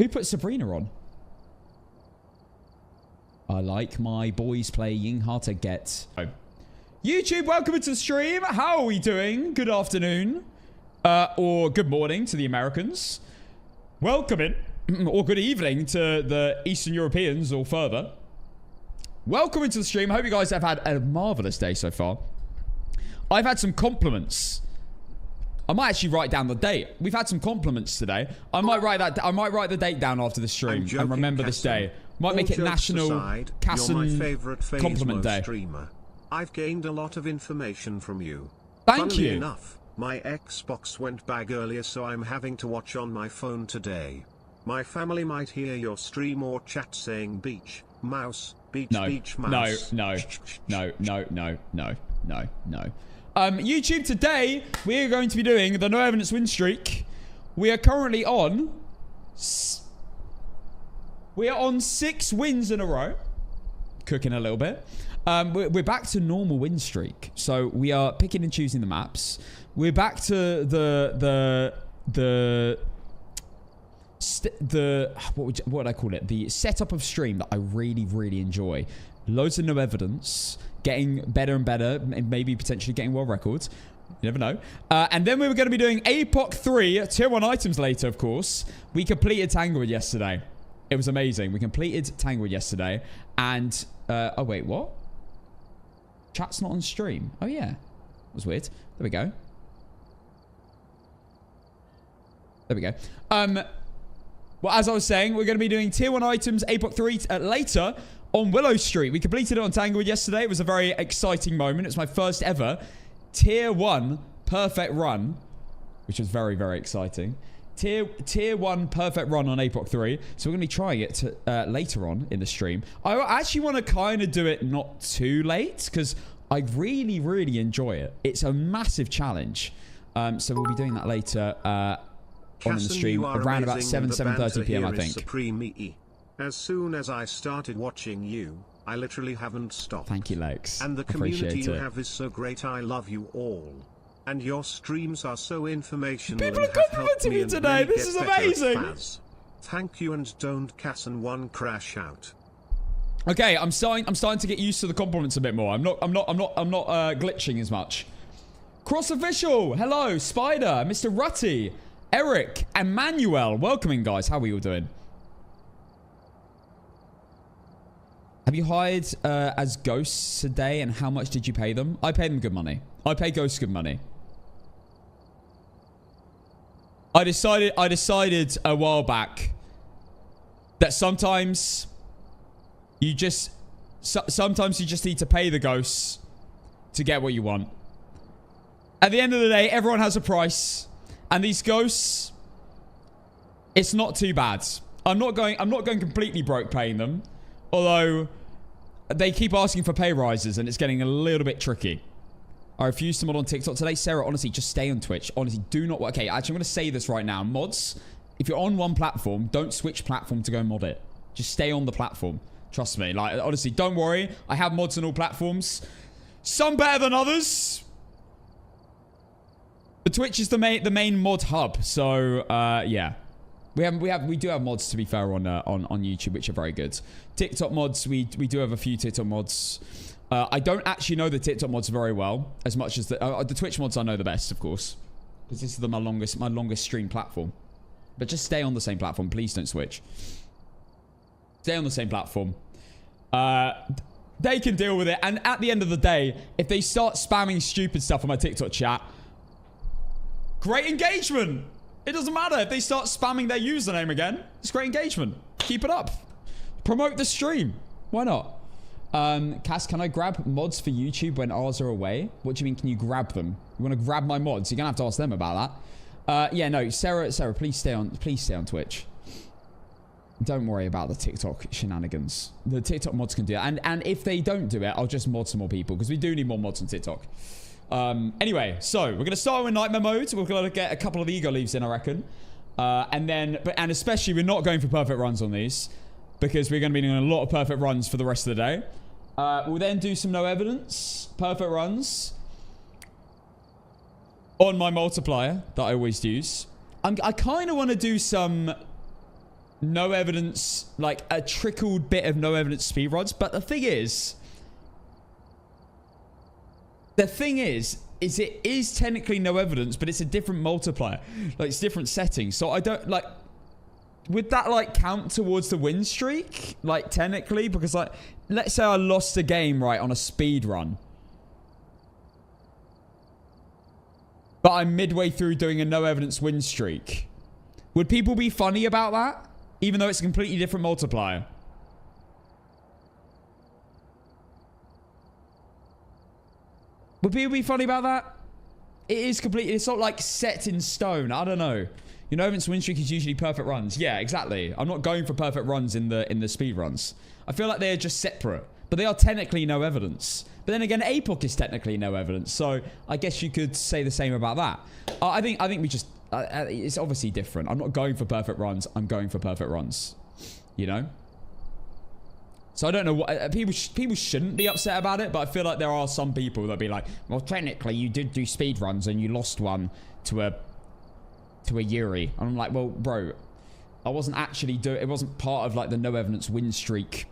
Who put Sabrina on? I like my boys playing hard to get. Oh. YouTube, welcome to the stream. How are we doing? Good afternoon. Or good morning to the Americans. Welcome in. Or good evening to the Eastern Europeans or further. Welcome into the stream. I hope you guys have had a marvelous day so far. I've had some compliments. I might actually write down the date. We've had some compliments today. I might write the date down after the stream and remember this day. Might make it National Casson Compliment Day. Streamer. I've gained a lot of information from you. Thank Funnily you. enough, my Xbox went bag earlier, so I'm having to watch on my phone today. My family might hear your stream or chat saying beach, mouse, beach, beach, mouse. No. YouTube, today we are going to be doing the no evidence win streak. We are currently on 6 wins in a row. Cooking a little bit. We're back to normal win streak. So we are picking and choosing the maps. We're back to what would I call it? The setup of stream that I really, really enjoy. Loads of no evidence. Getting better and better, and maybe potentially getting world records. You never know. And then we were going to be doing APOC 3 tier 1 items later, of course. We completed Tanglewood yesterday. It was amazing. We completed Tanglewood yesterday. And, oh wait, what? Chat's not on stream. Oh yeah. That was weird. There we go. There we go. Well, as I was saying, we're going to be doing tier 1 items, APOC 3 later on Willow Street. We completed it on Tanglewood yesterday. It was a very exciting moment. It's my first ever tier 1 perfect run, which was very, very exciting. Tier 1 perfect run on APOC 3. So we're going to be trying it later on in the stream. I actually want to kind of do it not too late because I really, really enjoy it. It's a massive challenge. So we'll be doing that later on in the stream around about 7:30 p.m. I think. As soon as I started watching you, I literally haven't stopped. Thank you, Lex. And the community you have is so great. I love you all. And your streams are so informational. People are complimenting me today. This is amazing. Thank you, and don't Casson one crash out. Okay, I'm starting to get used to the compliments a bit more. I'm not glitching as much. Cross official. Hello, Spider, Mr. Rutty, Eric, and Manuel. Welcoming, guys. How are you all doing? Have you hired as ghosts today, and how much did you pay them? I paid them good money. I pay ghosts good money. I decided a while back that sometimes you just need to pay the ghosts to get what you want. At the end of the day, everyone has a price, and these ghosts, it's not too bad. I'm not going completely broke paying them. Although, they keep asking for pay rises, and it's getting a little bit tricky. I refuse to mod on TikTok today. Sarah, honestly, just stay on Twitch. Honestly, do not... Okay, actually, I'm going to say this right now. Mods, if you're on one platform, don't switch platform to go mod it. Just stay on the platform. Trust me. Like, honestly, don't worry. I have mods on all platforms. Some better than others. But Twitch is the main mod hub. So, yeah. We do have mods, to be fair, on YouTube, which are very good. TikTok mods, we do have a few TikTok mods. I don't actually know the TikTok mods very well, as much as the Twitch mods I know the best, of course, because this is my longest stream platform. But just stay on the same platform, please don't switch. Stay on the same platform. They can deal with it, and at the end of the day, if they start spamming stupid stuff on my TikTok chat, great engagement. It doesn't matter if they start spamming their username again. It's great engagement. Keep it up. Promote the stream. Why not? Cass, can I grab mods for YouTube when ours are away? What do you mean, can you grab them? You want to grab my mods? You're going to have to ask them about that. Yeah, no, Sarah, please stay on Twitch. Don't worry about the TikTok shenanigans. The TikTok mods can do it. And if they don't do it, I'll just mod some more people, because we do need more mods on TikTok. Anyway, so we're going to start with nightmare mode. We're going to get a couple of ego leaves in, I reckon. And especially, we're not going for perfect runs on these, because we're going to be doing a lot of perfect runs for the rest of the day. We'll then do some no evidence, perfect runs on my multiplier that I always use. I kind of want to do some no evidence, like a trickled bit of no evidence speedruns. But the thing is it is technically no evidence, but it's a different multiplier. Like, it's different settings. So I don't, like, would that, like, count towards the win streak? Like, technically? Because, like, let's say I lost a game, right, on a speed run. But I'm midway through doing a no evidence win streak. Would people be funny about that? Even though it's a completely different multiplier. Would people be funny about that? It is completely... It's not like set in stone. I don't know. You know, evidence win streak is usually perfect runs. Yeah, exactly. I'm not going for perfect runs in the speed runs. I feel like they are just separate. But they are technically no evidence. But then again, APOC is technically no evidence. So I guess you could say the same about that. I think we just... it's obviously different. I'm not going for perfect runs. I'm going for perfect runs. You know? So I don't know what... people shouldn't be upset about it, but I feel like there are some people that be like, well, technically, you did do speed runs and you lost one to a Yuri. And I'm like, well, bro, I wasn't actually doing... It wasn't part of, like, the no evidence win streak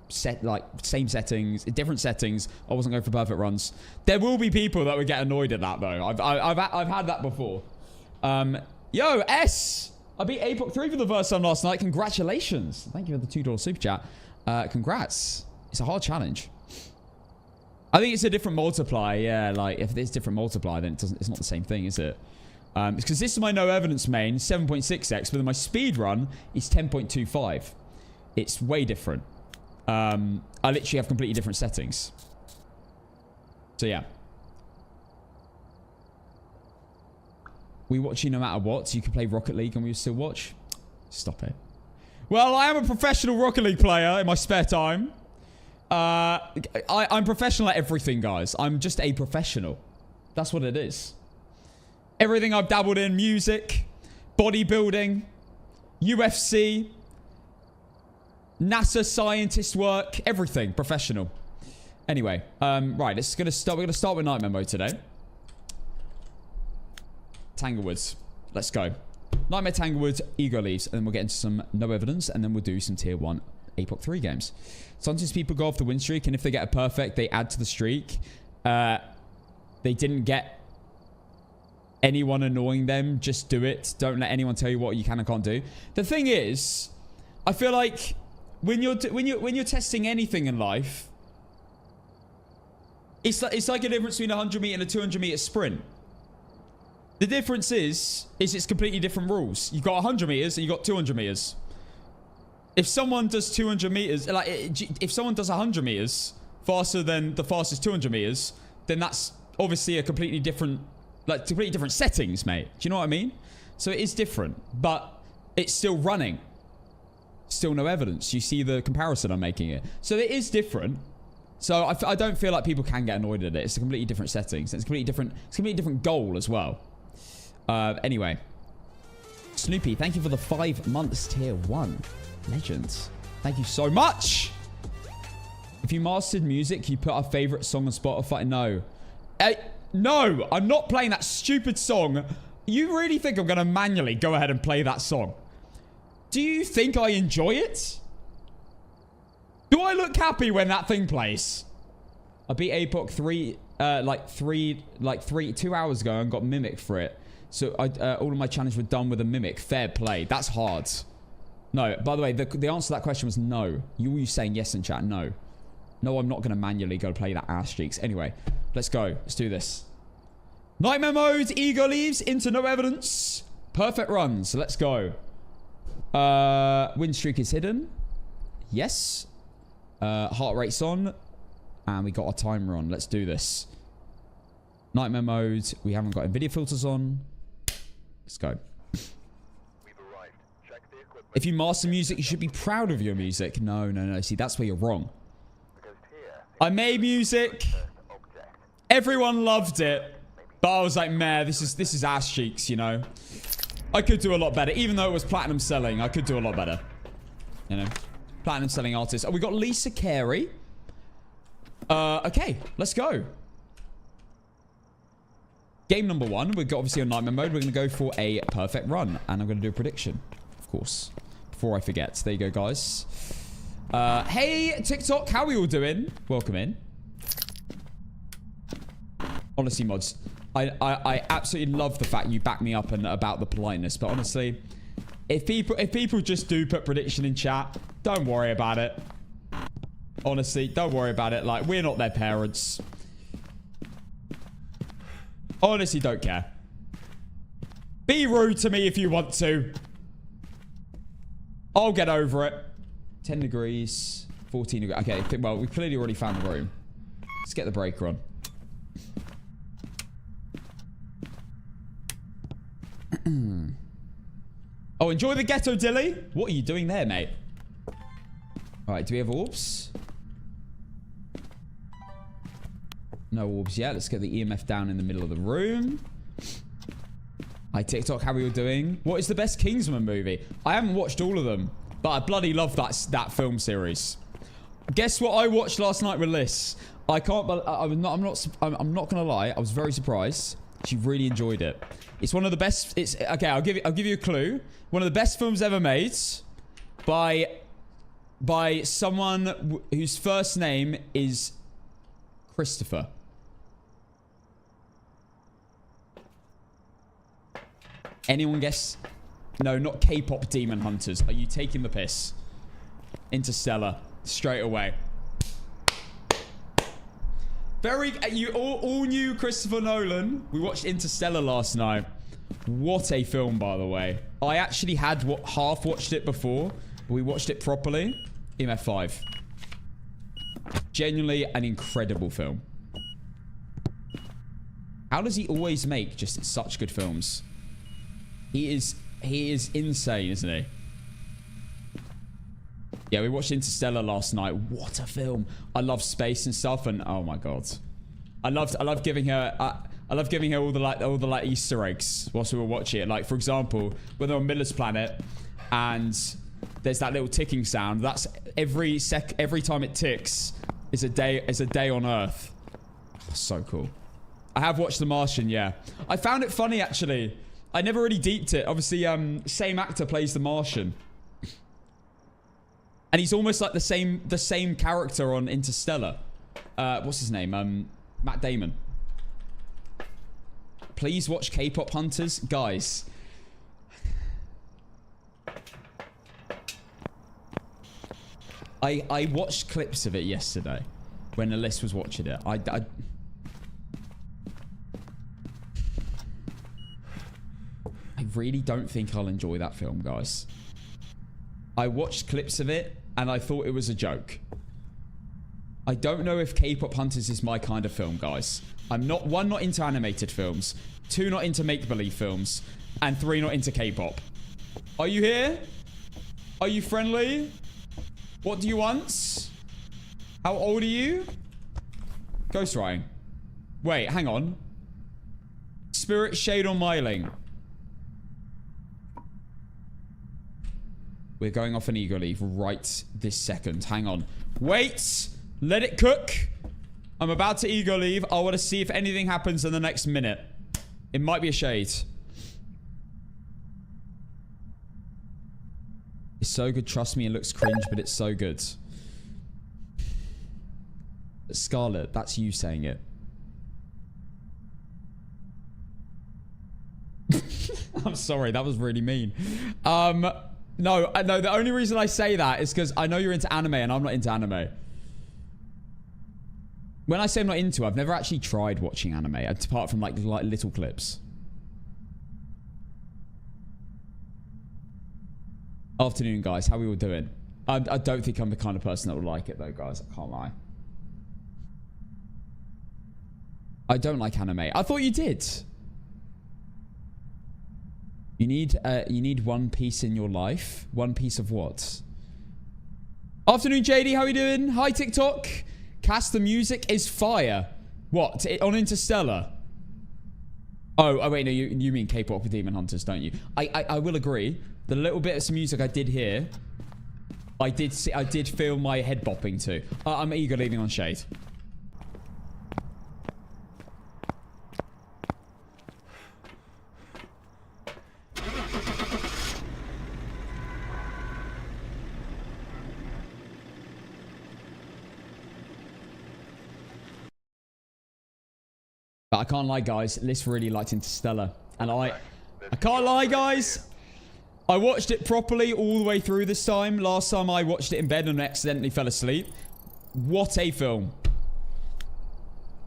set, like, same settings, different settings. I wasn't going for perfect runs. There will be people that would get annoyed at that, though. I've had that before. Yo, S! I beat APOC 3 for the first time last night. Congratulations. Thank you for the $2 super chat. Congrats. It's a hard challenge. I think it's a different multiplier. Yeah, like, if it's different multiplier, then it's not the same thing, is it? Because this is my no evidence main, 7.6x, but then my speed run is 10.25. It's way different. I literally have completely different settings. So, yeah. We watch you no matter what, so you can play Rocket League and we still watch. Stop it. Well, I am a professional Rocket League player in my spare time. I'm professional at everything, guys. I'm just a professional. That's what it is. Everything I've dabbled in, music, bodybuilding, UFC, NASA scientist work, everything. Professional. Anyway, right, we're gonna start with Nightmare mode today. Tanglewoods. Let's go. Nightmare Tanglewood, Ego Leaves, and then we'll get into some no evidence, and then we'll do some tier 1 APOC 3 games. Sometimes people go off the win streak, and if they get a perfect, they add to the streak. They didn't get anyone annoying them. Just do it. Don't let anyone tell you what you can and can't do. The thing is, I feel like when you're testing anything in life, it's like a difference between a 100-meter and a 200-meter sprint. The difference is it's completely different rules. You've got 100 meters and you've got 200 meters. If someone does 200 meters, like, if someone does 100 meters faster than the fastest 200 meters, then that's obviously a completely different, like, completely different settings, mate. Do you know what I mean? So it is different, but it's still running. Still no evidence. You see the comparison I'm making here. So it is different. So I don't feel like people can get annoyed at it. It's a completely different settings. It's a completely different goal as well. Anyway. Snoopy, thank you for the 5 months tier 1. Legends. Thank you so much. If you mastered music, you put our favorite song on Spotify. No. No, I'm not playing that stupid song. You really think I'm going to manually go ahead and play that song? Do you think I enjoy it? Do I look happy when that thing plays? I beat APOC 2 hours ago and got Mimic for it. So all of my challenges were done with a Mimic. Fair play. That's hard. No, by the way, the answer to that question was no. You were saying yes in chat? No. No, I'm not going to manually go play that ass cheeks. Anyway, let's go. Let's do this. Nightmare mode, Ego Leaves, into no evidence. Perfect runs. So let's go. Win streak is hidden. Yes. Heart rate's on. And we got our timer on. Let's do this. Nightmare mode. We haven't got NVIDIA filters on. Let's go. If you master music, you should be proud of your music. No, no, no. See, that's where you're wrong. I made music. Everyone loved it. But I was like, man, this is ass cheeks, you know. I could do a lot better. Even though it was platinum selling, I could do a lot better. You know. Platinum selling artist. Oh, we got Lisa Carey. Okay, let's go. Game number 1. We've got obviously on Nightmare mode. We're going to go for a perfect run. And I'm going to do a prediction, of course. before I forget. There you go, guys. Hey, TikTok. How are we all doing? Welcome in. Honestly, mods, I absolutely love the fact you back me up and about the politeness. But honestly, if people just do put prediction in chat, don't worry about it. Honestly, don't worry about it. Like, we're not their parents. Honestly, don't care. Be rude to me if you want to. I'll get over it. 10 degrees, 14 degrees. Okay, well, we clearly already found the room. Let's get the breaker on. Oh, enjoy the ghetto, Dilly. What are you doing there, mate? All right, do we have orbs? No orbs yet. Let's get the EMF down in the middle of the room. Hi, TikTok. How are you doing? What is the best Kingsman movie? I haven't watched all of them, but I bloody love that film series. Guess what I watched last night with Liz? I'm not gonna lie. I was very surprised. She really enjoyed it. It's one of the best. It's okay. I'll give you a clue. One of the best films ever made by someone whose first name is Christopher. Anyone guess? No, not K-pop Demon Hunters. Are you taking the piss? Interstellar. Straight away. You all knew Christopher Nolan. We watched Interstellar last night. What a film, by the way. I actually had half watched it before, but we watched it properly. EMF 5. Genuinely an incredible film. How does he always make just such good films? He is insane, isn't he? Yeah, we watched Interstellar last night. What a film! I love space and stuff, and oh my god, I love giving her all the Easter eggs whilst we were watching it. Like, for example, when they're on Miller's planet, and there's that little ticking sound. That's every time it ticks is a day on Earth. Oh, so cool. I have watched The Martian. Yeah, I found it funny actually. I never really deeped it. Obviously, same actor plays The Martian. And he's almost like the same character on Interstellar. What's his name? Matt Damon. Please watch K-pop Hunters. Guys. I watched clips of it yesterday when Alyssa was watching it. I really don't think I'll enjoy that film, guys. I watched clips of it and I thought it was a joke. I don't know if K-pop Hunters is my kind of film, guys. I'm not into animated films, 2, not into make-believe films, and 3, not into K-pop. Are you here? Are you friendly? What do you want? How old are you? Ghostwriting. Wait, hang on. Spirit Shade on Myling. We're going off an ego leave right this second. Hang on. Wait. Let it cook. I'm about to ego leave. I want to see if anything happens in the next minute. It might be a shade. It's so good. Trust me, it looks cringe, but it's so good. Scarlet, that's you saying it. I'm sorry. That was really mean. No, the only reason I say that is because I know you're into anime and I'm not into anime. When I say I'm not into, I've never actually tried watching anime, apart from like little clips. Afternoon, guys. How are we all doing? I don't think I'm the kind of person that would like it, though, guys. I can't lie. I don't like anime. I thought you did. You need one piece in your life. One piece of what? Afternoon, JD. How are you doing? Hi, TikTok. Cast, the music is fire. What? On Interstellar? Oh, wait, no, you mean K-pop with Demon Hunters, don't you? I will agree. The little bit of some music I did hear, I did feel my head bopping to. I'm eager leaving on Shade. But I can't lie, guys. Liz really liked Interstellar. And I can't lie, guys. I watched it properly all the way through this time. Last time I watched it in bed and accidentally fell asleep. What a film.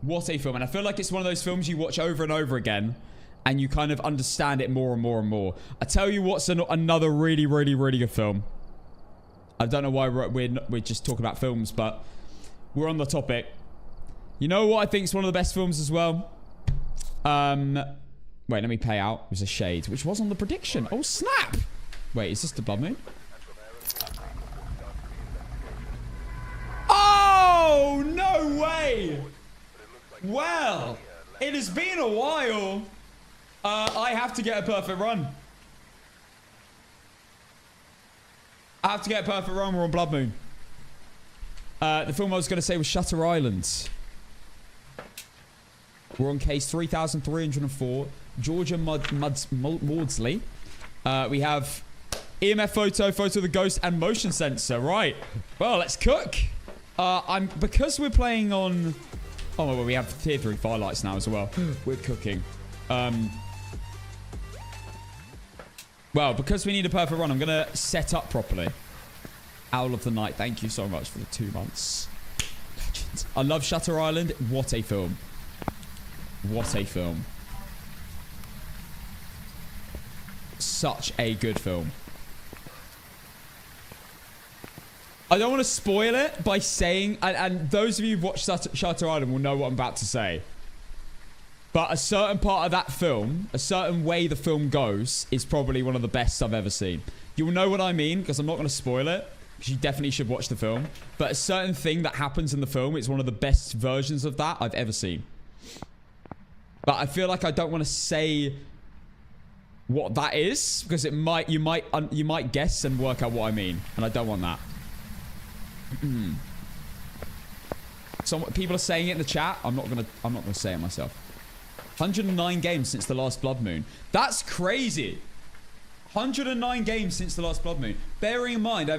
What a film. And I feel like it's one of those films you watch over and over again. And you kind of understand it more and more and more. I tell you what's another really, really, really good film. I don't know why we're just talking about films, but we're on the topic. You know what I think is one of the best films as well? Wait, let me pay out. It was a shade, which was on the prediction. Oh, snap! Wait, is this the blood moon? Oh, no way! Well, it has been a while. I have to get a perfect run. I have to get a perfect run. We're on Blood Moon. The film I was going to say was Shutter Island. We're on case 3304. Georgia Maudsley. We have EMF photo of the ghost, and motion sensor. Right. Well, let's cook. Because we're playing on... Oh, well, we have tier 3 firelights now as well. We're cooking. Well, because we need a perfect run, I'm going to set up properly. Owl of the Night, thank you so much for the 2 months. Legends. I love Shutter Island. What a film. What a film. Such a good film. I don't want to spoil it by saying... And those of you who've watched Shutter Island will know what I'm about to say. But a certain part of that film, a certain way the film goes, is probably one of the best I've ever seen. You'll know what I mean, because I'm not going to spoil it. Because you definitely should watch the film. But a certain thing that happens in the film is one of the best versions of that I've ever seen. But I feel like I don't want to say what that is, because it might you might guess and work out what I mean, and I don't want that. So people are saying it in the chat. I'm not gonna say it myself. 109 games since the last Blood Moon. That's crazy. 109 games since the last Blood Moon. Bearing in mind,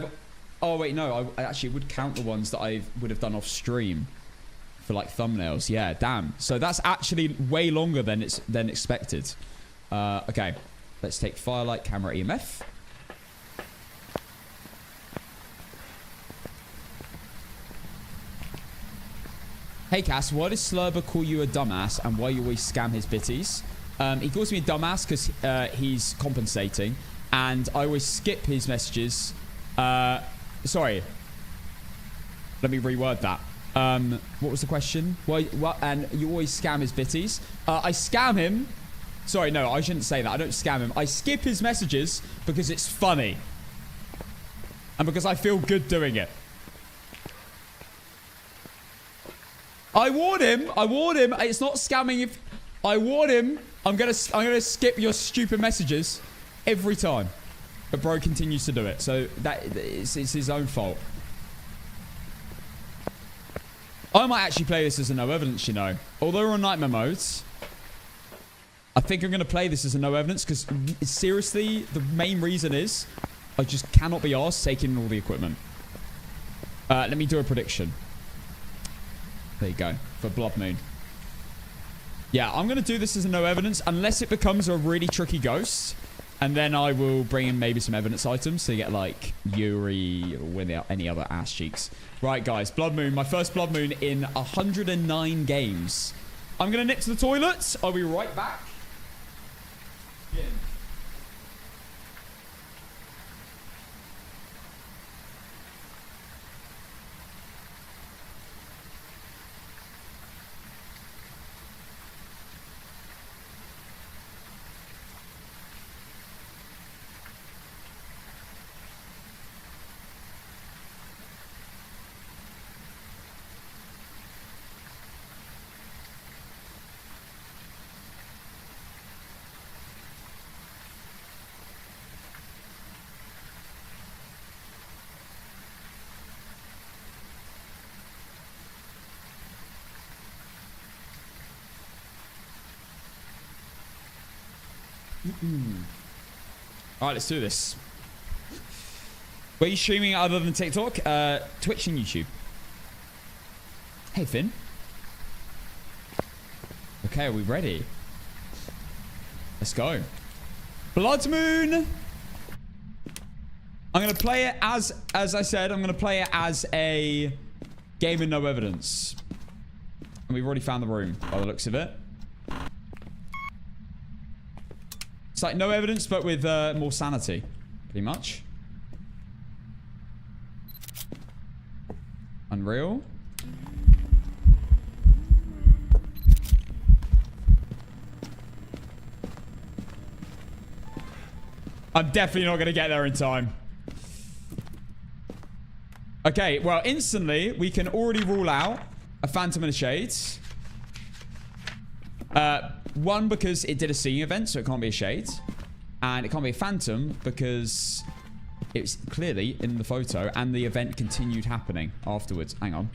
oh wait, no, I actually would count the ones that I would have done off stream for like thumbnails. Yeah, damn. So that's actually way longer than expected. Okay, let's take firelight, camera, EMF. Hey Cass, why does Slurber call you a dumbass, and why you always scam his bitties? He calls me a dumbass because he's compensating, and I always skip his messages. Sorry. Let me reword that. What was the question? Why? And you always scam his bitties. I scam him. Sorry, no, I shouldn't say that. I don't scam him. I skip his messages because it's funny. And because I feel good doing it. I warned him. It's not scamming if... I warned him. I'm gonna skip your stupid messages every time. But bro continues to do it. So it's his own fault. I might actually play this as a no evidence, you know. Although we're on nightmare modes, I think I'm going to play this as a no evidence because seriously, the main reason is I just cannot be arsed taking all the equipment. Let me do a prediction. There you go. For Blood Moon. Yeah, I'm going to do this as a no evidence unless it becomes a really tricky ghost. And then I will bring in maybe some evidence items to get like Yuri or without any other ass cheeks. Right, guys. Blood Moon. My first Blood Moon in 109 games. I'm going to nip to the toilet. I'll be right back. Yeah. Alright, let's do this. Where are you streaming other than TikTok? Twitch and YouTube. Hey, Finn. Okay, are we ready? Let's go. Blood Moon. I'm going to play it as I said, I'm going to play it as a game with no evidence. And we've already found the room by the looks of it. It's like no evidence, but with more sanity, pretty much. Unreal. I'm definitely not going to get there in time. Okay, well, instantly, we can already rule out a Phantom and a Shades. One, because it did a seeing event, so it can't be a Shade. And it can't be a Phantom, because it was clearly in the photo, and the event continued happening afterwards. Hang on.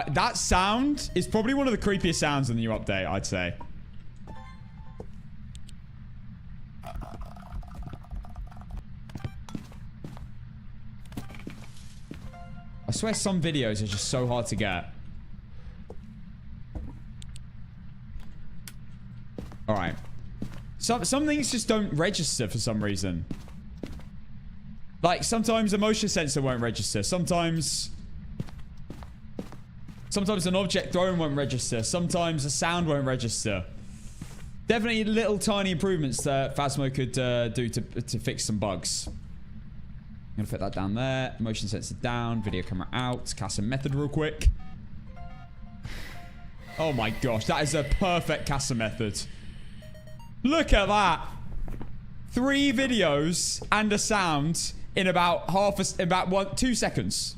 That sound is probably one of the creepiest sounds in the new update, I'd say. I swear some videos are just so hard to get. Alright. Some things just don't register for some reason. Like, sometimes a motion sensor won't register. Sometimes an object thrown won't register. Sometimes a sound won't register. Definitely little tiny improvements that Phasmo could do to fix some bugs. I'm going to put that down there. Motion sensor down. Video camera out. Casa method real quick. Oh my gosh. That is a perfect Casa method. Look at that. 3 videos and a sound in about 2 seconds.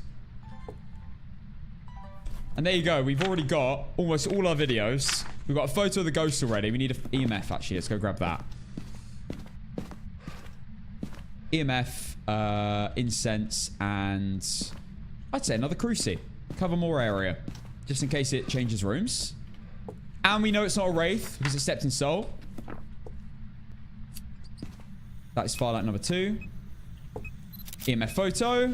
And there you go. We've already got almost all our videos. We've got a photo of the ghost already. We need an EMF, actually. Let's go grab that. EMF, incense, and I'd say another cruci. Cover more area. Just in case it changes rooms. And we know it's not a wraith because it stepped in soul. That is firelight number 2. EMF photo.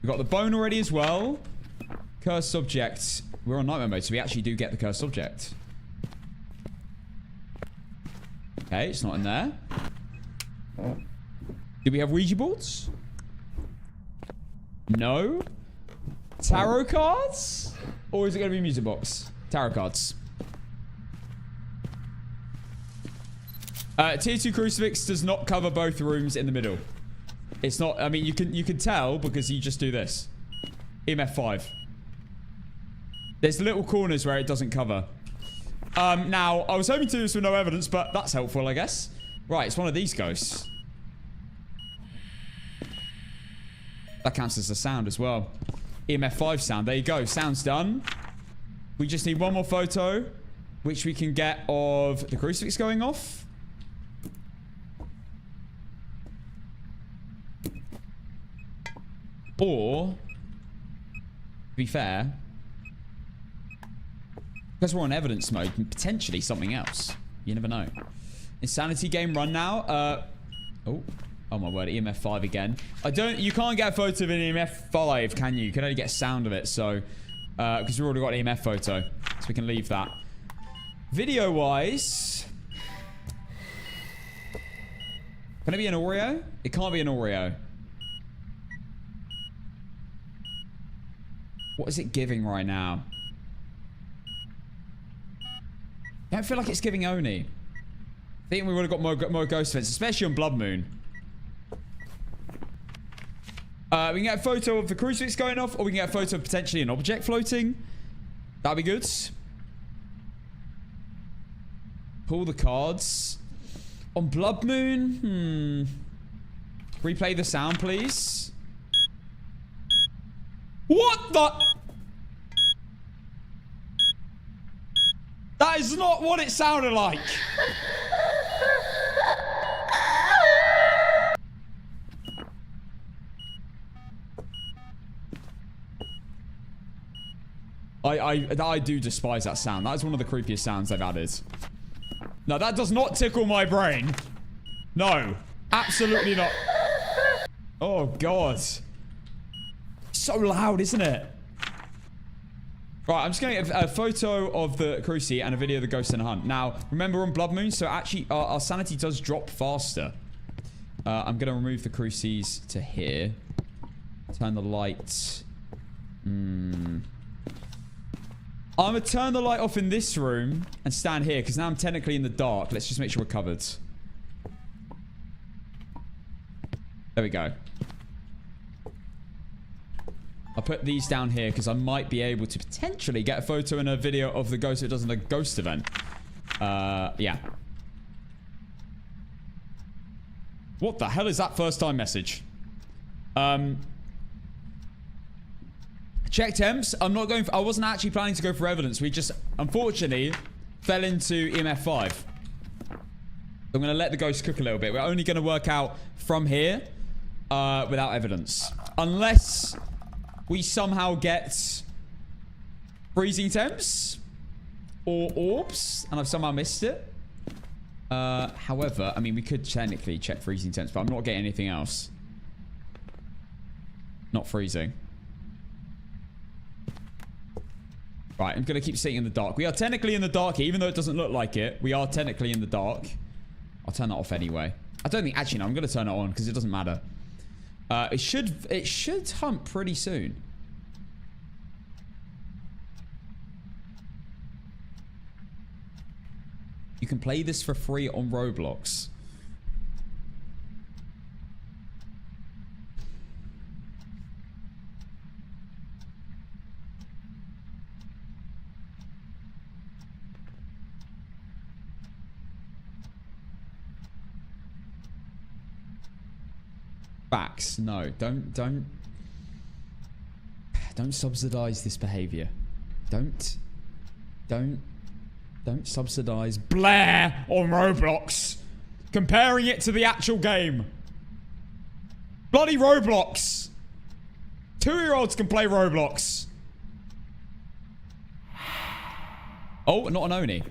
We've got the bone already as well. Cursed object. We're on nightmare mode, so we actually do get the cursed object. Okay, it's not in there. Do we have Ouija boards? No. Tarot cards? Or is it going to be music box? Tarot cards. Tier 2 crucifix does not cover both rooms in the middle. It's not, I mean, you can tell because you just do this. EMF 5. There's little corners where it doesn't cover. Now, I was hoping to do this with no evidence, but that's helpful, I guess. Right, it's one of these ghosts. That counts as a sound as well. EMF 5 sound. There you go. Sound's done. We just need one more photo, which we can get of the crucifix going off. Or, to be fair, because we're on evidence mode, potentially something else. You never know. Insanity game run now. Oh my word, EMF 5 again. You can't get a photo of an EMF 5, can you? You can only get a sound of it, so, because we've already got an EMF photo, so we can leave that. Video-wise, can it be an Oreo? It can't be an Oreo. What is it giving right now? I don't feel like it's giving Oni. I think we would have got more ghost events, especially on Blood Moon. We can get a photo of the crucifix going off, or we can get a photo of potentially an object floating. That'd be good. Pull the cards. On Blood Moon, replay the sound, please. What the? That is not what it sounded like. I do despise that sound. That is one of the creepiest sounds they've added. No, that does not tickle my brain. No, absolutely not. Oh, God. So loud, isn't it? Right, I'm just going to get a photo of the Cruci and a video of the ghost in a hunt. Now, remember on Blood Moon, so actually our sanity does drop faster. I'm going to remove the Crucis to here. Turn the light. I'm going to turn the light off in this room and stand here because now I'm technically in the dark. Let's just make sure we're covered. There we go. I'll put these down here because I might be able to potentially get a photo and a video of the ghost that does in a ghost event. Yeah. What the hell is that first time message? Check temps. I'm not going for... I wasn't actually planning to go for evidence. We just, unfortunately, fell into EMF 5. I'm going to let the ghost cook a little bit. We're only going to work out from here without evidence. Unless we somehow get freezing temps or orbs and I've somehow missed it. However, I mean, we could technically check freezing temps, but I'm not getting anything else. Not freezing. Right, I'm going to keep sitting in the dark. We are technically in the dark here, even though it doesn't look like it. We are technically in the dark. I'll turn that off anyway. I don't think... Actually, no, I'm going to turn it on because it doesn't matter. It should hunt pretty soon. You can play this for free on Roblox. Facts. No, don't subsidize this behavior. Don't subsidize Blair on Roblox. Comparing it to the actual game. Bloody Roblox. 2-year-olds can play Roblox. Oh, not an Oni.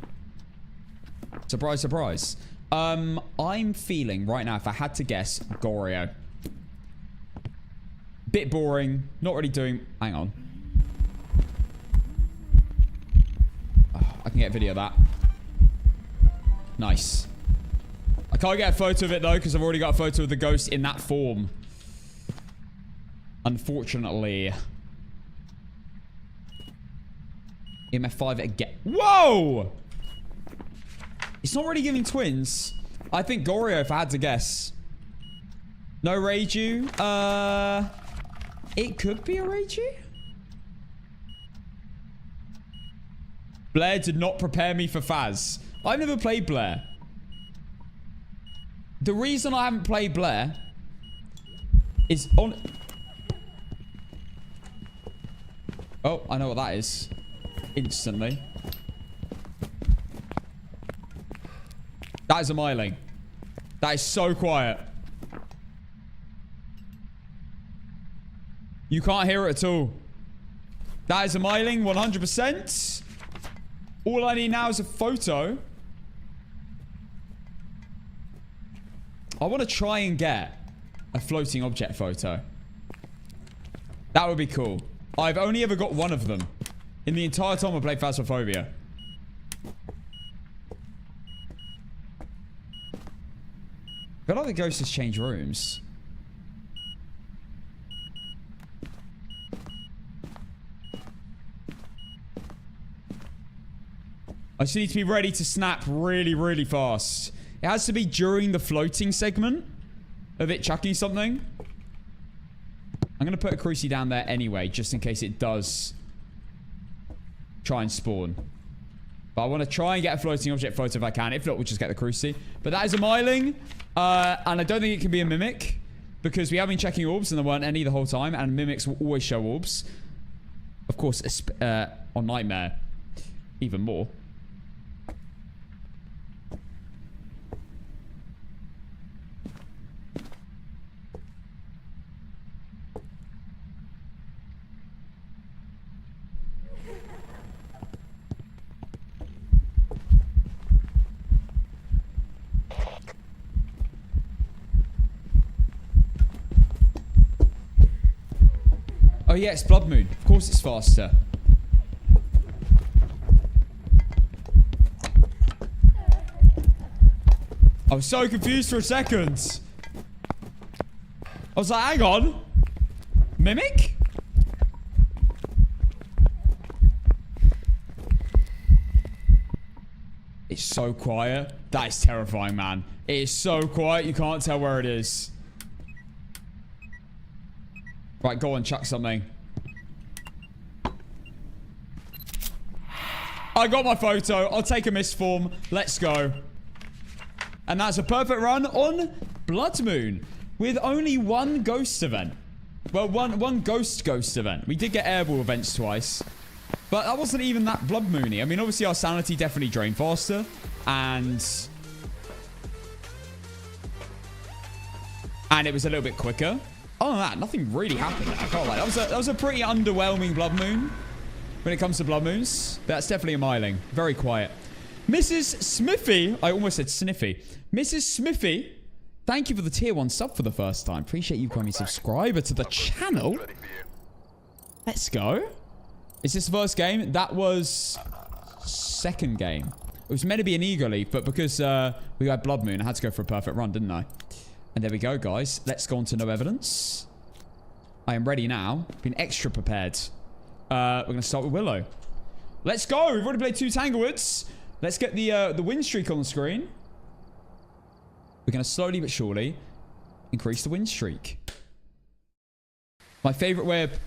Surprise, surprise. I'm feeling right now, if I had to guess, Goryo. Bit boring. Not really doing... Hang on. Oh, I can get a video of that. Nice. I can't get a photo of it, though, because I've already got a photo of the ghost in that form. Unfortunately. EMF 5 again. Whoa! It's not really giving twins. I think Goryo, if I had to guess. No Reiju. It could be a Reiju. Blair did not prepare me for Phas. I've never played Blair. The reason I haven't played Blair is on... Oh, I know what that is. Instantly. That is a myling. That is so quiet. You can't hear it at all. That is a myling, 100%. All I need now is a photo. I want to try and get a floating object photo. That would be cool. I've only ever got one of them in the entire time I played Phasmophobia. I feel like the ghost has changed rooms. I just need to be ready to snap really, really fast. It has to be during the floating segment of it chucking something. I'm going to put a Cruci down there anyway, just in case it does try and spawn. But I want to try and get a floating object photo if I can. If not, we'll just get the Cruci. But that is a myling. And I don't think it can be a mimic. Because we have been checking orbs and there weren't any the whole time. And mimics will always show orbs. Of course, on Nightmare, even more. yeah, it's Blood Moon. Of course it's faster. I was so confused for a second. I was like, hang on. Mimic? It's so quiet. That is terrifying, man. It is so quiet, you can't tell where it is. Right, go on, chuck something. I got my photo. I'll take a misform. Let's go. And that's a perfect run on Blood Moon with only one ghost event. Well, one ghost event. We did get airball events twice. But that wasn't even that Blood Moony. I mean, obviously our sanity definitely drained faster. And it was a little bit quicker. Other than that, nothing really happened. I can't lie. That was a pretty underwhelming Blood Moon when it comes to Blood Moons. That's definitely a miling. Very quiet. Mrs. Smithy. I almost said Sniffy. Mrs. Smithy. Thank you for the tier 1 sub for the first time. Appreciate you becoming a subscriber to the channel. Let's go. Is this the first game? That was second game. It was meant to be an Eagle Leaf, but because we had Blood Moon, I had to go for a perfect run, didn't I? And there we go, guys. Let's go on to no evidence. I am ready now. Been extra prepared. We're going to start with Willow. Let's go. We've already played 2 Tanglewoods. Let's get the win streak on the screen. We're going to slowly but surely increase the win streak. My favorite way of...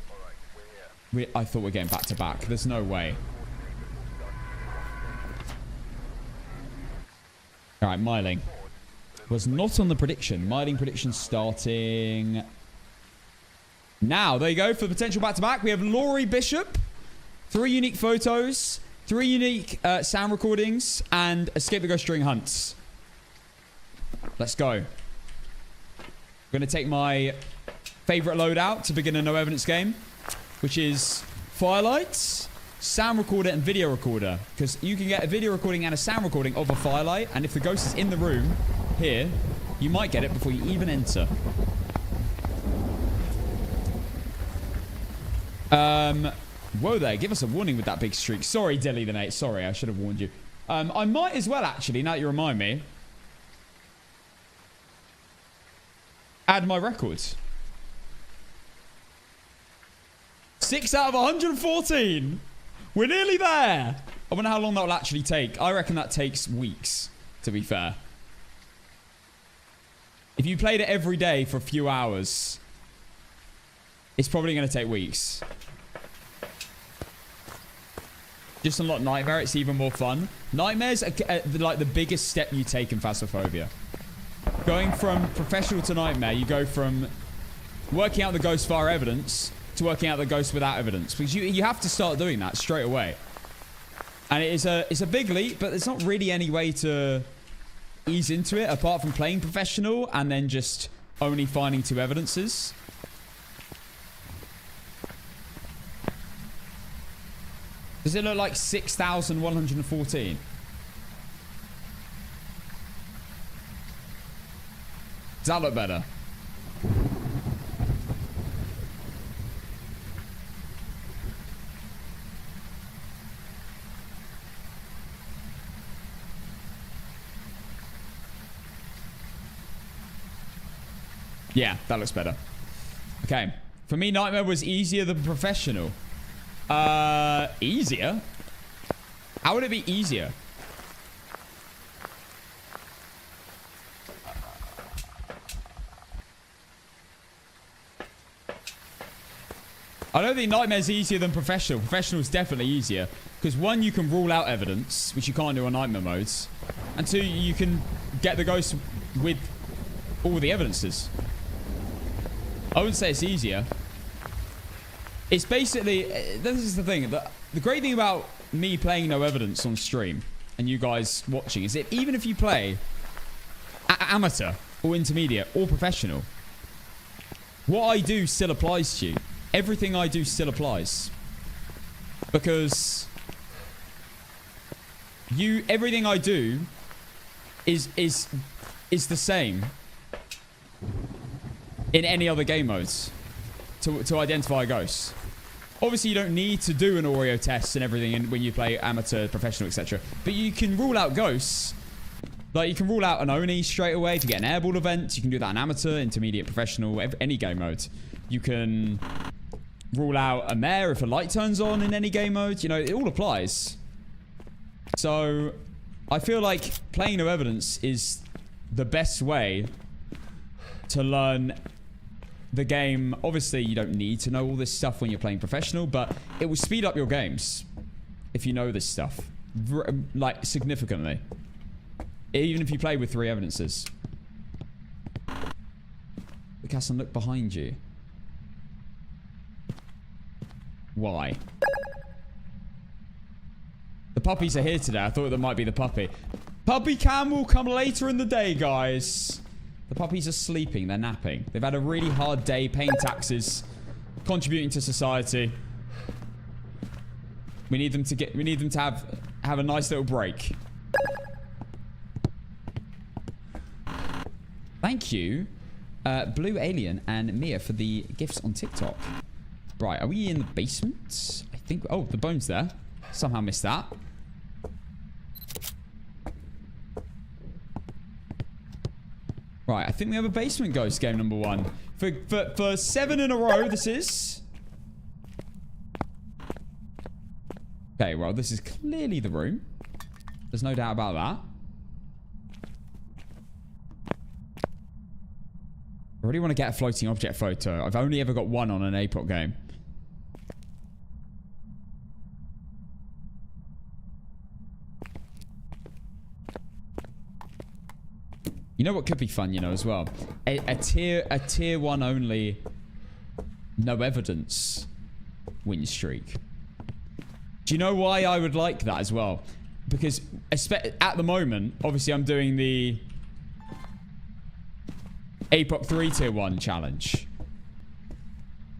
I thought we were getting back to back. There's no way. All right, miling. Was not on the prediction. Miling prediction starting now. There you go for the potential back-to-back. We have Laurie Bishop. 3 unique photos. 3 unique sound recordings. And Escape the Ghost during hunts. Let's go. I'm going to take my favorite loadout to begin a no evidence game, which is Firelight, sound recorder, and video recorder. Because you can get a video recording and a sound recording of a Firelight, and if the ghost is in the room here, you might get it before you even enter. Whoa there, give us a warning with that big streak. Sorry, Dilly the mate. Sorry, I should have warned you. I might as well, actually, now that you remind me, add my records. 6 out of 114. We're nearly there. I wonder how long that will actually take. I reckon that takes weeks, to be fair. If you played it every day for a few hours, it's probably going to take weeks. Just unlock Nightmare. It's even more fun. Nightmares are like the biggest step you take in Phasmophobia. Going from professional to Nightmare, you go from working out the ghost via evidence to working out the ghost without evidence. Because you have to start doing that straight away. And it's a big leap, but there's not really any way to ease into it apart from playing professional and then just only finding 2 evidences. Does it look like 6,114? Does that look better? Yeah, that looks better. Okay. For me, Nightmare was easier than Professional. Easier? How would it be easier? I don't think Nightmare's easier than Professional. Professional is definitely easier. Because 1, you can rule out evidence, which you can't do on Nightmare modes. And 2, you can get the ghost with all the evidences. I wouldn't say it's easier. It's basically... This is the thing. The great thing about me playing no evidence on stream and you guys watching is that even if you play amateur or intermediate or professional, what I do still applies to you. Everything I do still applies. Because everything I do is the same in any other game modes to identify a ghost. Obviously, you don't need to do an Oreo test and everything when you play amateur, professional, etc. But you can rule out ghosts. Like, you can rule out an Oni straight away if you get an airball event. You can do that in amateur, intermediate, professional, any game mode. You can rule out a mare if a light turns on in any game mode. You know, it all applies. So, I feel like playing no evidence is the best way to learn the game. Obviously, you don't need to know all this stuff when you're playing professional, but it will speed up your games if you know this stuff, like, significantly. Even if you play with 3 evidences. Look, Hassan, look behind you. Why? The puppies are here today. I thought that might be the puppy. Puppy cam will come later in the day, guys. The puppies are sleeping. They're napping. They've had a really hard day paying taxes, contributing to society. We need them to have a nice little break. Thank you, Blue Alien and Mia, for the gifts on TikTok. Right, are we in the basement? I think... Oh, the bone's there. Somehow missed that. Right, I think we have a basement ghost game number 1. For 7 in a row, this is. Okay, well, this is clearly the room. There's no doubt about that. I really want to get a floating object photo. I've only ever got one on an APOC game. You know what could be fun, you know, as well? A tier 1 only no evidence win streak. Do you know why I would like that as well? Because at the moment, obviously I'm doing the APOC 3 tier 1 challenge.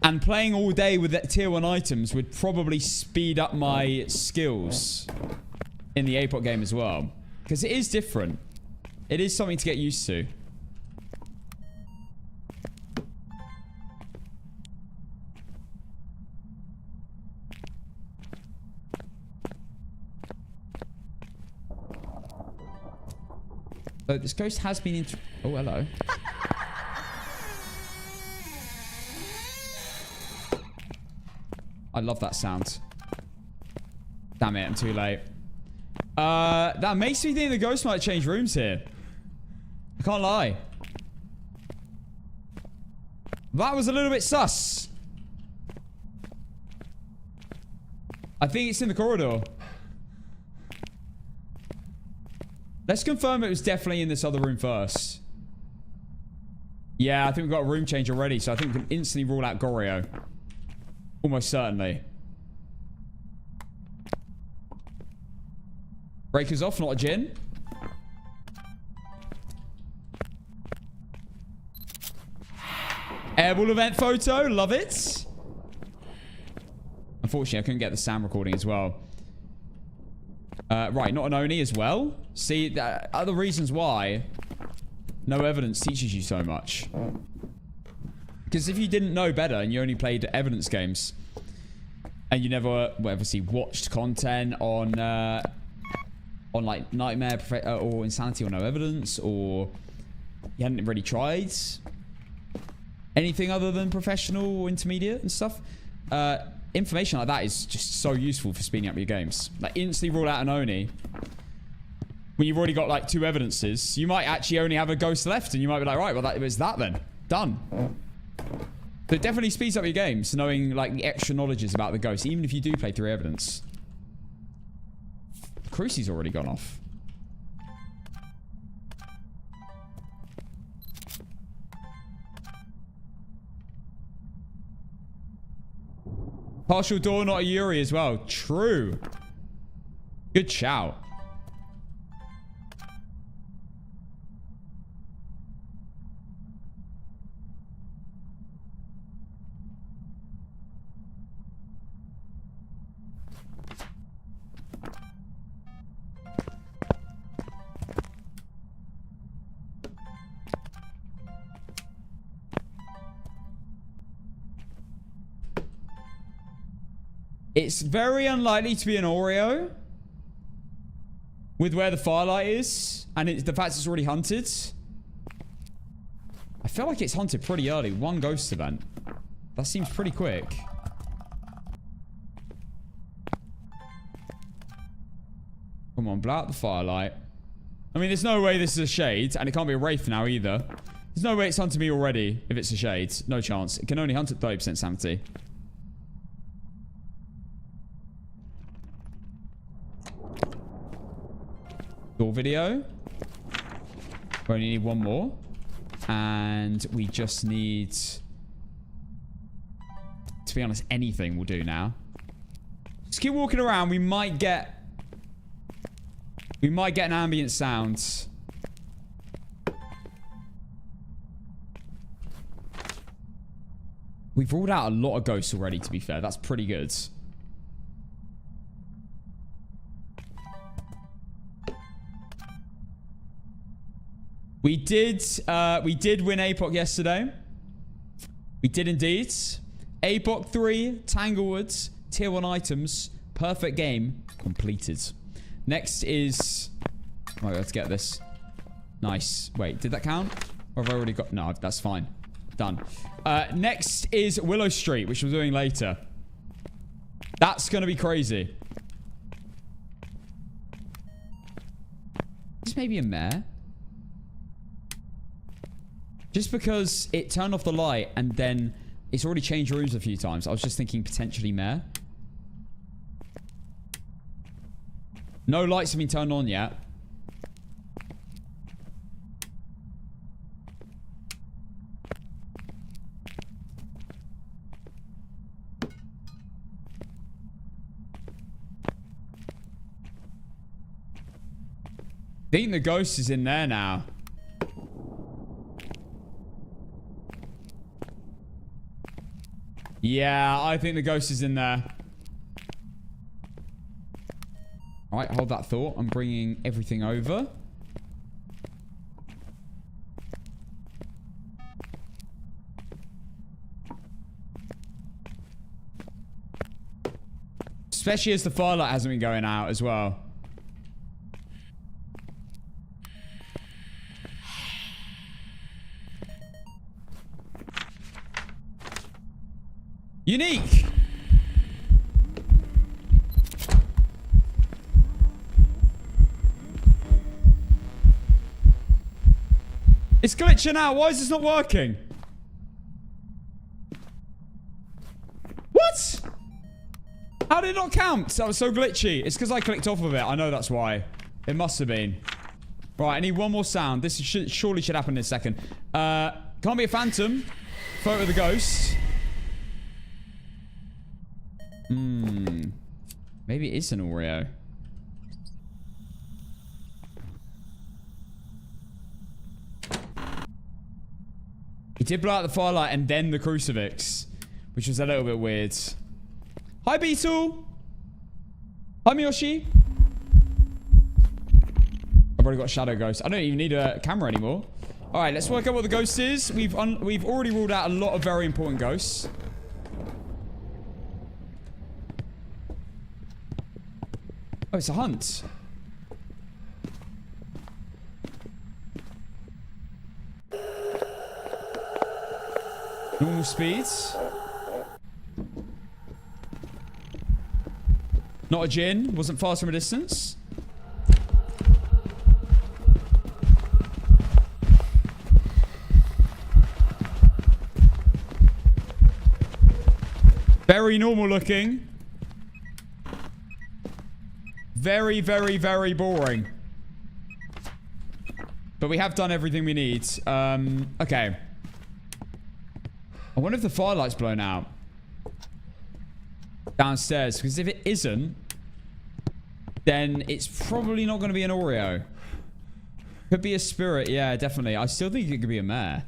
And playing all day with that tier 1 items would probably speed up my skills in the APOC game as well. Because it is different. It is something to get used to. So this ghost has been oh, hello. I love that sound. Damn it, I'm too late. That makes me think the ghost might change rooms here. I can't lie. That was a little bit sus. I think it's in the corridor. Let's confirm it was definitely in this other room first. Yeah, I think we've got a room change already, so I think we can instantly rule out Goryo. Almost certainly. Breakers off, not a Jinn. Airball event photo, love it. Unfortunately, I couldn't get the sound recording as well. Right, not an Oni as well. See, other reasons why no evidence teaches you so much. Because if you didn't know better and you only played evidence games and you never, well, obviously watched content on like Nightmare or Insanity or No Evidence, or you hadn't really tried anything other than professional or intermediate and stuff, information like that is just so useful for speeding up your games. Like, instantly rule out an Oni when you've already got like 2 evidences. You might actually only have a ghost left and you might be like, right, well, that was that then. Done. But it definitely speeds up your games, knowing like the extra knowledges about the ghost, even if you do play 3 evidence. The crucie's already gone off. Partial door, not a Yuri as well. True. Good shout. It's very unlikely to be an Oreo. With where the firelight is. And the fact it's already hunted. I feel like it's hunted pretty early. One ghost event. That seems pretty quick. Come on, blow out the firelight. I mean, there's no way this is a shade. And it can't be a wraith now either. There's no way it's hunted me already if it's a shade. No chance. It can only hunt at 30% sanity. Door video. We only need one more. And we just need... To be honest, anything will do now. Just keep walking around. We might get an ambient sound. We've ruled out a lot of ghosts already, to be fair. That's pretty good. We did win APOC yesterday. We did indeed. APOC 3, Tanglewood, tier 1 items, perfect game, completed. Next is... Oh, let's get this. Nice. Wait, did that count? Or have I already got... No, that's fine. Done. Next is Willow Street, which we're doing later. That's going to be crazy. This may be a mare. Just because it turned off the light and then it's already changed rooms a few times. I was just thinking potentially mare. No lights have been turned on yet. I think the ghost is in there now. Yeah, I think the ghost is in there. Alright, hold that thought. I'm bringing everything over. Especially as the firelight hasn't been going out as well. Unique! It's glitching out. Why is this not working? What? How did it not count? That was so glitchy. It's because I clicked off of it. I know that's why. It must have been. Right, I need one more sound. This surely should happen in a second. Can't be a phantom. Photo of the ghost. Maybe it is an Oreo. He did blow out the firelight and then the crucifix, which was a little bit weird. Hi, Beetle. Hi, Miyoshi. I've already got Shadow Ghost. I don't even need a camera anymore. All right, let's work out what the ghost is. We've already ruled out a lot of very important ghosts. Oh, it's a hunt. Normal speeds. Not a Jinn. Wasn't fast from a distance. Very normal looking. Very, very, very boring. But we have done everything we need. Okay. I wonder if the firelight's blown out. Downstairs. Because if it isn't, then it's probably not going to be an Oreo. Could be a spirit. Yeah, definitely. I still think it could be a mare.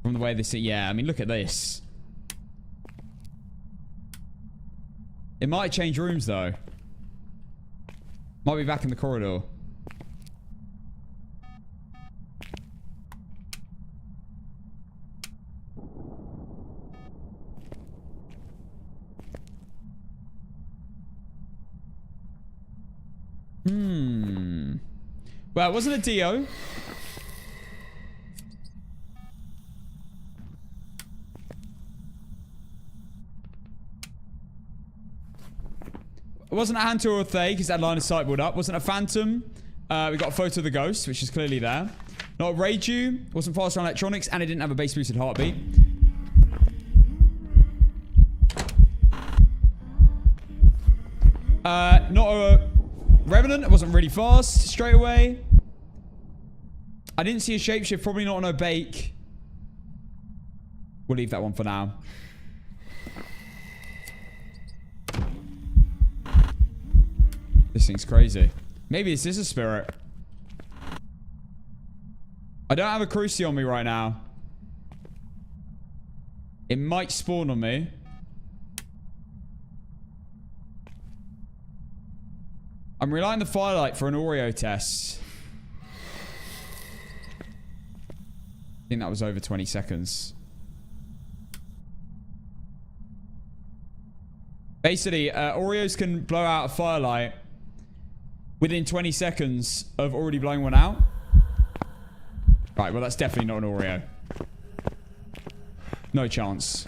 From the way this... Yeah, I mean, look at this. It might change rooms, though. Might be back in the corridor. Well, it wasn't a Dio. It wasn't a Hunter or a Thay because that line of sight built up. Wasn't a Phantom. We got a photo of the ghost, which is clearly there. Not a Reiju. Wasn't fast on electronics, and it didn't have a base boosted heartbeat. Not a Revenant. It wasn't really fast straight away. I didn't see a shapeshift. Probably not an Obake. We'll leave that one for now. This thing's crazy. Maybe this is a spirit. I don't have a Cruci on me right now. It might spawn on me. I'm relying on the firelight for an Oreo test. I think that was over 20 seconds. Basically, Oreos can blow out a firelight within 20 seconds of already blowing one out. Right, well, that's definitely not an Oreo. No chance.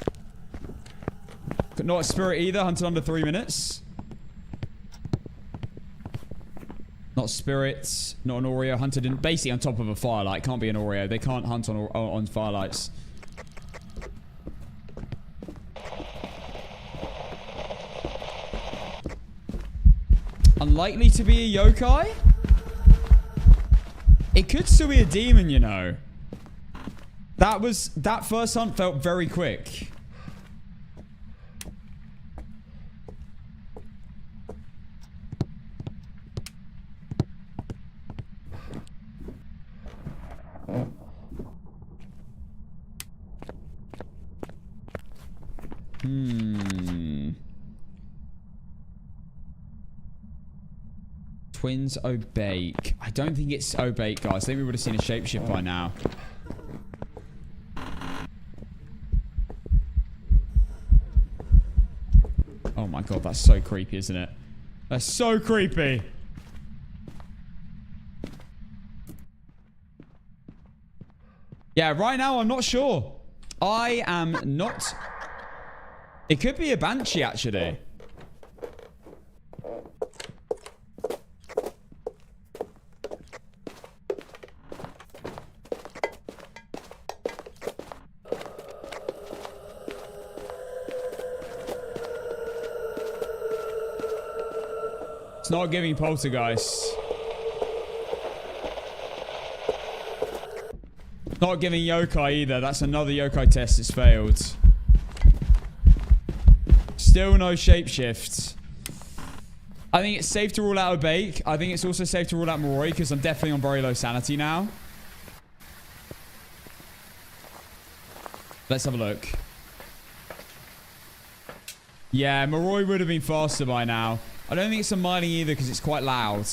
Not a spirit either, hunted under 3 minutes. Not spirits, not an Oreo, hunted in basically on top of a firelight. Can't be an Oreo. They can't hunt on firelights. Unlikely to be a yokai? It could still be a demon, you know. That first hunt felt very quick. Twins Obake. I don't think it's Obake, guys. I think we would have seen a shapeshift by now. Oh my god, that's so creepy, isn't it? That's so creepy. Yeah, right now I'm not sure. I am not... It could be a Banshee, actually. It's not giving poltergeist. Not giving yokai either. That's another yokai test that's failed. Still no shapeshift. I think it's safe to rule out Obake. I think it's also safe to rule out Moroi because I'm definitely on very low sanity now. Let's have a look. Yeah, Moroi would have been faster by now. I don't think it's a mining either because it's quite loud.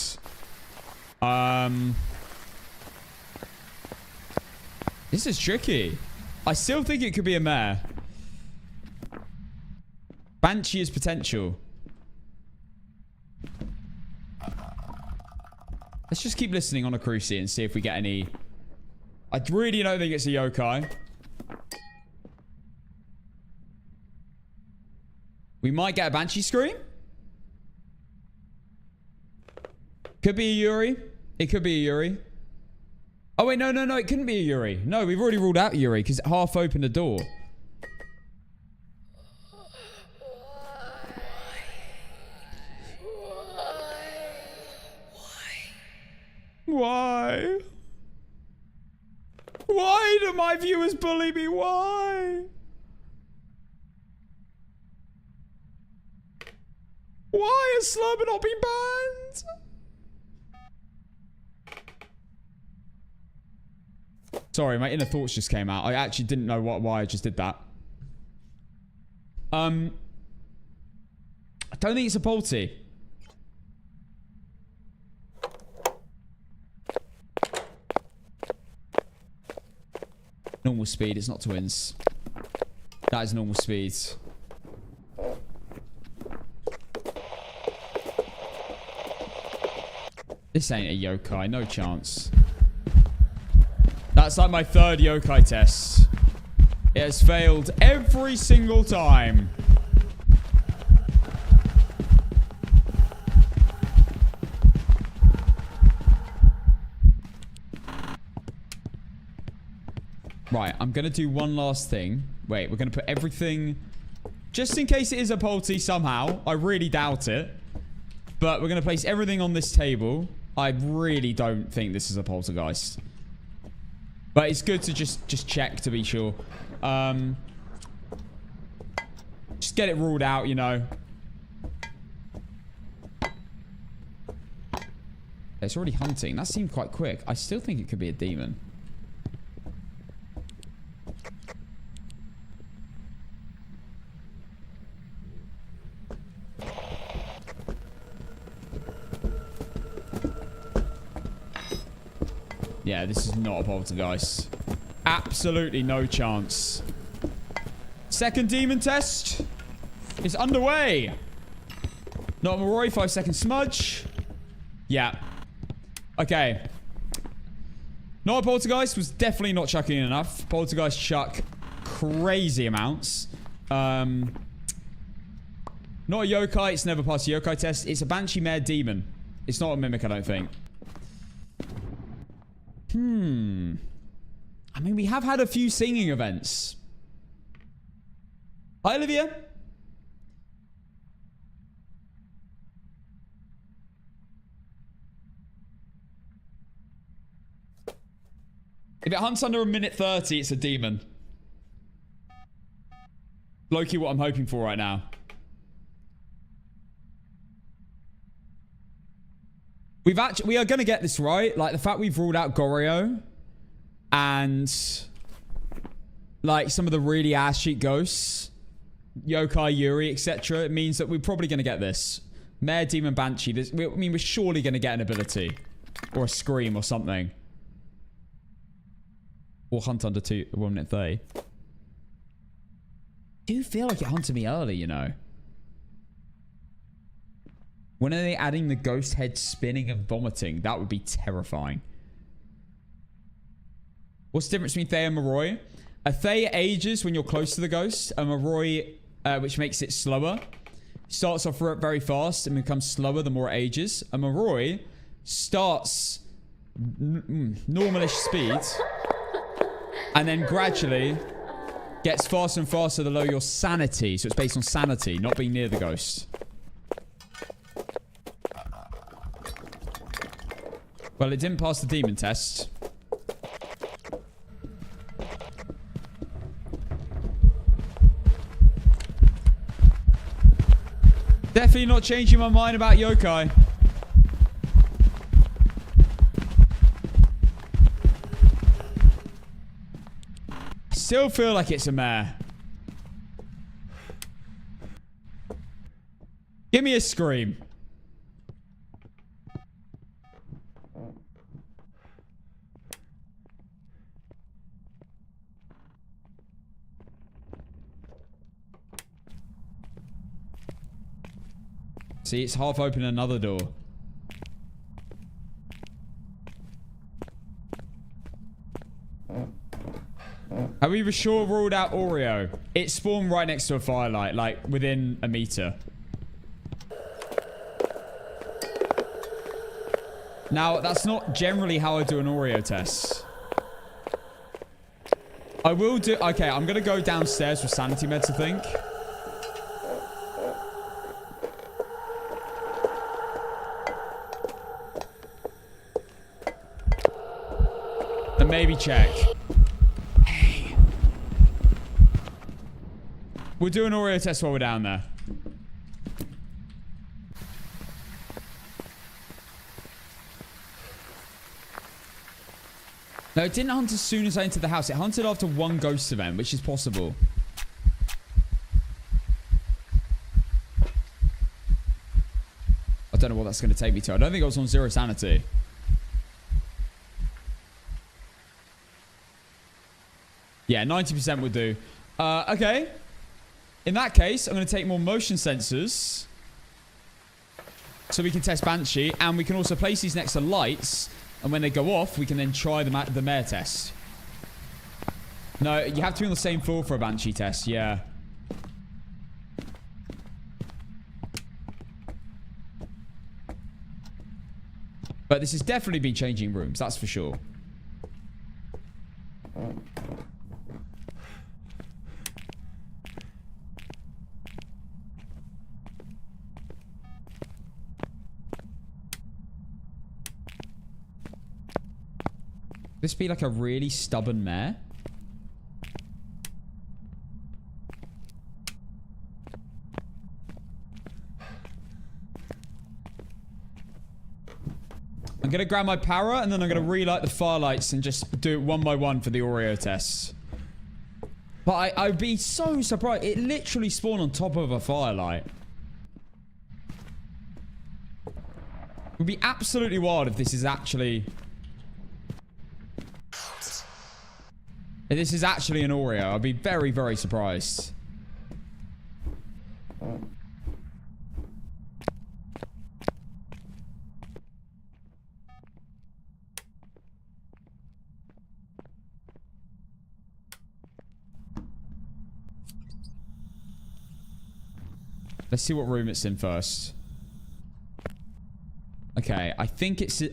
This is tricky. I still think it could be a mare. Banshee is potential. Let's just keep listening on a Cruci and see if we get any... I really don't think it's a yokai. We might get a Banshee scream. Could be a Yuri. It could be a Yuri. Oh, wait. No. It couldn't be a Yuri. No, we've already ruled out Yuri because it half opened the door. Why? Why do my viewers bully me? Why? Why has Slurber not been banned? Sorry, my inner thoughts just came out. I actually didn't know why I just did that. I don't think it's a Polty. Normal speed, it's not twins. That is normal speed. This ain't a yokai. No chance. That's like my third yokai test. It has failed every single time. Right, I'm going to do one last thing. Wait, we're going to put everything... Just in case it is a polty somehow. I really doubt it. But we're going to place everything on this table. I really don't think this is a poltergeist. But it's good to just check to be sure. Just get it ruled out, you know. It's already hunting. That seemed quite quick. I still think it could be a demon. Yeah, this is not a poltergeist. Absolutely no chance. Second demon test is underway. Not Roy, 5-second smudge. Yeah. Okay. Not a poltergeist, was definitely not chucking enough. Poltergeist chuck crazy amounts. Not a yokai, it's never passed a yokai test. It's a banshee mare demon. It's not a mimic, I don't think. I mean, we have had a few singing events. Hi, Olivia. If it hunts under a minute 30, it's a demon. Low-key what I'm hoping for right now. We are going to get this right. Like, the fact we've ruled out Goryo and, like, some of the really ass-cheek ghosts, Yokai, Yuri, etc. It means that we're probably going to get this. Mare, Demon, Banshee. I mean, we're surely going to get an ability. Or a scream or something. Or hunt under 1 minute 30. I do feel like it hunted me early, you know. When are they adding the ghost head spinning and vomiting? That would be terrifying. What's the difference between Thay and Moroi? A Thay ages when you're close to the ghost. A Moroi, which makes it slower, starts off very fast and becomes slower the more it ages. A Moroi starts normalish speed and then gradually gets faster and faster the lower your sanity. So it's based on sanity, not being near the ghost. Well, it didn't pass the demon test. Definitely not changing my mind about yokai. Still feel like it's a mare. Give me a scream. See, it's half open another door. Have we for sure ruled out Oreo? It spawned right next to a firelight, like within a meter. Now, that's not generally how I do an Oreo test. I will do... Okay, I'm going to go downstairs with sanity meds, I think. And maybe check. Hey. We'll do an Oreo test while we're down there. No, it didn't hunt as soon as I entered the house. It hunted after one ghost event, which is possible. I don't know what that's going to take me to. I don't think I was on 0 sanity. Yeah, 90% would do. Okay. In that case, I'm going to take more motion sensors. So we can test Banshee, and we can also place these next to lights, and when they go off, we can then try the mare test. No, you have to be on the same floor for a Banshee test, yeah. But this has definitely been changing rooms, that's for sure. This be like a really stubborn mare? I'm going to grab my power and then I'm going to relight the firelights and just do it one by one for the Oreo tests. But I'd be so surprised. It literally spawned on top of a firelight. It would be absolutely wild if this is actually... If this is actually an Oreo. I'd be very, very surprised. Let's see what room it's in first. Okay, I think it's...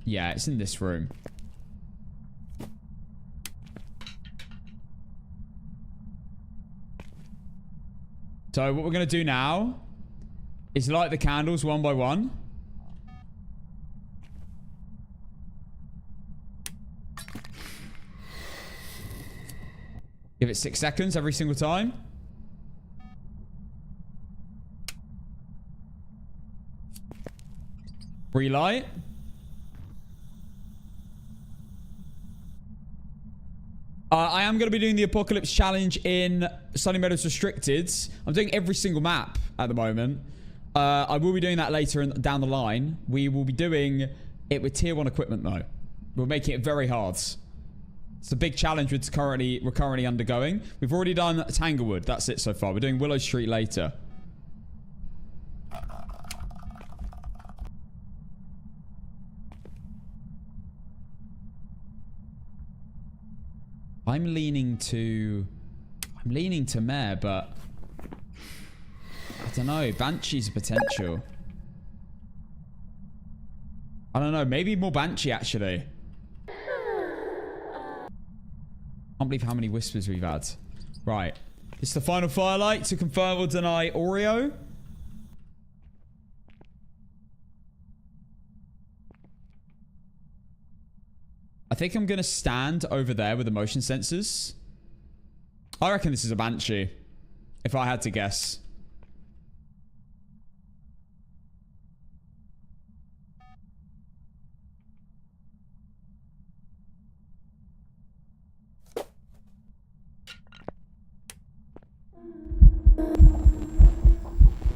yeah, it's in this room. So what we're going to do now is light the candles one by one. Give it 6 seconds every single time. Relight. I am going to be doing the Apocalypse Challenge in Sunny Meadows Restricted. I'm doing every single map at the moment. I will be doing that later down the line. We will be doing it with tier 1 equipment, though. We're making it very hard. It's a big challenge we're currently undergoing. We've already done Tanglewood. That's it so far. We're doing Willow Street later. I'm leaning to Mare, but I don't know. Banshee's a potential. I don't know. Maybe more Banshee, actually. Can't believe how many whispers we've had. Right. It's the final firelight to confirm or deny Oreo. I think I'm going to stand over there with the motion sensors. I reckon this is a Banshee. If I had to guess.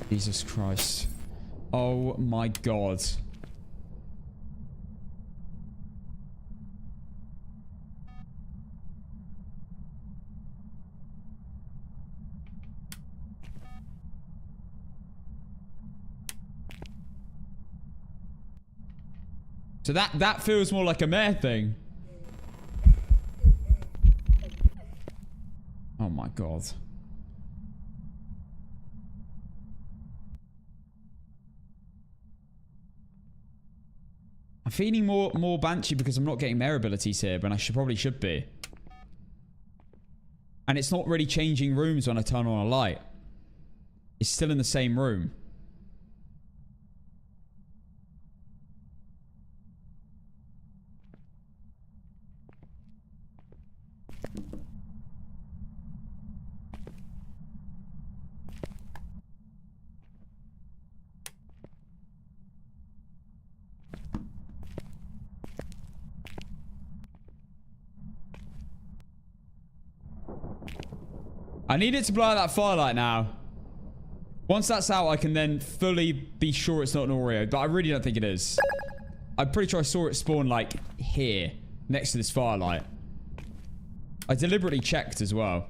Jesus Christ. Oh my God. So that feels more like a mare thing. Oh my God. I'm feeling more Banshee because I'm not getting mare abilities here, but I probably should be. And it's not really changing rooms when I turn on a light. It's still in the same room. I need it to blow out that firelight now. Once that's out, I can then fully be sure it's not an Oreo. But I really don't think it is. I'm pretty sure I saw it spawn, like, here. Next to this firelight. I deliberately checked as well.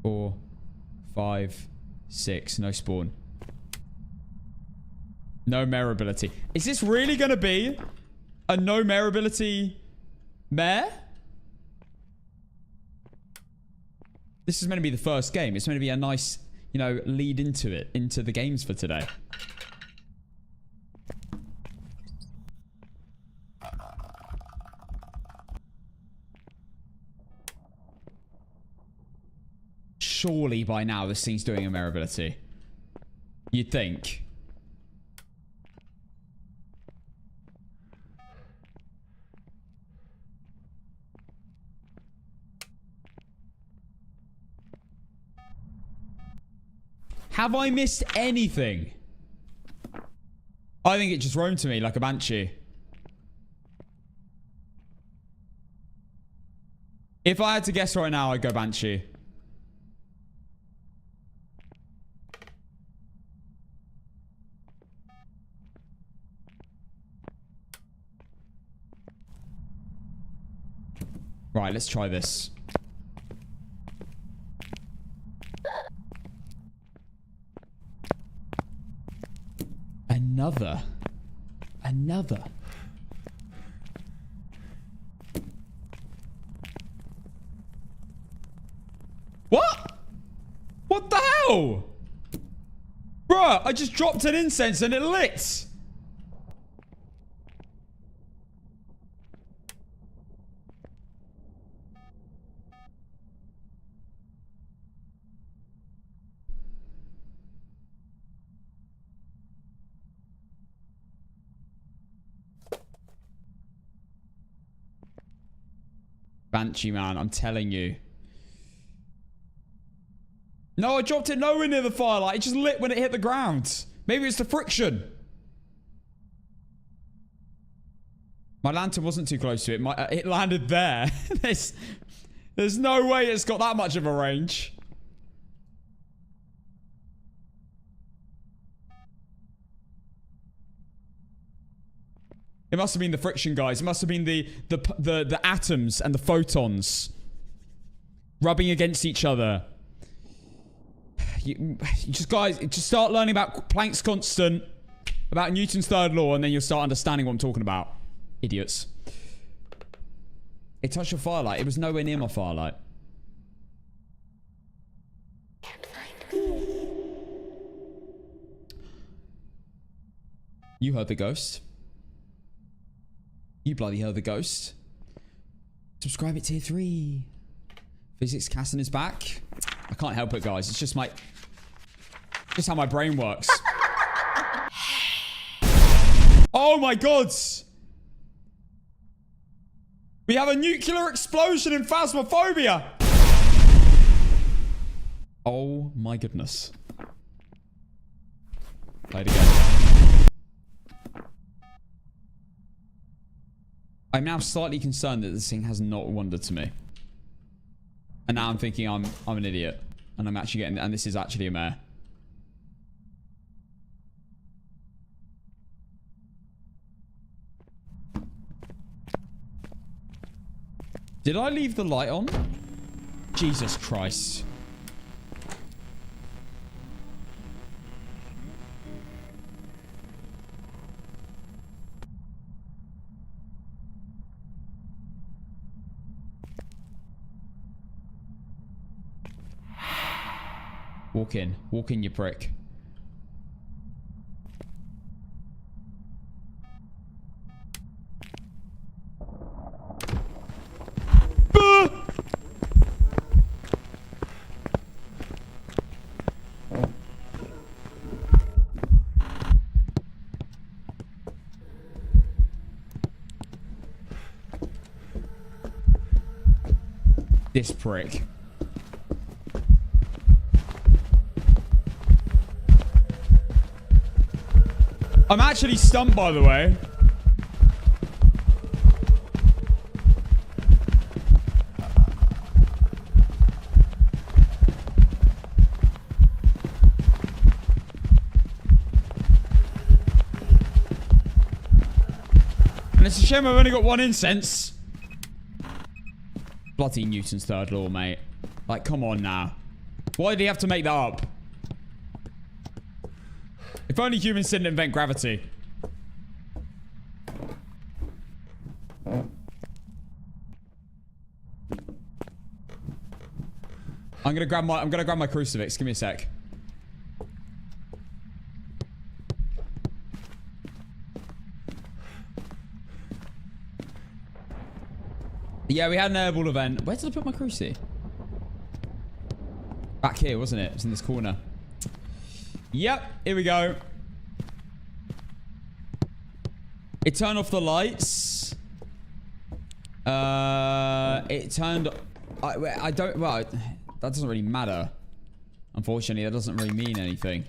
Four, 5, 6. No spawn. No mare ability. Is this really going to be a no mare ability mare? This is meant to be the first game. It's meant to be a nice, you know, lead into it, into the games for today. Surely by now this thing's doing a mare ability. You'd think. Have I missed anything? I think it just roamed to me like a banshee. If I had to guess right now, I'd go banshee. Right, let's try this. Another. What? What the hell? Bruh, I just dropped an incense and it lit. Banshee, man, I'm telling you. No, I dropped it nowhere near the firelight. It just lit when it hit the ground. Maybe it's the friction. My lantern wasn't too close to it. It landed there. There's no way it's got that much of a range. It must have been the friction, guys. It must have been the atoms and the photons rubbing against each other. You just, guys, just start learning about Planck's constant, about Newton's third law, and then you'll start understanding what I'm talking about. Idiots. It touched your firelight. It was nowhere near my firelight. You heard the ghost. You bloody heard the ghost. Subscribe at tier 3. Physics Casson is back. I can't help it, guys. It's just just how my brain works. Oh my god! We have a nuclear explosion in Phasmophobia! Oh my goodness. Play it again. I'm now slightly concerned that this thing has not wandered to me. And now I'm thinking I'm an idiot. And I'm actually getting... And this is actually a mare. Did I leave the light on? Jesus Christ. Walk in. Walk in, you prick. This prick. I'm actually stumped, by the way. And it's a shame I've only got one incense. Bloody Newton's third law, mate. Like, come on now. Why did he have to make that up? If only humans didn't invent gravity. I'm gonna grab my crucifix. Give me a sec. Yeah, we had an airball event. Where did I put my crucifix? Back here, wasn't it? It was in this corner. Yep, here we go. It turned off the lights. It turned... I don't... Well, that doesn't really matter. Unfortunately, that doesn't really mean anything.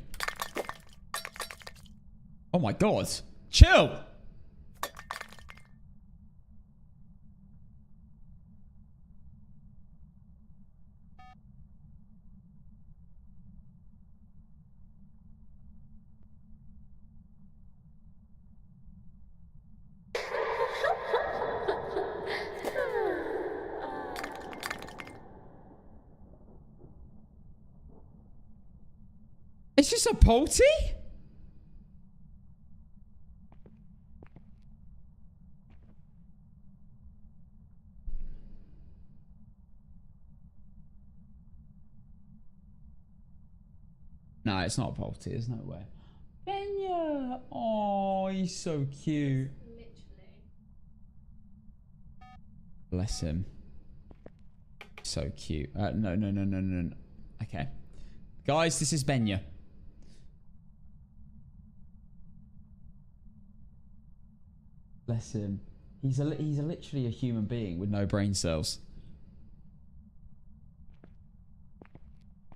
Oh my god. Chill! It's just a potty? No, it's not a potty. There's no way. Benya! Oh, he's so cute. Literally. Bless him. So cute. No. Okay. Guys, this is Benya. Bless him. He's literally a human being with no brain cells.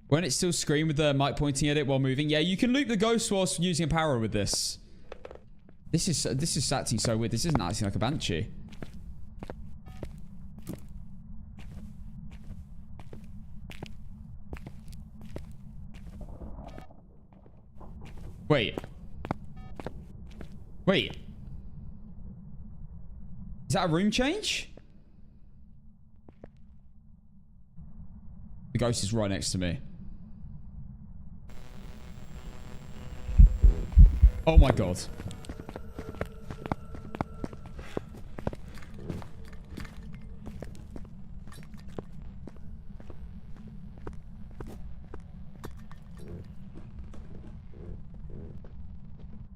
Won't it still scream with the mic pointing at it while moving? Yeah, you can loop the ghost whilst using a power with this. This is acting so weird. This isn't acting like a banshee. Wait. Is that a room change? The ghost is right next to me. Oh my god.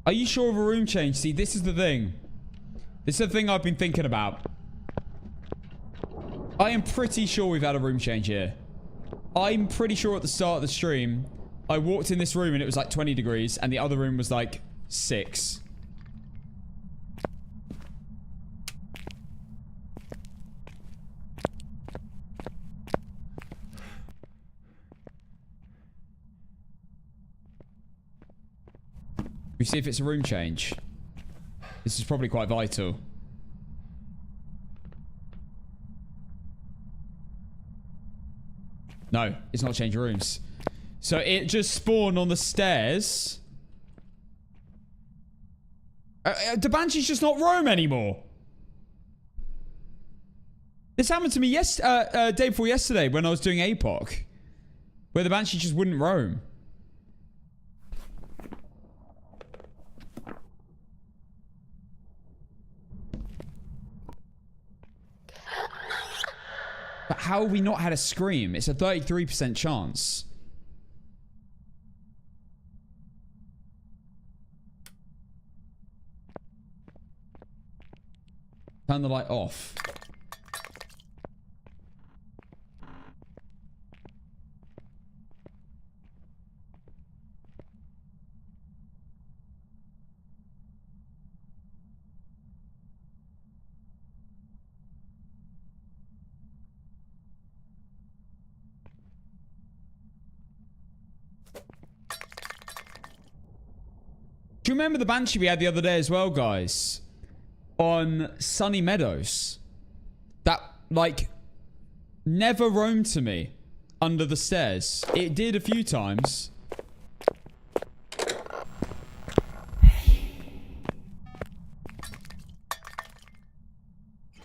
Are you sure of a room change? See, this is the thing. This is the thing I've been thinking about. I am pretty sure we've had a room change here. I'm pretty sure at the start of the stream, I walked in this room and it was like 20 degrees and the other room was like 6. We see if it's a room change. This is probably quite vital. No, it's not change rooms. So it just spawned on the stairs. The Banshee's just not roam anymore. This happened to me day before yesterday when I was doing APOC. Where the Banshee just wouldn't roam. But how have we not had a scream? It's a 33% chance. Turn the light off. Do you remember the Banshee we had the other day as well, guys? On Sunny Meadows. That, like, never roamed to me under the stairs. It did a few times.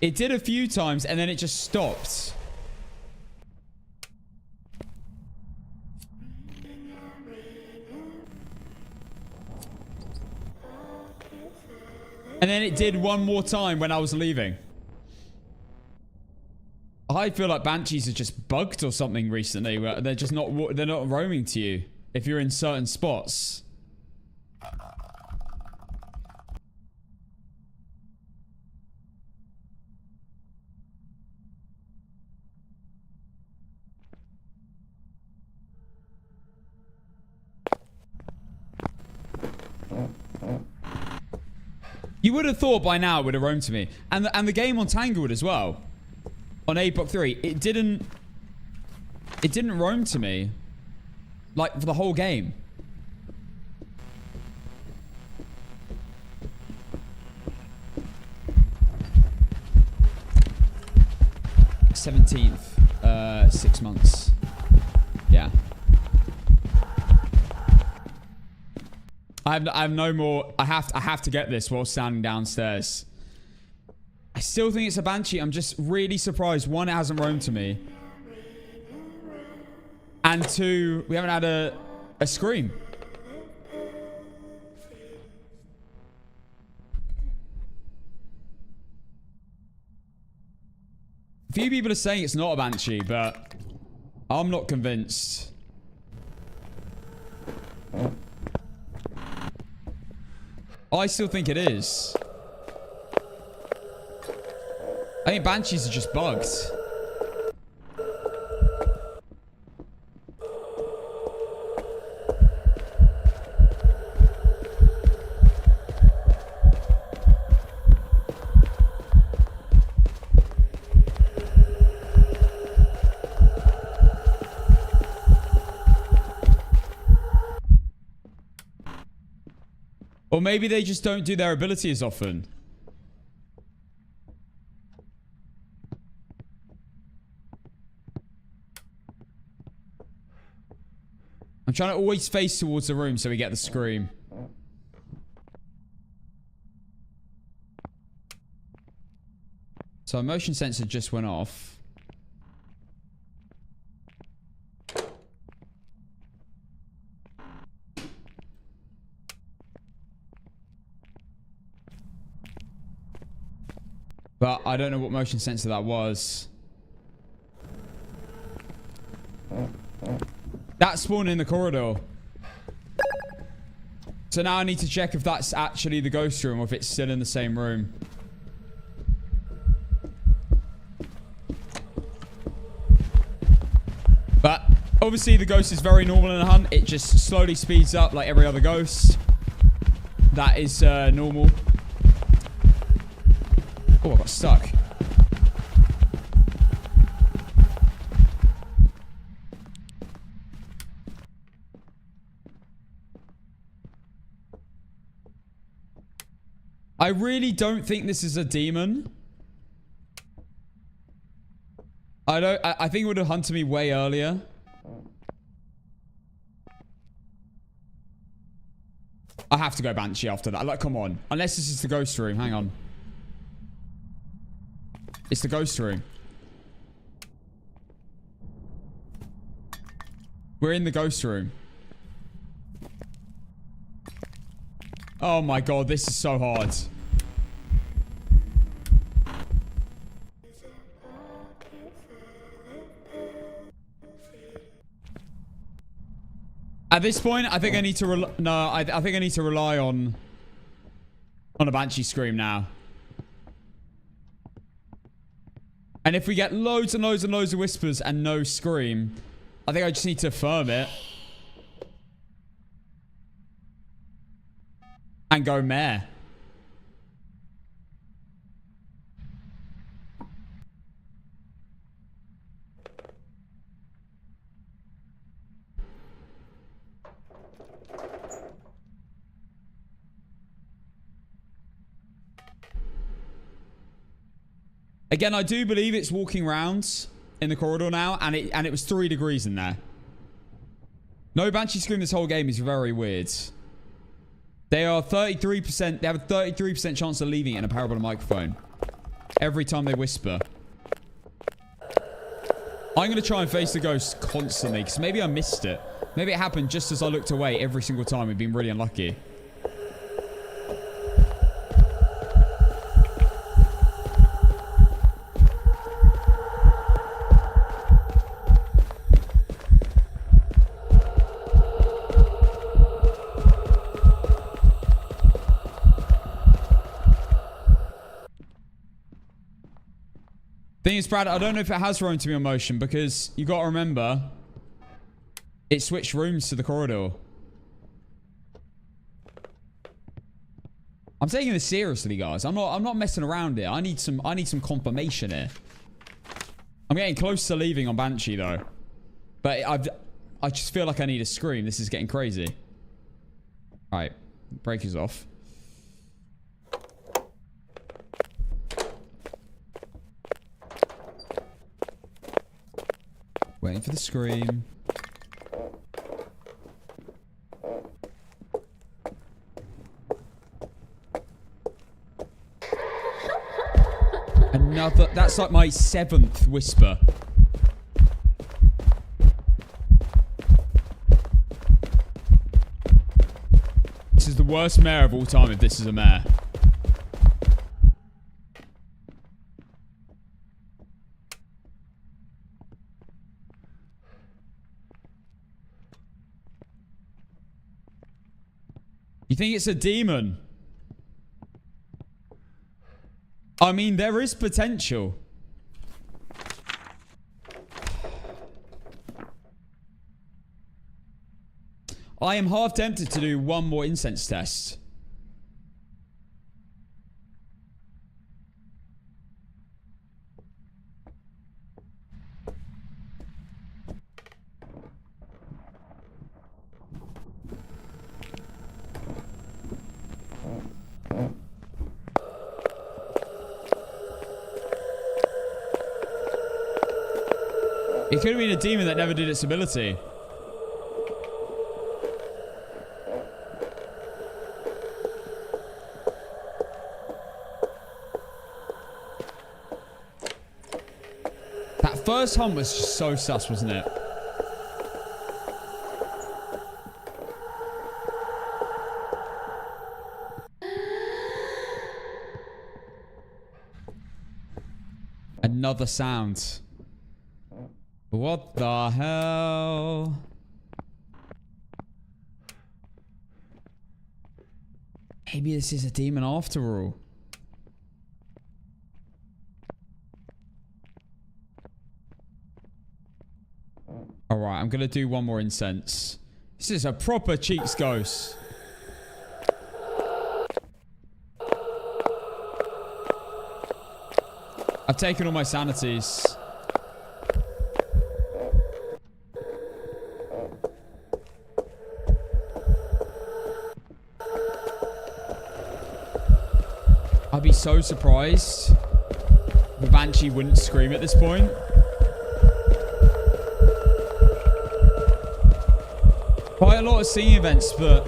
It did a few times and then it just stopped. And then it did one more time when I was leaving. I feel like Banshees are just bugged or something recently. Where they're just not, they're not roaming to you if you're in certain spots. You would have thought by now it would have roamed to me. And the game on Tanglewood as well. On APOC 3, it didn't roam to me. Like, for the whole game. $17th, 6 months. Yeah. I have no more. I have to get this while standing downstairs. I still think it's a Banshee. I'm just really surprised. One, it hasn't roamed to me. And two, we haven't had a scream. A few people are saying it's not a Banshee, but I'm not convinced. I still think it is. I think Banshees are just bugged. Or maybe they just don't do their ability as often. I'm trying to always face towards the room so we get the scream. So our motion sensor just went off. But I don't know what motion sensor that was. That spawned in the corridor. So now I need to check if that's actually the ghost room or if it's still in the same room. But obviously the ghost is very normal in a hunt. It just slowly speeds up like every other ghost. That is normal. Oh, I got stuck. I really don't think this is a demon. I think it would have hunted me way earlier. I have to go Banshee after that. Like, come on. Unless this is the ghost room. Hang on. It's the ghost room. We're in the ghost room. Oh my god, this is so hard. At this point, I think I need to I think I need to rely on a Banshee scream now. And if we get loads and loads and loads of whispers and no scream, I think I just need to affirm it. And go meh. Again, I do believe it's walking around in the corridor now, and it was 3 degrees in there. No Banshee scream this whole game is very weird. They are 33%. They have a 33% chance of leaving it in a parabolic microphone every time they whisper. I'm going to try and face the ghost constantly because maybe I missed it. Maybe it happened just as I looked away every single time. We've been really unlucky. Thing is, Brad, I don't know if it has thrown to me on motion because you got to remember it switched rooms to the corridor. I'm taking this seriously, guys. I'm not messing around here. I need some confirmation here. I'm getting close to leaving on Banshee though. But I just feel like I need a scream. This is getting crazy. Alright. Breaker's off. Waiting for the scream. Another... That's like my 7th whisper. This is the worst mare of all time if this is a mare. You think it's a demon? I mean, there is potential. I am half tempted to do one more incense test. It could have been a demon that never did its ability. That first hum was just so sus, wasn't it? Another sound. What the hell? Maybe this is a demon after all. Alright, I'm gonna do one more incense. This is a proper cheeks ghost. I've taken all my sanities. I'd be so surprised the Banshee wouldn't scream at this point. Quite a lot of singing events, but...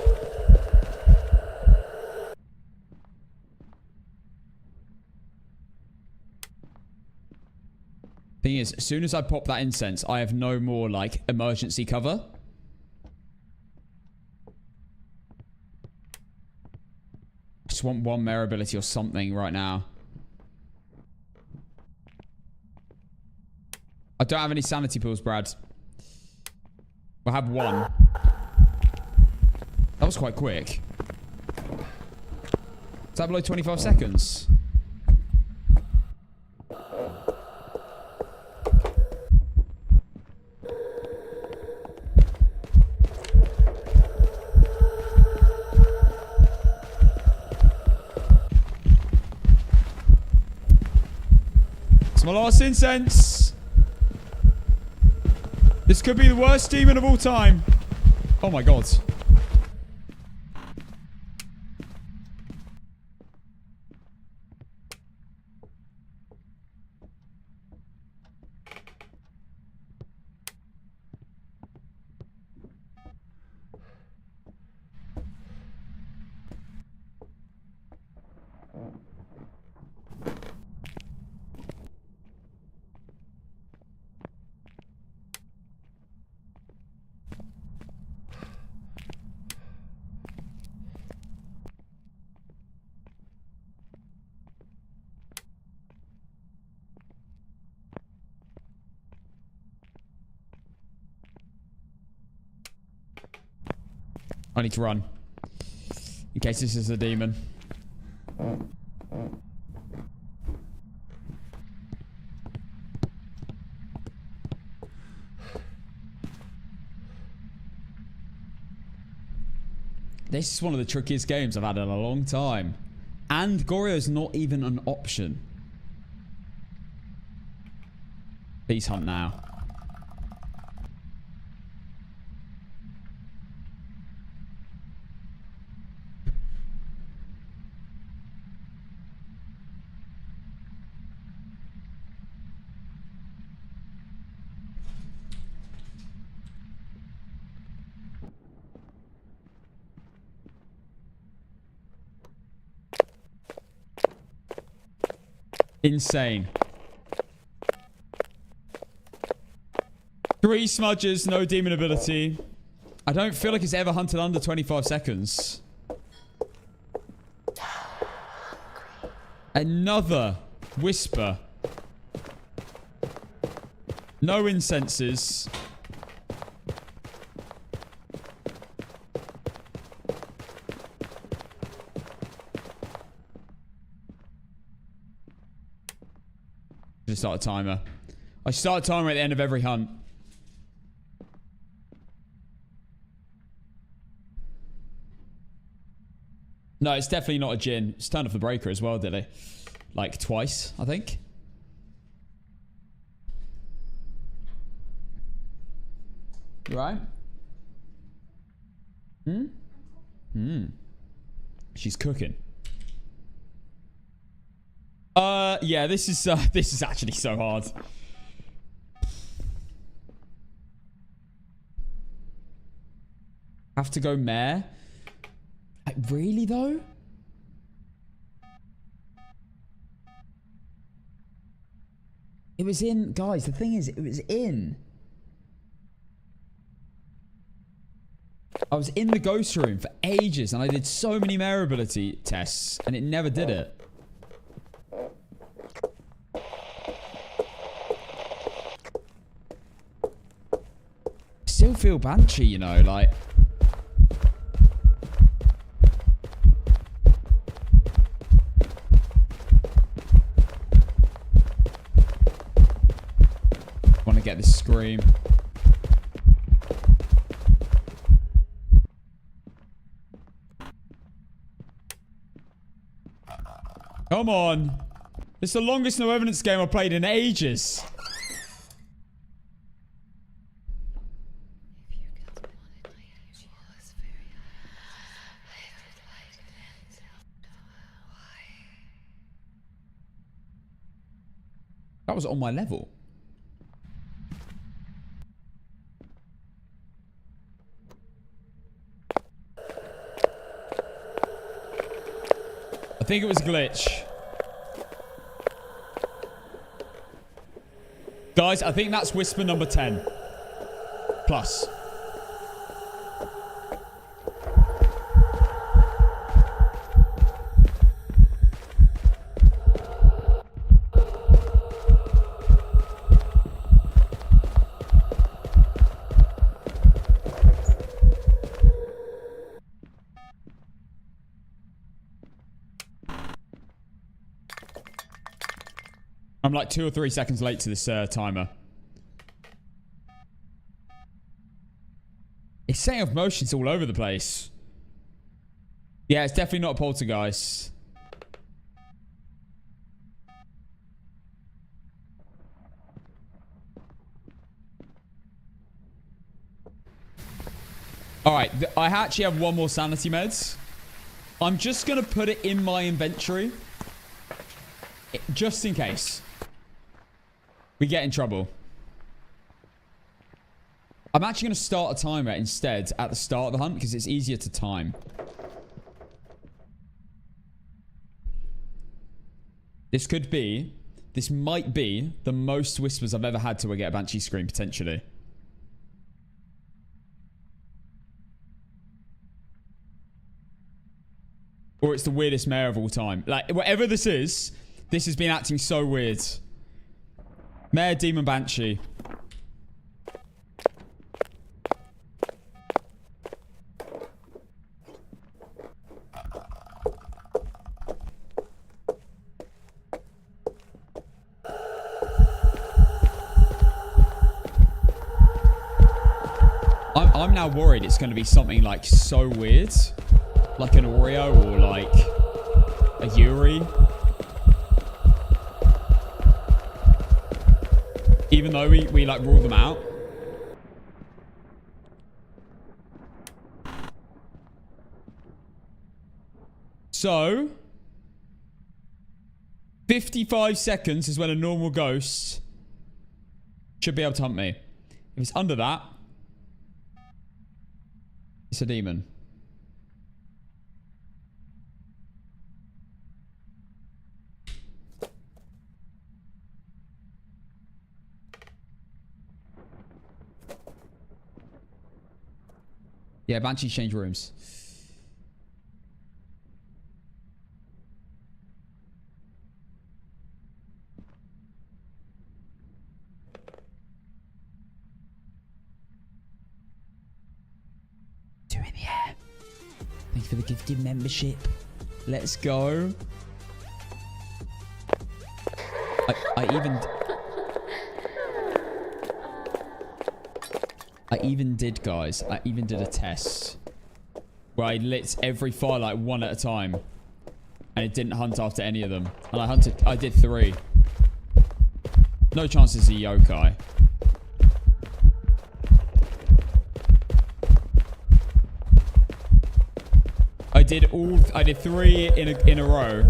Thing is, as soon as I pop that incense, I have no more, like, emergency cover. Just want one mare ability or something right now. I don't have any sanity pills, Brad. I have one. That was quite quick. Is that below 25 seconds? My last incense. This could be the worst demon of all time. Oh my god. I need to run. In case this is a demon. This is one of the trickiest games I've had in a long time. And Goryo's not even an option. Please hunt now. Insane. 3 smudges, no demon ability. I don't feel like it's ever hunted under 25 seconds. Another whisper. No incenses. Just start a timer. I start a timer at the end of every hunt. No, it's definitely not a Jinn. It's turned off the breaker as well, did he? Like twice, I think. You right? She's cooking. Yeah, this is actually so hard. Have to go mare? Like, really though? It was in, guys, the thing is, it was in. I was in the ghost room for ages and I did so many mare ability tests and it never did it. Still feel Banshee, you know, like. Want to get this scream. Come on. It's the longest no evidence game I've played in ages. That was on my level. I think it was a glitch. Guys, I think that's whisper number 10. Plus. I'm like 2 or 3 seconds late to this timer. It's setting off motions all over the place. Yeah, it's definitely not a poltergeist. Alright, I actually have 1 more sanity meds. I'm just going to put it in my inventory. Just in case we get in trouble. I'm actually going to start a timer instead at the start of the hunt because it's easier to time. This might be the most whispers I've ever had to get a Banshee scream, potentially. Or it's the weirdest mare of all time. Like, whatever this has been acting so weird. Mare, Demon, Banshee. I'm now worried it's going to be something like so weird. Like an Oreo or like a Yuri. Even though we like ruled them out. So 55 seconds is when a normal ghost should be able to hunt me. If it's under that, it's a demon. Yeah, Banshees change rooms. Two in the air. Thank you for the gifted membership. Let's go. I even did, guys. I even did a test where I lit every fire like one at a time, and it didn't hunt after any of them. And I did 3. No chance it's a yokai. I did 3 in a row,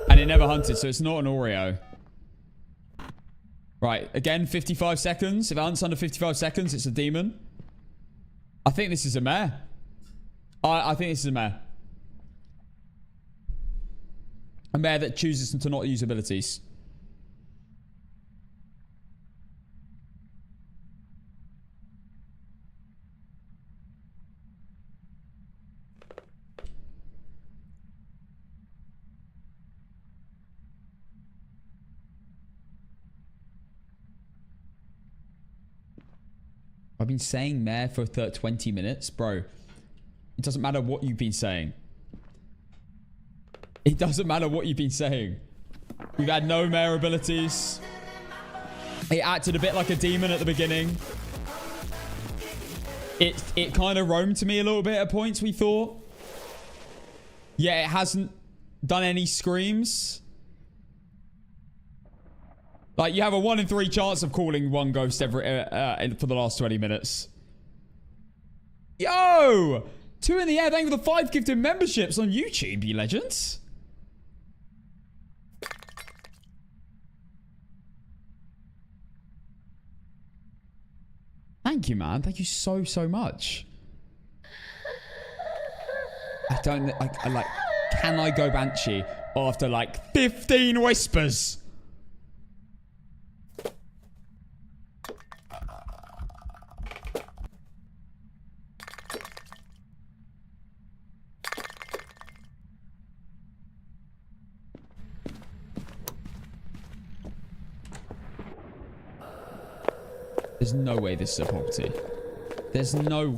and it never hunted, so it's not an Oreo. Right, again, 55 seconds. If it hunts under 55 seconds, it's a demon. I think this is a mare. I think this is a mare. A mare that chooses to not use abilities. I've been saying mare for 20 minutes. Bro, it doesn't matter what you've been saying. It doesn't matter what you've been saying. We've had no mare abilities. It acted a bit like a demon at the beginning. It kind of roamed to me a little bit at points, we thought. Yeah, it hasn't done any screams. Like, you have a 1 in 3 chance of calling one ghost every for the last 20 minutes. Yo! 2 in the air. Thank you for the 5 gifted memberships on YouTube, you legends. Thank you, man. Thank you so, so much. I like, can I go Banshee after like 15 whispers? There's no way this is a property. There's no...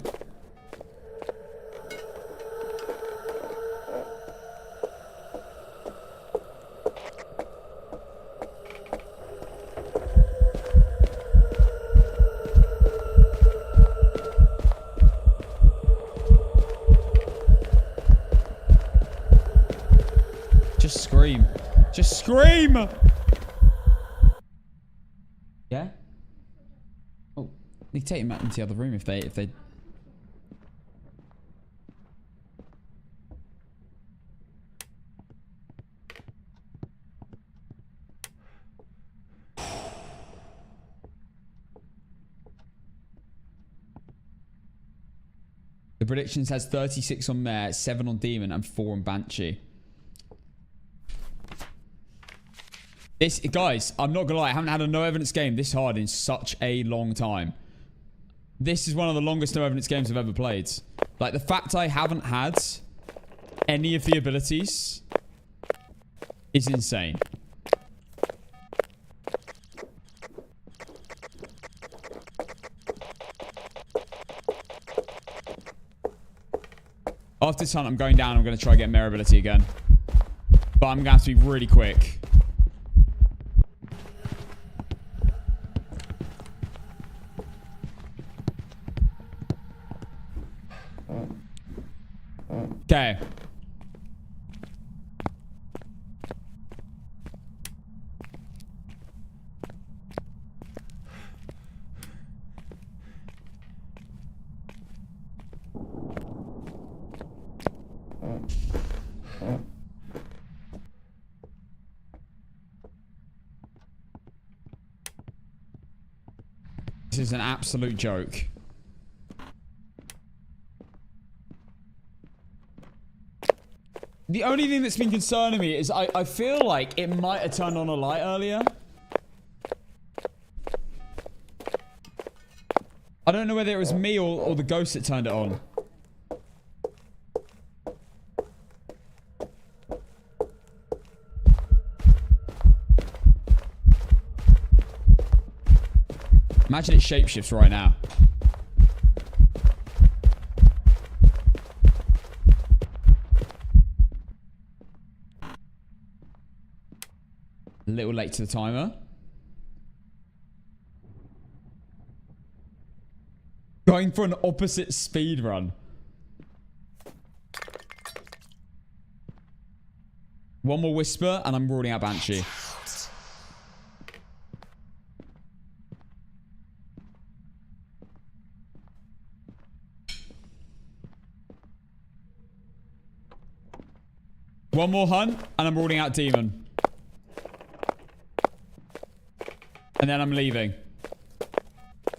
Just scream. Just scream! Yeah? Oh, you can take him out into the other room if they... The predictions has 36 on Mare, 7 on Demon, and 4 on Banshee. This, guys, I'm not gonna lie, I haven't had a no evidence game this hard in such a long time. This is one of the longest no evidence games I've ever played. Like, the fact I haven't had any of the abilities is insane. After this hunt, I'm going down. I'm going to try to get Mare ability again. But I'm going to have to be really quick. Okay, Okay. This is an absolute joke. The only thing that's been concerning me is I feel like it might have turned on a light earlier. I don't know whether it was me or the ghost that turned it on. Imagine it shapeshifts right now. A little late to the timer. Going for an opposite speed run. One more whisper and I'm ruling out Banshee. One more hunt and I'm ruling out Demon. And then I'm leaving.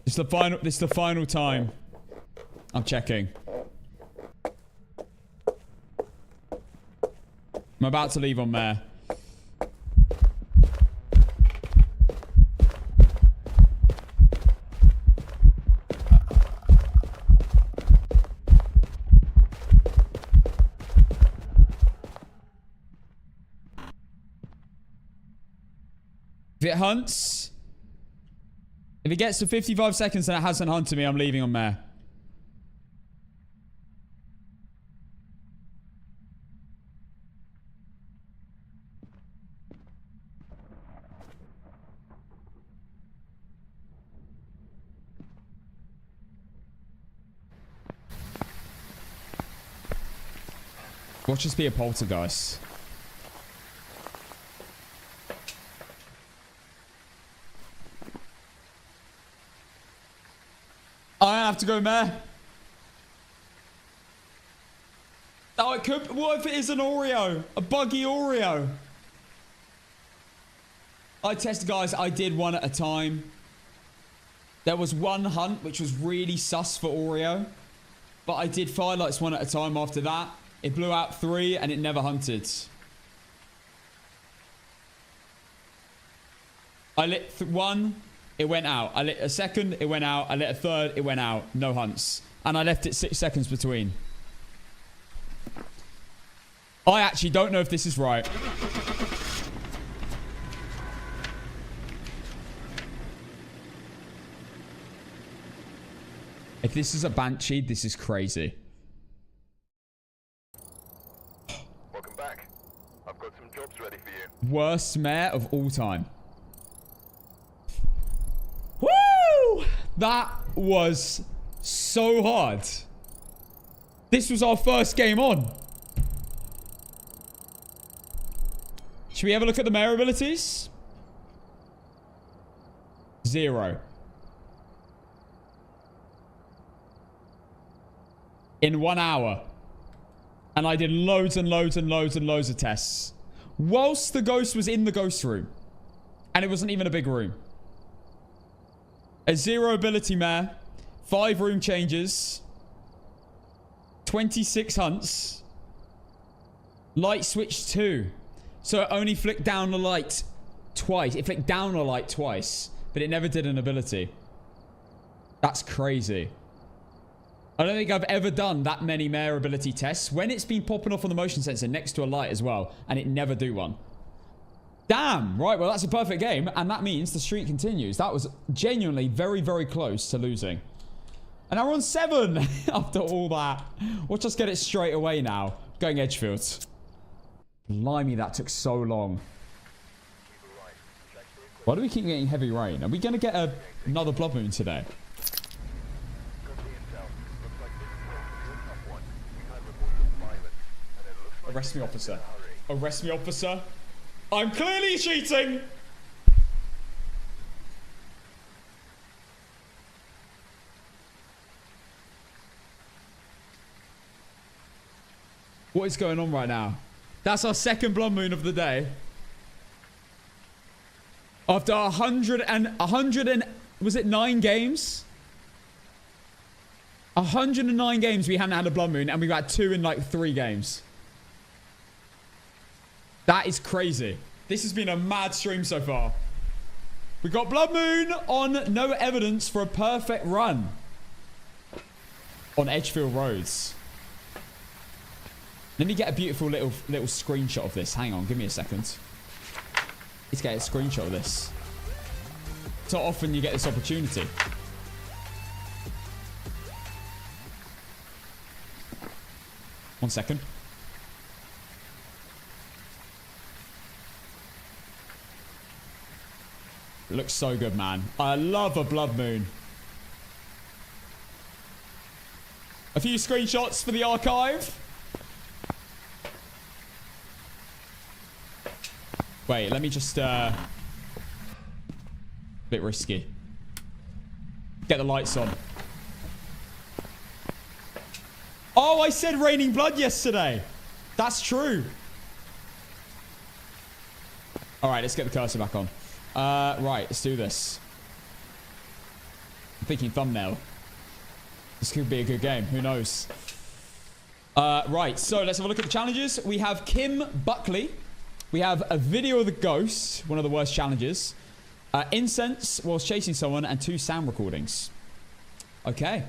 This is the final time. I'm checking. I'm about to leave on Mare. If it hunts, if it gets to 55 seconds and it hasn't hunted me, I'm leaving on Mare. Watch this be a poltergeist. I have to go, Mare. Oh, it could. What if it is an Oreo? A buggy Oreo? I tested, guys. I did one at a time. There was one hunt which was really sus for Oreo. But I did firelights one at a time after that. It blew out 3 and it never hunted. I lit 1. It went out. I lit a second, it went out. I lit a third, it went out. No hunts. And I left it 6 seconds between. I actually don't know if this is right. If this is a Banshee, this is crazy. Welcome back. I've got some jobs ready for you. Worst mare of all time. Woo! That was so hard. This was our first game on. Should we have a look at the mare abilities? 0. In 1 hour. And I did loads and loads and loads and loads of tests. Whilst the ghost was in the ghost room. And it wasn't even a big room. A 0 ability mare. 5 room changes. 26 hunts. Light switch 2. So it only flicked down the light twice. It flicked down the light twice. But it never did an ability. That's crazy. I don't think I've ever done that many mare ability tests. When it's been popping off on the motion sensor next to a light as well. And it never do one. Damn. Right, well, that's a perfect game. And that means the streak continues. That was genuinely very, very close to losing. And now we're on 7 after all that. Watch us get it straight away now. Going Edgefield. Blimey, that took so long. Why do we keep getting heavy rain? Are we going to get another blood moon today? Arrest me, officer. Arrest me, officer. I'm clearly cheating. What is going on right now? That's our second blood moon of the day. After 100 and was it 9 games? 109 games we hadn't had a blood moon, and we've had 2 in like 3 games. That is crazy. This has been a mad stream so far. We got blood moon on no evidence for a perfect run on Edgefield Roads. Let me get a beautiful little screenshot of this. Hang on, give me a second. Let's get a screenshot of this. It's not often you get this opportunity. One second. It looks so good, man. I love a blood moon. A few screenshots for the archive. Wait, let me just, bit risky. Get the lights on. Oh, I said raining blood yesterday. That's true. All right, let's get the cursor back on. Right, let's do this. I'm thinking thumbnail. This could be a good game. Who knows? Right, so let's have a look at the challenges. We have Kim Buckley. We have a video of the ghost, one of the worst challenges. Incense whilst chasing someone, and 2 sound recordings. Okay.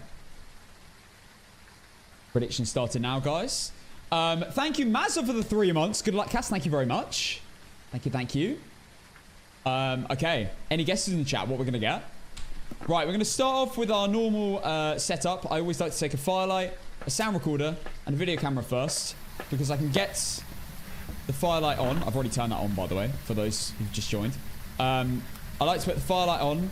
Prediction started now, guys. Thank you, Mazza, for the 3 months. Good luck, Cass. Thank you very much. Thank you. Okay. Any guesses in the chat what we're going to get? Right, we're going to start off with our normal setup. I always like to take a firelight, a sound recorder, and a video camera first, because I can get the firelight on. I've already turned that on, by the way, for those who've just joined. I like to put the firelight on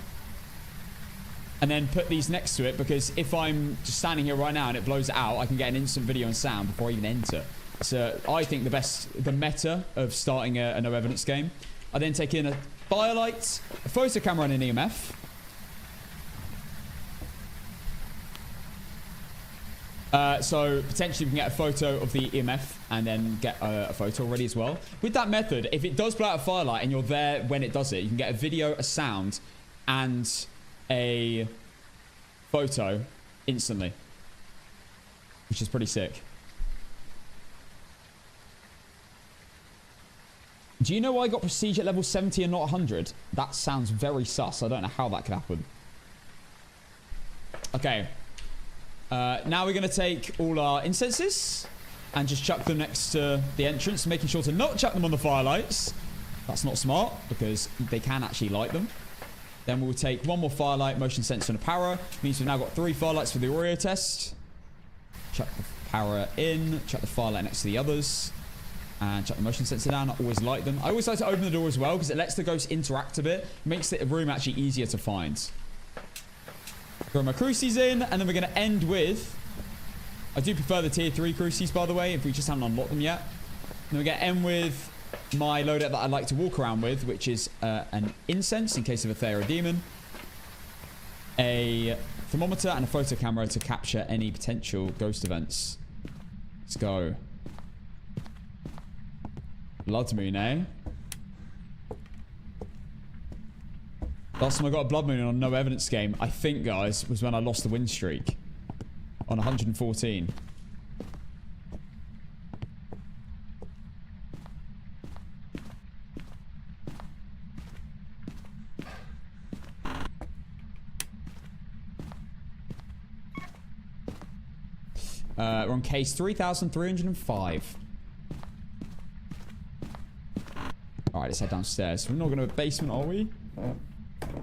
and then put these next to it, because if I'm just standing here right now and it blows out, I can get an instant video and sound before I even enter. So I think the meta of starting a no evidence game. I then take in a firelight, a photo camera, and an EMF. So potentially we can get a photo of the EMF and then get a photo already as well. With that method, if it does blow out a firelight and you're there when it does it, you can get a video, a sound, and a photo instantly, which is pretty sick. Do you know why I got prestige at level 70 and not 100? That sounds very sus. I don't know how that could happen. Okay. Now we're going to take all our incenses and just chuck them next to the entrance, making sure to not chuck them on the firelights. That's not smart, because they can actually light them. Then we'll take 1 more firelight, motion sensor, and a power. Means we've now got 3 firelights for the Oreo test. Chuck the power in, chuck the firelight next to the others, and chuck the motion sensor down. I always light them. I always like to open the door as well, because it lets the ghost interact a bit. Makes the room actually easier to find. Throw my crucies in, and then we're going to end with... I do prefer the tier 3 crucies, by the way, if we just haven't unlocked them yet. Then we're going to end with my loadout that I like to walk around with, which is an incense in case of a Thea or a demon, a thermometer, and a photo camera to capture any potential ghost events. Let's go. Blood moon, eh? Last time I got a blood moon on a no evidence game, I think, guys, was when I lost the win streak on 114. We're on case 3,305. Alright, let's head downstairs. We're not going to a basement, are we?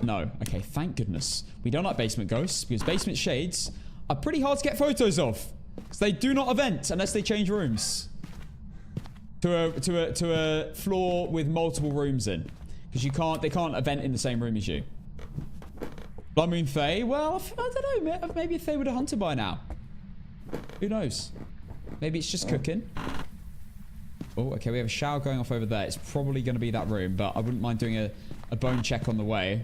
No. Okay, thank goodness. We don't like basement ghosts, because basement shades are pretty hard to get photos of. Because they do not event unless they change rooms. To a floor with multiple rooms in. Because they can't event in the same room as you. Blood Moon Fae? Well, I don't know. Maybe if they would have hunted by now. Who knows? Maybe it's just cooking. Oh, okay. We have a shower going off over there. It's probably going to be that room, but I wouldn't mind doing a bone check on the way.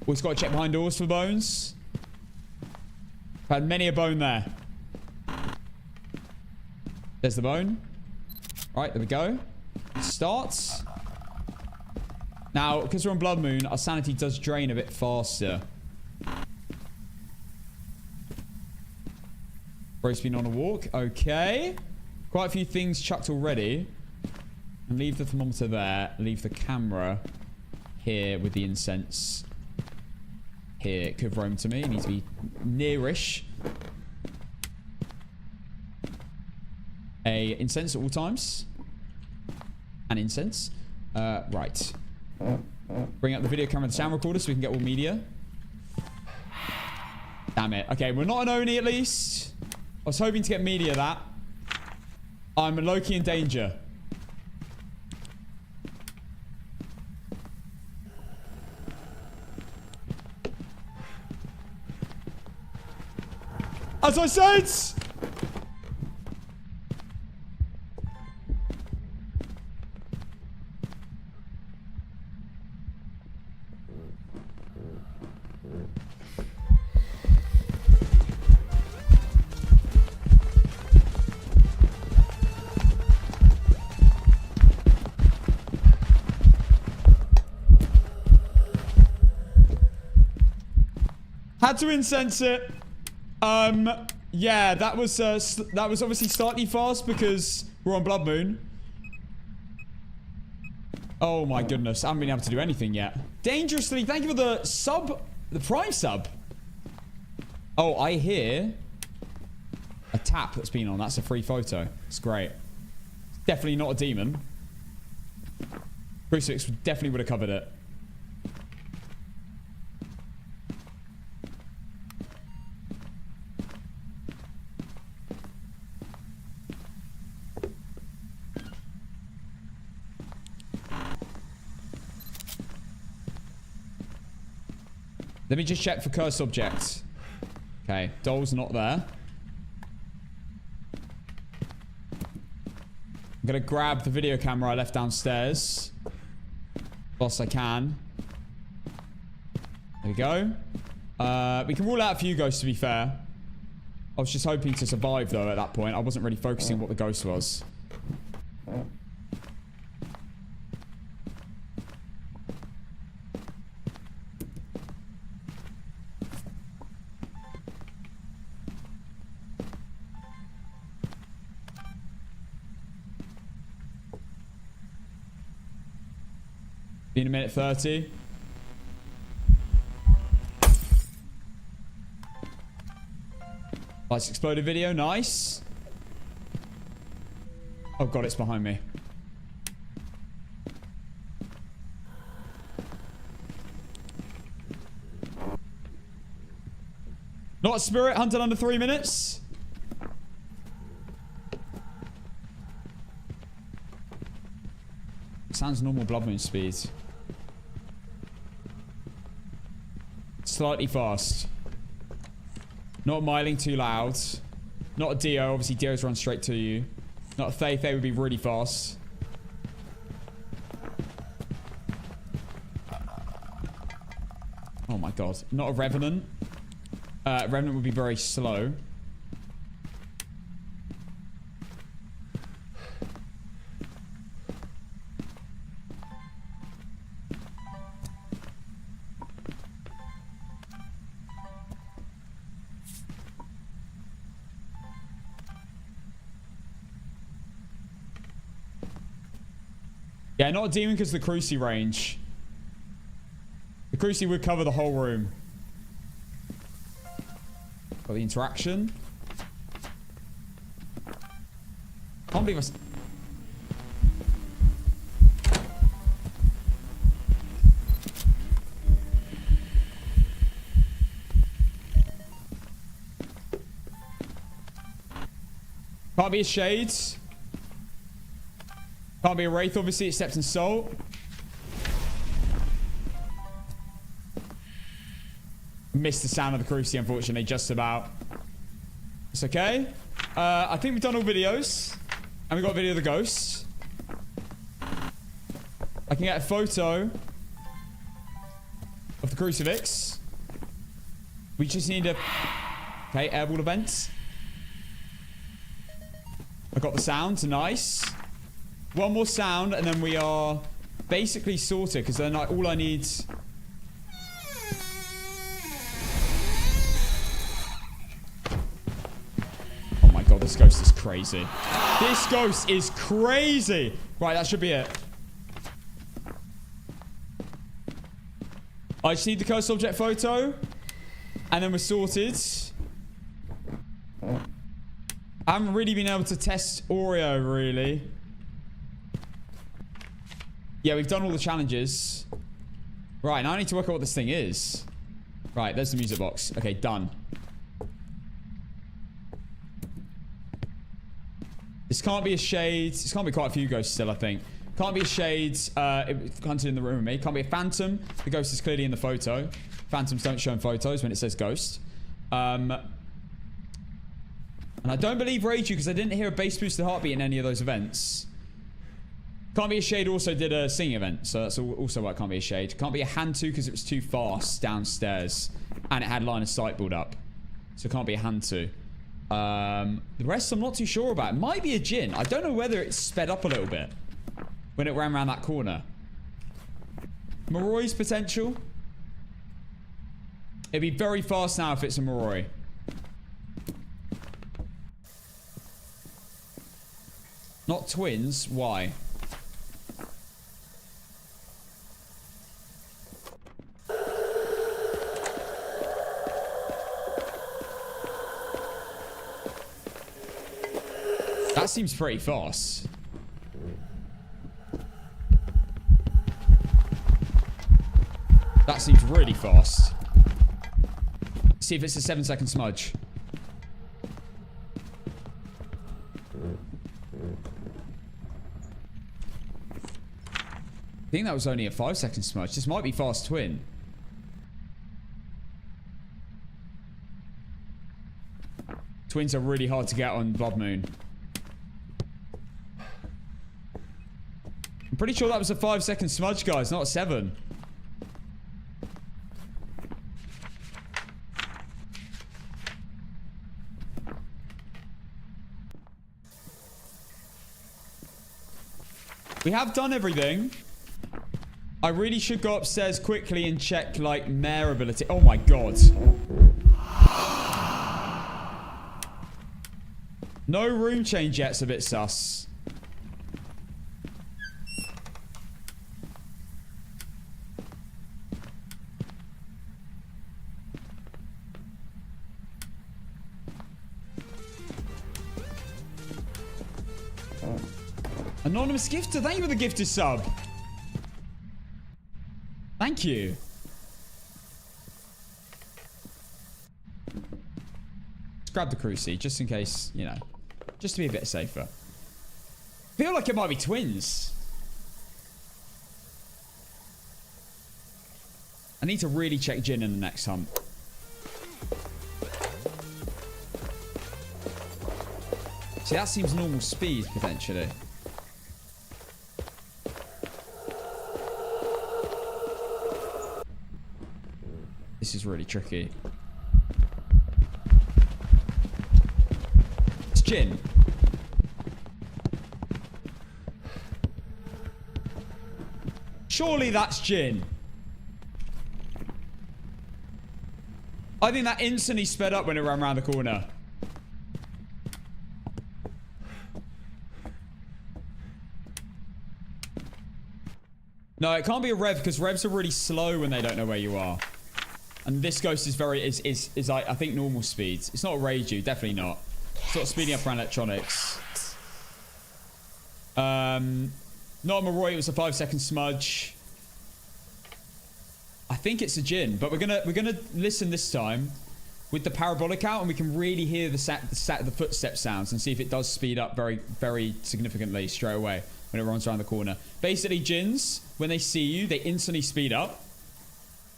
Always got to check behind doors for bones. I've had many a bone there. There's the bone. Right, there we go. It starts. Now, because we're on Blood Moon, our sanity does drain a bit faster. Bro's been on a walk. Okay. Quite a few things chucked already. And leave the thermometer there. Leave the camera here with the incense. Here. It could have roamed to me. It needs to be nearish. A incense at all times. An incense. Right. Bring out the video camera and sound recorder so we can get all media. Damn it. Okay, we're not an Oni at least. I was hoping to get media that. I'm low-key in danger. As I said! Had to incense it. Yeah, that was obviously slightly fast because we're on Blood Moon. Oh my goodness, I haven't been able to do anything yet. Dangerously, thank you for the sub, the Prime sub. Oh, I hear a tap that's been on. That's a free photo. It's great. Definitely not a demon. Crucifix definitely would have covered it. Let me just check for cursed objects. Okay, doll's not there. I'm gonna grab the video camera I left downstairs. Whilst I can. There we go. We can rule out a few ghosts, to be fair. I was just hoping to survive, though, at that point. I wasn't really focusing on what the ghost was. In a minute 30. Lights exploded video. Nice. Oh god, it's behind me. Not a spirit hunted under 3 minutes. Sounds normal Blood Moon speed. Slightly fast. Not miling too loud. Not a Dio. Obviously, Dio's run straight to you. Not a Thay. Thay would be really fast. Oh my god. Not a Revenant. Revenant would be very slow. Yeah, not a demon because the Cruci range. The Cruci would cover the whole room. Got the interaction. Can't believe I... Can't be a shade. Can't be a wraith, obviously, except in soul. missed the sound of the cruci, unfortunately, just about. It's okay. I think we've done all videos. And we've got a video of the ghosts. I can get a photo of the crucifix. We just need a... Okay, airball events. I got the sound. Nice. One more sound, and then we are basically sorted, because then all I need... Oh my god, this ghost is crazy. This ghost is crazy. Right, that should be it. I just need the cursed object photo. And then we're sorted. I haven't really been able to test Oreo, really. Yeah, we've done all the challenges. Right, now I need to work out what this thing is. Right, there's the music box. Okay, done. This can't be a shade. This can't be quite a few ghosts still, I think. Can't be a shade. Hunted in the room with me. Can't be a phantom. The ghost is clearly in the photo. Phantoms don't show in photos when it says ghost. And I don't believe Rage You because I didn't hear a bass boosted heartbeat in any of those events. Can't be a shade also did a singing event, so that's also why it can't be a shade. Can't be a hand to because it was too fast downstairs and it had line of sight build up. So it can't be a hand to. The rest I'm not too sure about. It might be a Jinn. I don't know whether it's sped up a little bit when it ran around that corner. Morroy's potential. It'd be very fast now if it's a Morroy. Not twins. Why? That seems pretty fast. That seems really fast. See if it's a 7-second smudge. I think that was only a 5-second smudge. This might be fast twin. Twins are really hard to get on Blood Moon. I'm pretty sure that was a 5-second smudge, guys, not a 7. We have done everything. I really should go upstairs quickly and check, like, mare ability. Oh my god. No room change yet. It's a bit sus. Anonymous gifter, thank you for the gifted sub. Thank you. Let's grab the cruci, just in case, you know, just to be a bit safer. I feel like it might be twins. I need to really check Jinn in the next hunt. See, that seems normal speed, potentially. This is really tricky. It's Jinn. Surely that's Jinn. I think that instantly sped up when it ran around the corner. No, it can't be a Rev because Revs are really slow when they don't know where you are. And this ghost is very, I think, normal speeds. It's not a Reiju, definitely not. It's not speeding up around electronics. Not a Moroi, it was a 5-second smudge. I think it's a Jinn, but we're gonna listen this time with the parabolic out, and we can really hear the footstep sounds and see if it does speed up very, very significantly straight away when it runs around the corner. Basically, Jinns, when they see you, they instantly speed up.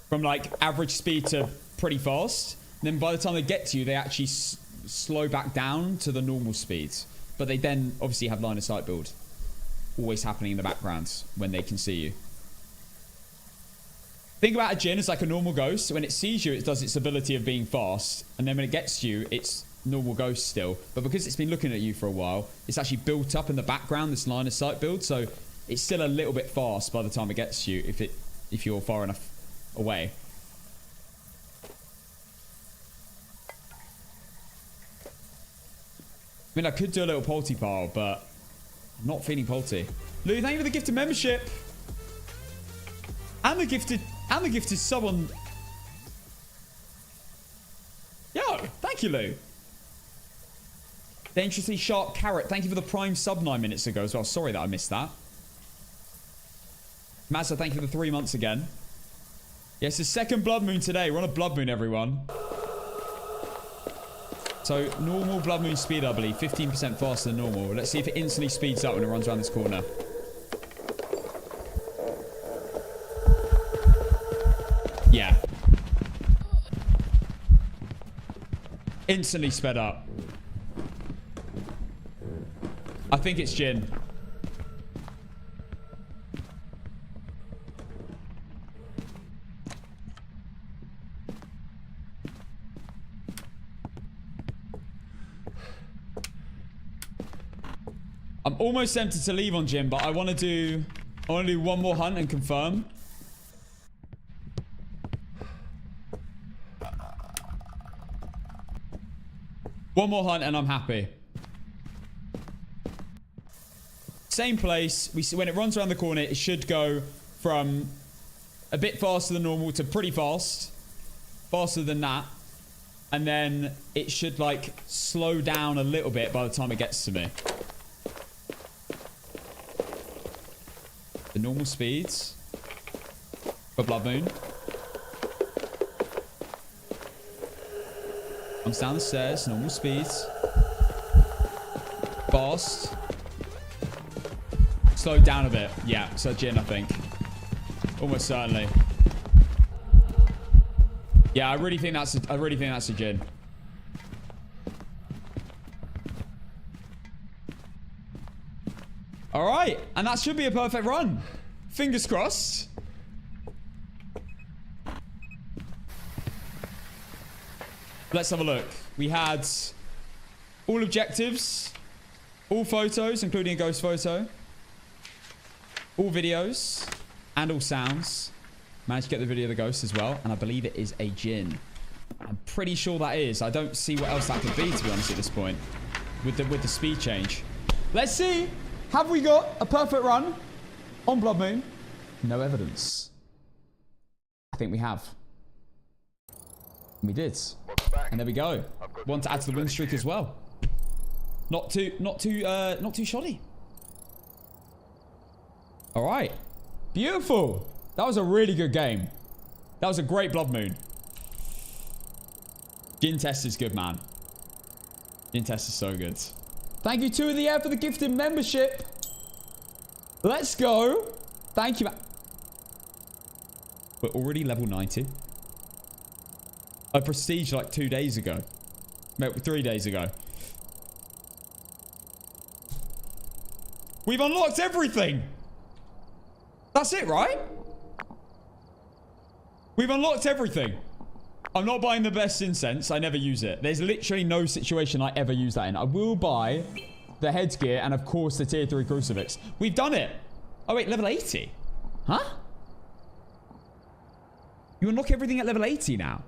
From like average speed to pretty fast. Then by the time they get to you, they actually slow back down to the normal speeds. But they then obviously have line of sight build. Always happening in the background when they can see you. Think about a Jinn as like a normal ghost. When it sees you, it does its ability of being fast. And then when it gets to you, it's normal ghost still. But because it's been looking at you for a while, it's actually built up in the background, this line of sight build. So it's still a little bit fast by the time it gets to you if you're far enough away. I mean, I could do a little polty pile, but I'm not feeling polty. Lou, thank you for the gifted membership. And the gifted sub on... Yo, thank you, Lou. Dangerously Sharp Carrot, thank you for the prime sub 9 minutes ago as well. Sorry that I missed that. Mazza, thank you for the 3 months again. Yes, the second blood moon today. We're on a blood moon, everyone. So, normal blood moon speed, I believe. 15% faster than normal. Let's see if it instantly speeds up when it runs around this corner. Yeah. Instantly sped up. I think it's Jinn. I'm almost tempted to leave on Jinn, but I want to do one more hunt and confirm. One more hunt and I'm happy. Same place. We see when it runs around the corner, it should go from a bit faster than normal to pretty fast. Faster than that. And then it should like slow down a little bit by the time it gets to me. The normal speeds for Blood Moon. Comes down the stairs, normal speeds. Fast. Slowed down a bit. Yeah, so Jinn, I think. Almost certainly. Yeah, I really think that's a Jinn. All right, and that should be a perfect run. Fingers crossed. Let's have a look. We had all objectives, all photos, including a ghost photo, all videos, and all sounds. Managed to get the video of the ghost as well, and I believe it is a Jinn. I'm pretty sure that is. I don't see what else that could be, to be honest, at this point, with the speed change. Let's see. Have we got a perfect run on Blood Moon? No evidence. I think we have. We did. And there we go. One to add to the win streak as well. Not too shoddy. All right. Beautiful. That was a really good game. That was a great Blood Moon. Jinn test is good, man. Jinn test is so good. Thank you, 2 in the air, for the gifted membership. Let's go. Thank you, man. We're already level 90. I prestiged like 2 days ago. No, 3 days ago. We've unlocked everything. That's it, right? We've unlocked everything. I'm not buying the best incense. I never use it. There's literally no situation I ever use that in. I will buy the headgear and, of course, the tier 3 crucifix. We've done it. Oh, wait, level 80? Huh? You unlock everything at level 80 now?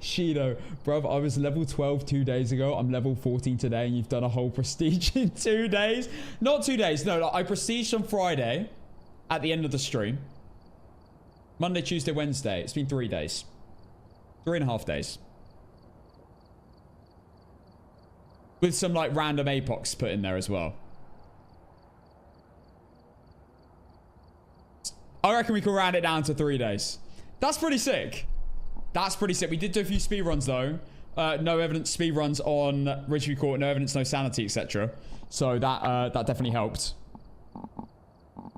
Shido, bruv, I was level 12 2 days ago. I'm level 14 today, and you've done a whole prestige in 2 days. Not 2 days. No, I prestiged on Friday at the end of the stream. Monday, Tuesday, Wednesday. It's been 3 days. 3.5 days. With some, like, random APOCs put in there as well. I reckon we can round it down to 3 days. That's pretty sick. That's pretty sick. We did do a few speed runs though. No evidence speed runs on Ridgeview Court. No evidence, no sanity, etc. So that definitely helped.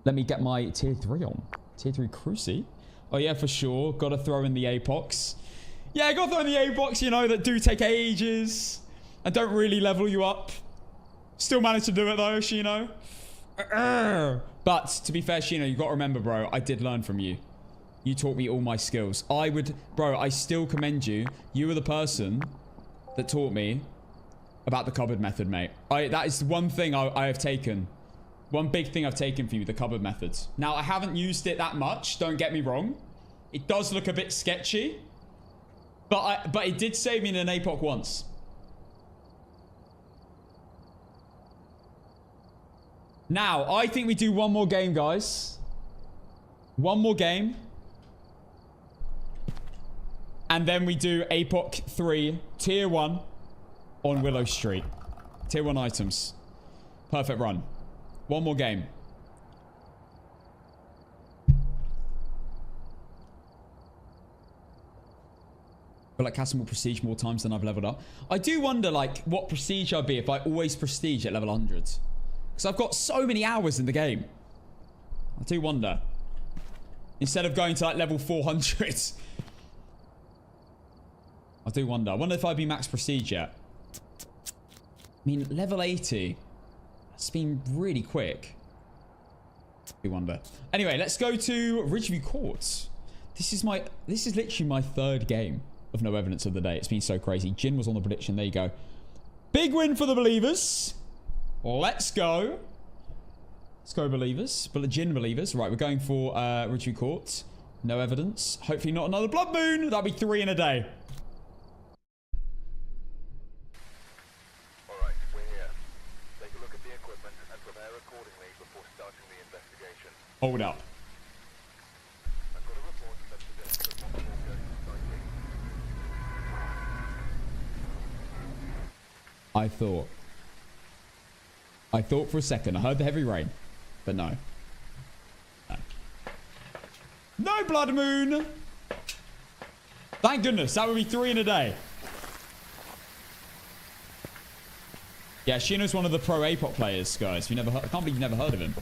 Let me get my tier 3 on. Tier 3 Cruci. Oh, yeah, for sure. Got to throw in the APOCs. Yeah, got to throw in the APOCs, you know, that do take ages. And don't really level you up. Still managed to do it, though, Shino. But, to be fair, Shino, you got to remember, bro, I did learn from you. You taught me all my skills. Bro, I still commend you. You were the person that taught me about the cupboard method, mate. That is one thing I have taken. One big thing I've taken from you, the cupboard methods. Now, I haven't used it that much. Don't get me wrong. It does look a bit sketchy. But it did save me in an APOC once. Now, I think we do one more game, guys. One more game. And then we do APOC 3, Tier 1 on Willow Street. Tier 1 items. Perfect run. One more game. I feel like casting more prestige more times than I've leveled up. I do wonder, like, what prestige I'd be if I always prestige at level 100. Because I've got so many hours in the game. I do wonder. Instead of going to, like, level 400. I do wonder. I wonder if I'd be max prestige yet. I mean, level 80. It's been really quick. I do wonder. Anyway, let's go to Ridgeview Court. This is literally my 3rd game of No Evidence of the day. It's been so crazy. Jinn was on the prediction. There you go. Big win for the believers. Let's go. Let's go, believers. But the Jinn believers. Right, we're going for Ridgeview Court. No evidence. Hopefully not another blood moon. That'll be 3 in a day. Alright, we're here. Take a look at the equipment and prepare accordingly before starting the investigation. Hold up. I've got a report that suggests that Phasmophobia is sighting. I thought for a second. I heard the heavy rain. But no. No blood moon. Thank goodness. That would be 3 in a day. Yeah, Shino's one of the pro APOC players, guys. I can't believe you've never heard of him.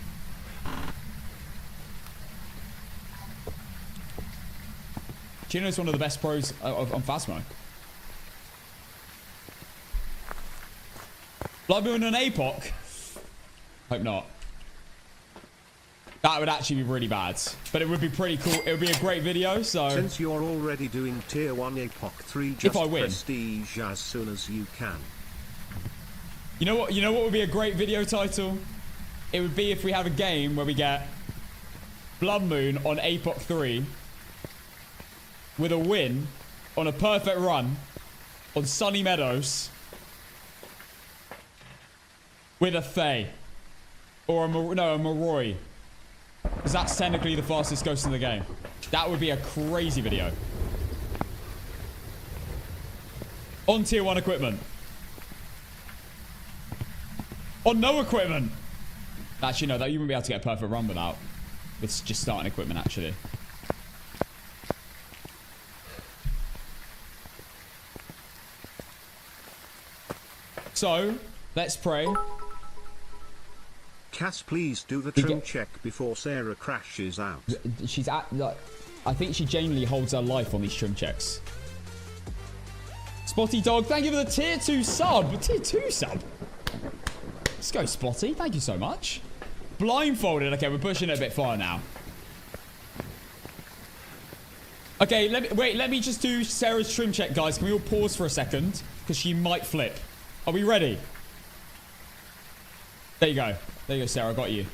Shino's one of the best pros on Phasmo. Blood moon and APOC? Hope not. That would actually be really bad. But it would be pretty cool. It would be a great video, so... Since you're already doing Tier 1 APOC 3, just prestige as soon as you can. You know what would be a great video title? It would be if we have a game where we get Blood Moon on APOC 3 with a win on a perfect run on Sunny Meadows with a Fae. Or a Moroi. Because that's technically the fastest ghost in the game. That would be a crazy video. On Tier 1 equipment. On no equipment. Actually, no, that you wouldn't be able to get a perfect run without. With just starting equipment, actually. So, let's pray. Cass, please do the trim check before Sarah crashes out. She's at, like, I think she genuinely holds her life on these trim checks. Spotty Dog, thank you for the tier 2 sub. Tier 2 sub? Let's go, Spotty. Thank you so much. Blindfolded. Okay, we're pushing it a bit far now. Okay, let me just do Sarah's trim check, guys. Can we all pause for a second? Because she might flip. Are we ready? There you go. There you go, Sarah. I got you.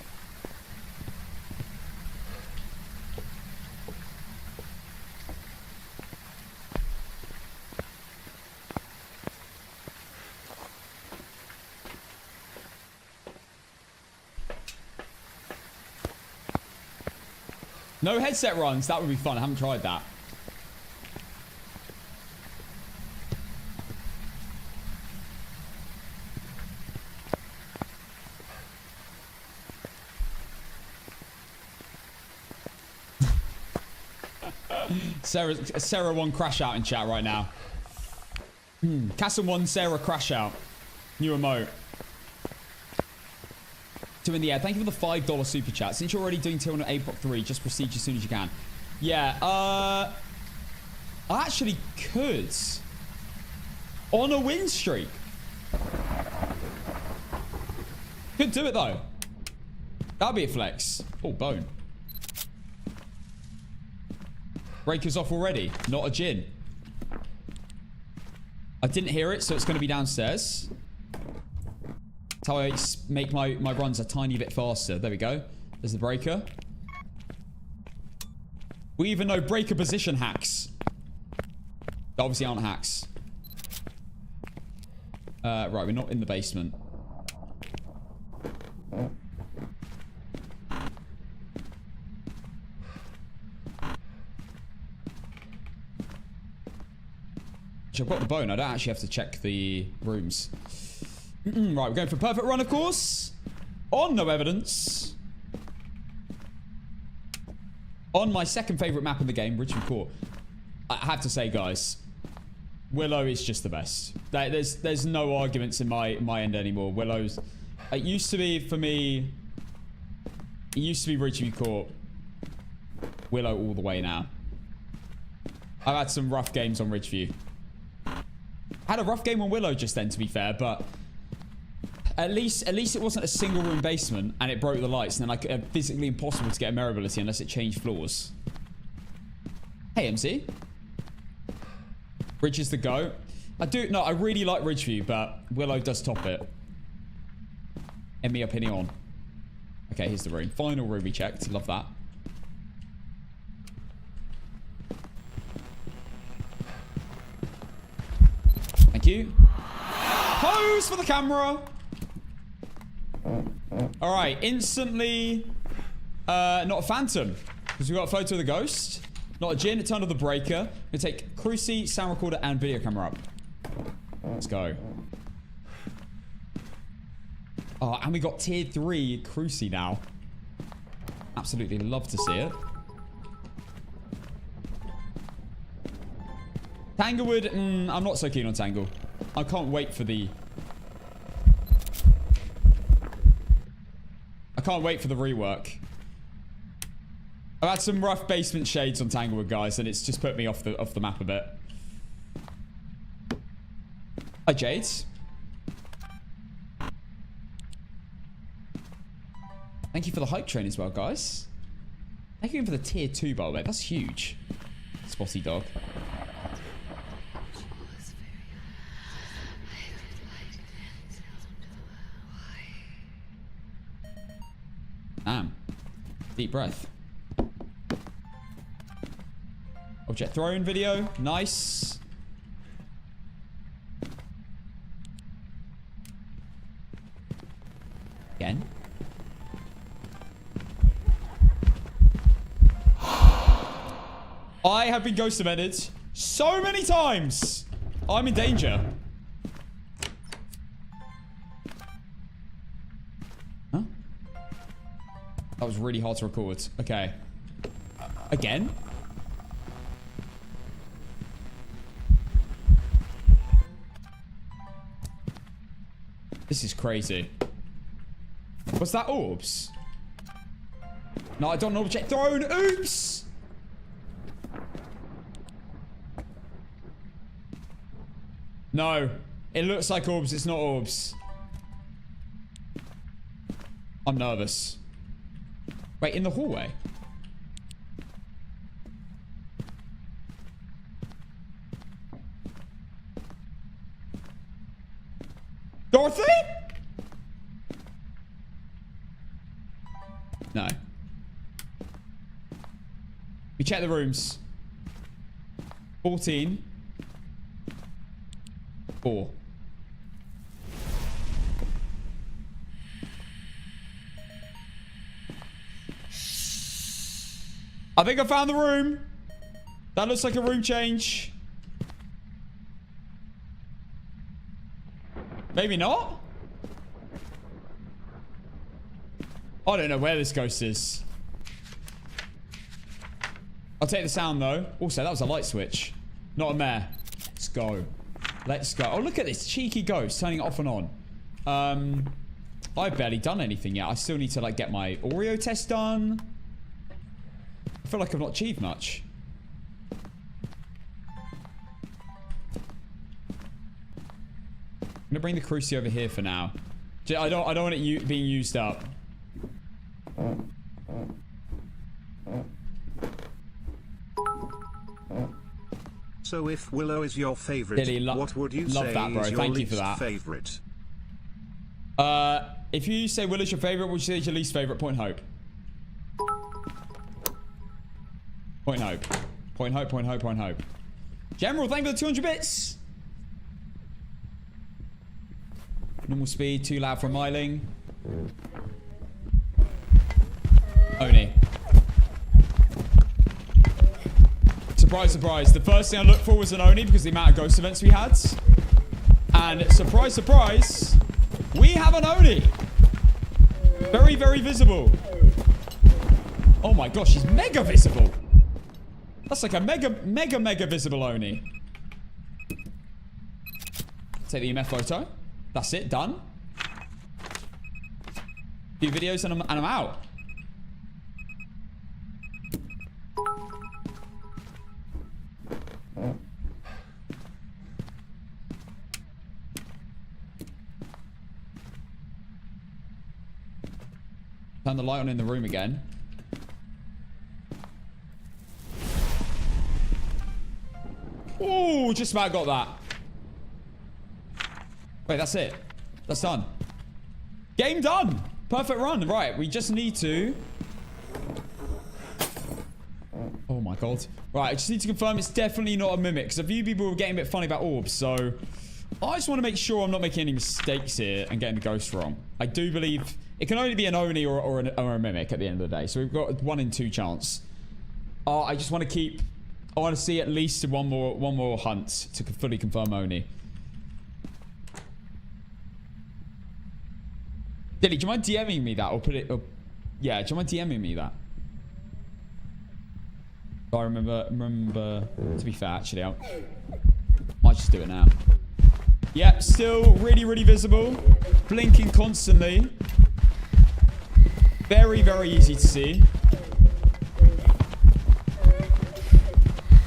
No headset runs. That would be fun. I haven't tried that. Sarah won crash out in chat right now. Castle won Sarah crash out. New emote. Two in the air. Thank you for the $5 super chat. Since you're already doing tier 1 APOC 3, just proceed as soon as you can. Yeah, I actually could. On a win streak. Could do it, though. That'd be a flex. Oh, bone. Breaker's off already. Not a Jinn. I didn't hear it, so it's going to be downstairs. That's how I make my runs a tiny bit faster. There we go. There's the breaker. We even know breaker position hacks. They obviously aren't hacks. Right, we're not in the basement. I've got the bone. I don't actually have to check the rooms. Right, we're going for a perfect run, of course. On no evidence. On my second favorite map in the game, Richmond Court. I have to say, guys, Willow is just the best. There's no arguments in my end anymore. Willow's... It used to be, for me... It used to be Richmond Court. Willow all the way now. I've had some rough games on Ridgeview. Had a rough game on Willow just then, to be fair, but at least it wasn't a single room basement and it broke the lights, and then like physically impossible to get a mirror ability unless it changed floors. Hey, MC. Ridge is the go. I really like Ridgeview, but Willow does top it. In my opinion. Okay, here's the room. Final room we checked. Love that. Thank you. Pose for the camera. All right, instantly not a phantom because we got a photo of the ghost. Not a Jinn. It turned on the breaker. We take Cruci, sound recorder, and video camera up. Let's go. Oh, and we got tier 3 Cruci now. Absolutely love to see it. Tanglewood, I'm not so keen on Tangle. I can't wait for the... I can't wait for the rework. I've had some rough basement shades on Tanglewood, guys, and it's just put me off the map a bit. Hi, Jades. Thank you for the hype train as well, guys. Thank you for the tier 2, by the way. That's huge. Spotty dog. Damn. Deep breath. Object thrown video. Nice. Again. I have been ghost evaded so many times. I'm in danger. Huh? That was really hard to record. Okay. Again? This is crazy. What's that? Orbs? No, I don't know. Object thrown. Oops. No. It looks like orbs. It's not orbs. I'm nervous. Wait, in the hallway? Dorothy? No. We check the rooms. 14. 4. I think I found the room. That looks like a room change. Maybe not. I don't know where this ghost is. I'll take the sound though. Also, that was a light switch, not a mare. Let's go. Let's go. Oh, look at this cheeky ghost turning it off and on. I've barely done anything yet. I still need to, like, get my Oreo test done. I feel like I've not achieved much. I'm gonna bring the Cruci over here for now. I don't want it being used up. So if Willow is your favorite, Billy, what would you say that, bro. is your Thank you least for that. favorite? If you say Willow's your favorite, what would you say is your least favorite? Point Hope. Point Hope. Point Hope, Point Hope, Point Hope. General, thank you for the 200 bits. Normal speed, too loud for miling. Oni. Surprise, surprise. The first thing I looked for was an Oni because of the amount of ghost events we had. And surprise, surprise, we have an Oni. Very, very visible. Oh my gosh, he's mega visible. That's like a mega visible Oni. Take the EMF photo. That's it, done. Few videos and I'm out. Turn the light on in the room again. Oh, just about got that. Wait, that's it. That's done. Game done. Perfect run. Right, we just need to... Oh my god. Right, I just need to confirm it's definitely not a mimic. Because a few people were getting a bit funny about orbs. So, I just want to make sure I'm not making any mistakes here and getting the ghost wrong. I do believe... It can only be an Oni or a mimic at the end of the day. So we've got 1 in 2 chance. I just want to keep... I want to see at least one more hunt to fully confirm Oni. Dilly, do you mind DMing me that or put it... yeah, do you mind DMing me that? I remember... To be fair, actually, I might just do it now. Yep, still really visible. Blinking constantly. Very easy to see.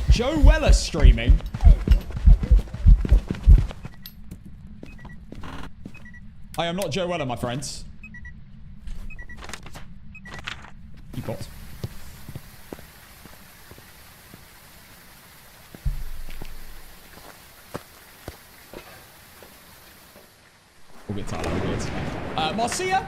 Joe Weller streaming. I am not Joe Weller, my friends. You bot. We'll get tired of it. Marcia?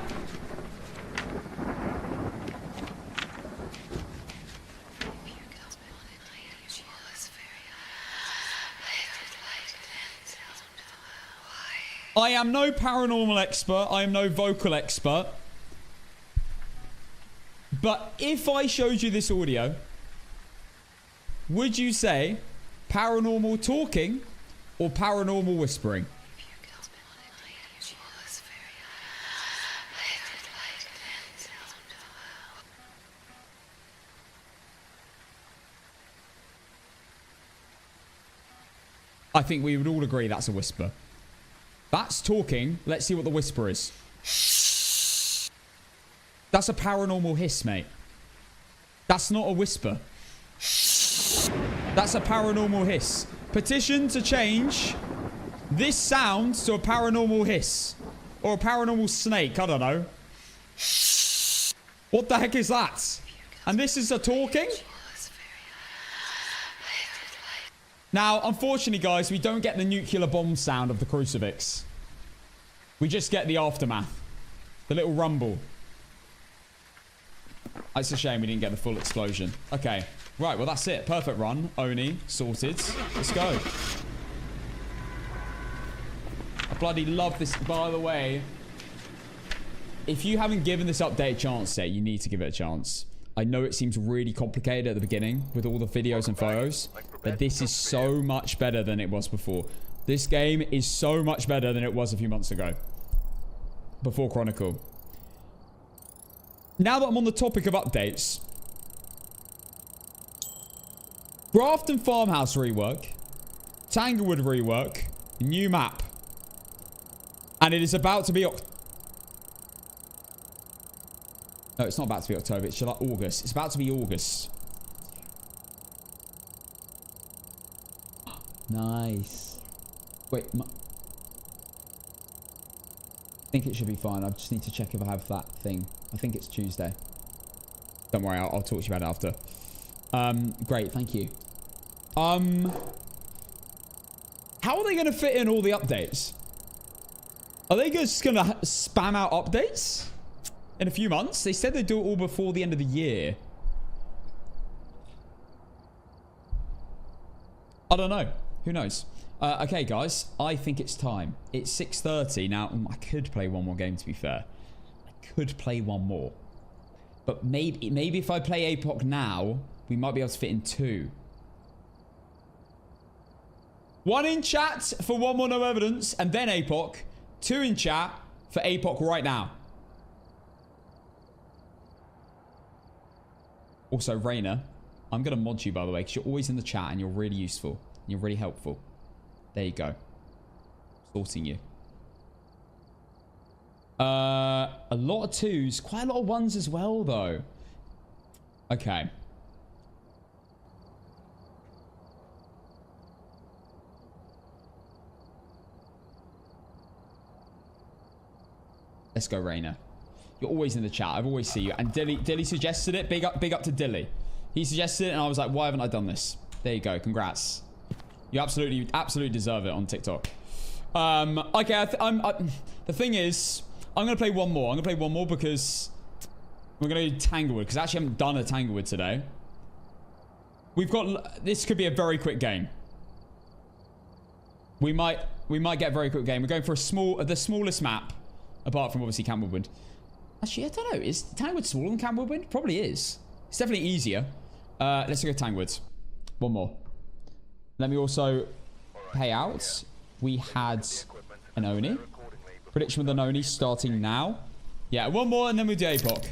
I am no paranormal expert. I am no vocal expert. But if I showed you this audio, would you say paranormal talking or paranormal whispering? I think we would all agree that's a whisper. That's talking. Let's see what the whisper is. That's a paranormal hiss, mate. That's not a whisper. That's a paranormal hiss. Petition to change this sound to a paranormal hiss. Or a paranormal snake. I don't know. What the heck is that? And this is a talking? Now, unfortunately, guys, we don't get the nuclear bomb sound of the crucifix. We just get the aftermath. The little rumble. It's a shame we didn't get the full explosion. Okay. Right, well, that's it. Perfect run. Oni. Sorted. Let's go. I bloody love this. By the way, if you haven't given this update a chance yet, you need to give it a chance. I know it seems really complicated at the beginning with all the videos and photos, but this is so much better than it was before. This game is so much better than it was a few months ago. Before Chronicle. Now that I'm on the topic of updates, Grafton Farmhouse rework, Tanglewood rework, new map. And it is about to be... No, it's not about to be October. It's July, August. It's about to be August. Nice. Wait. I think it should be fine. I just need to check if I have that thing. I think it's Tuesday. Don't worry. I'll talk to you about it after. Great. Thank you. How are they going to fit in all the updates? Are they just going to spam out updates in a few months? They said they'd do it all before the end of the year. I don't know. Who knows? Okay, guys. I think it's time. It's 6:30. Now, I could play one more game, to be fair. I could play one more. But maybe if I play APOC now, we might be able to fit in 2. 1 in chat for one more no evidence, and then APOC. 2 in chat for APOC right now. Also, Rainer, I'm going to mod you, by the way, because you're always in the chat and you're really useful. And you're really helpful. There you go. Sorting you. A lot of 2s. Quite a lot of 1s as well, though. Okay. Let's go, Rainer. You're always in the chat. I've always seen you. And Dilly suggested it. Big up to Dilly. He suggested it, and I was like, why haven't I done this? There you go. Congrats. You absolutely deserve it on TikTok. Okay. The thing is, I'm gonna play one more. I'm gonna play one more because we're gonna do Tanglewood, because I actually haven't done a Tanglewood today. This could be a very quick game. We might get a very quick game. We're going for the smallest map, apart from obviously Camp Woodwind. Actually, I don't know. Is Tanglewood smaller than Camp Woodwind? Probably is. It's definitely easier. Let's go Tanglewood. One more. Let me also pay out. We had an Oni. Prediction with an Oni starting now. Yeah, one more and then we do APOC.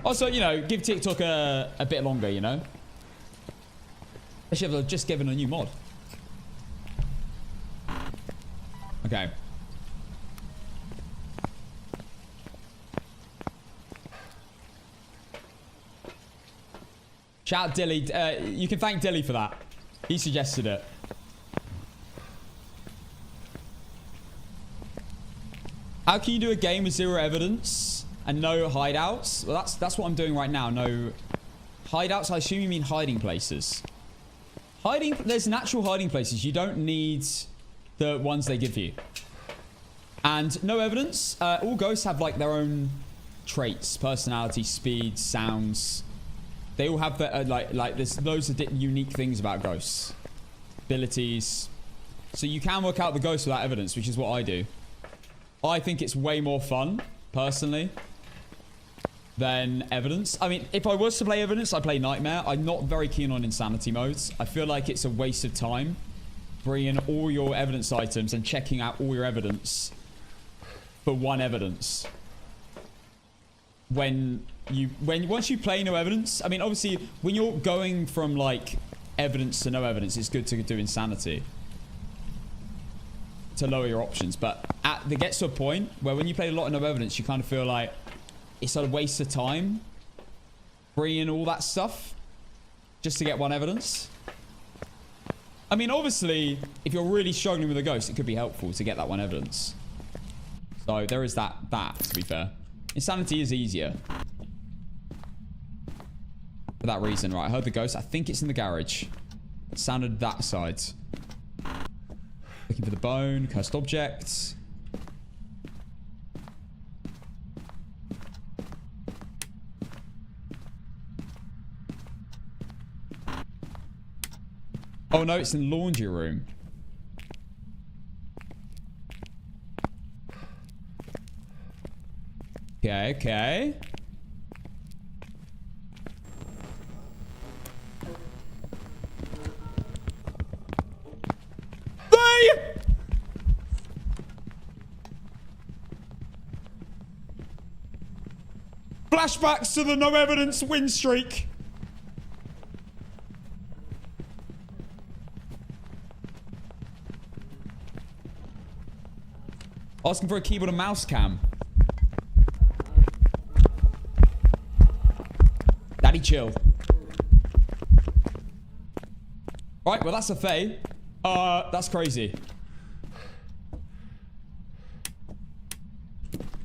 Also, you know, give TikTok a bit longer, you know. They should have just given a new mod. Okay. Shout out Dilly. You can thank Dilly for that. He suggested it. How can you do a game with 0 evidence and no hideouts? Well, that's what I'm doing right now. No hideouts. I assume you mean hiding places. There's natural hiding places. You don't need the ones they give you. And no evidence. All ghosts have like their own traits, personality, speed, sounds. They all have the like there's loads of unique things about ghosts, abilities. So you can work out the ghost without evidence, which is what I do. I think it's way more fun, personally, than evidence. I mean, if I was to play evidence, I'd play Nightmare. I'm not very keen on insanity modes. I feel like it's a waste of time bringing all your evidence items and checking out all your evidence for 1 evidence. Once you play no evidence, I mean, obviously, when you're going from like evidence to no evidence, it's good to do insanity to lower your options. But there gets to a point where when you play a lot of no evidence, you kind of feel like it's a waste of time bringing all that stuff just to get 1 evidence. I mean, obviously, if you're really struggling with a ghost, it could be helpful to get that 1 evidence. So there is that, to be fair. Insanity is easier. For that reason, right? I heard the ghost. I think it's in the garage. It sounded that side. Looking for the bone. Cursed object. Oh no, it's in the laundry room. Okay, okay. Flashbacks to the no evidence win streak. Asking for a keyboard and mouse cam. Daddy, chill. Right, well, that's a fae. That's crazy.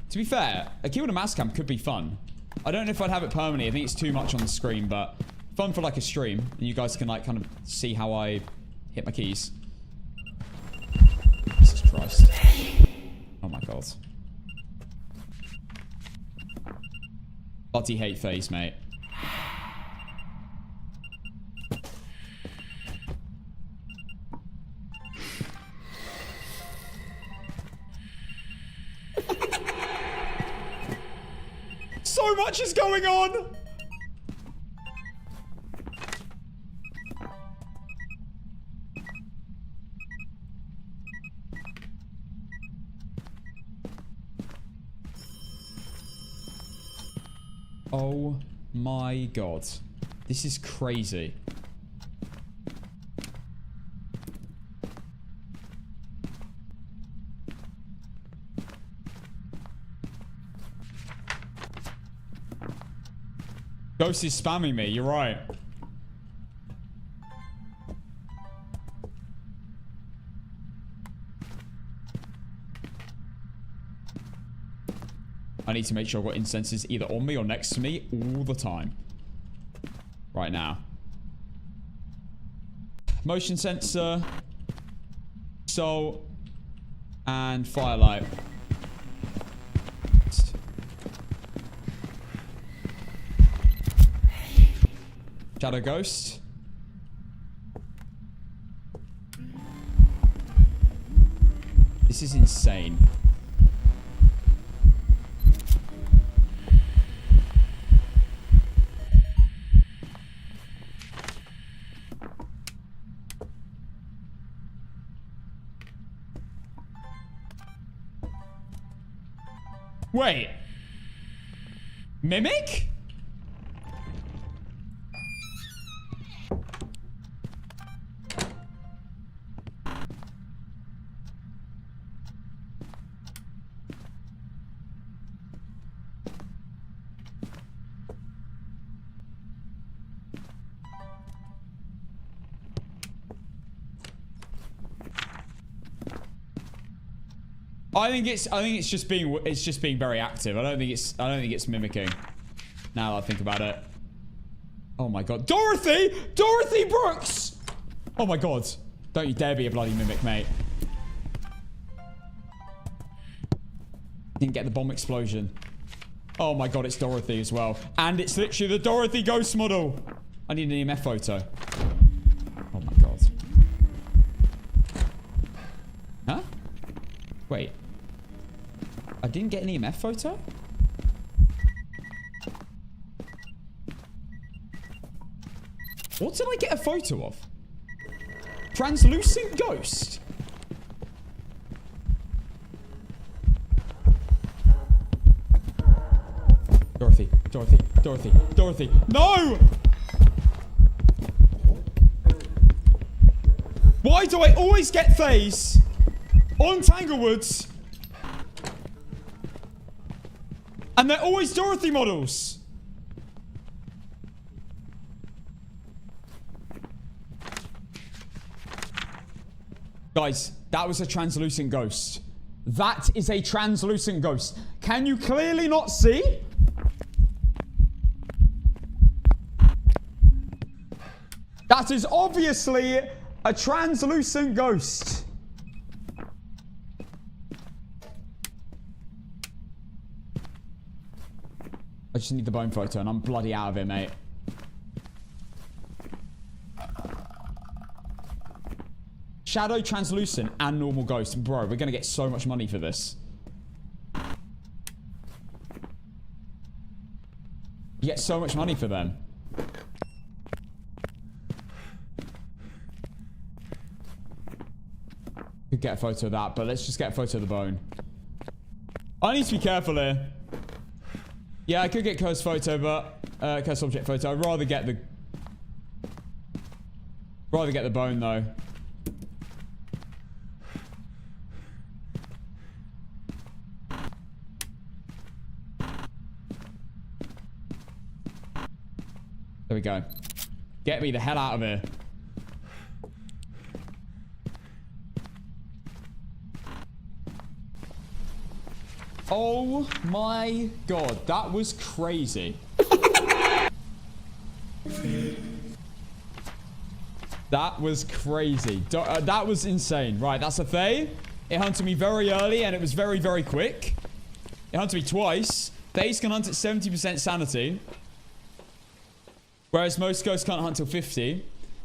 To be fair, a keyboard and mouse cam could be fun. I don't know if I'd have it permanently. I think it's too much on the screen, but fun for like a stream. And you guys can like kind of see how I hit my keys. Jesus Christ. Oh my god. Bloody hate face, mate. So much is going on! Oh my god. This is crazy. Ghost is spamming me, you're right. I need to make sure I've got incenses either on me or next to me all the time. Right now. Motion sensor. Soul. And firelight. Shadow Ghost. This is insane. Wait. Mimic? I think it's just being very active. I don't think it's mimicking. Now that I think about it. Oh my god. Dorothy! Dorothy Brooks! Oh my god. Don't you dare be a bloody mimic, mate. Didn't get the bomb explosion. Oh my god, it's Dorothy as well. And it's literally the Dorothy ghost model. I need an EMF photo. Oh my god. Huh? Wait. I didn't get an EMF photo? What did I get a photo of? Translucent ghost? Dorothy, Dorothy, Dorothy, Dorothy. No! Why do I always get Faze on Tanglewoods? And they're always Dorothy models. Guys, that was a translucent ghost. That is a translucent ghost. Can you clearly not see? That is obviously a translucent ghost. I just need the bone photo and I'm bloody out of it, mate. Shadow, translucent, and normal ghost. Bro, we're gonna get so much money for this. You get so much money for them. Could get a photo of that, but let's just get a photo of the bone. I need to be careful here. Yeah, I could get cursed photo, but cursed object photo. I'd rather get the bone though. There we go. Get me the hell out of here. Oh my god, that was crazy. That was crazy. That was insane. Right, that's a Fae. It hunted me very early and it was very, very quick. It hunted me twice. Faes can hunt at 70% sanity. Whereas most ghosts can't hunt till 50.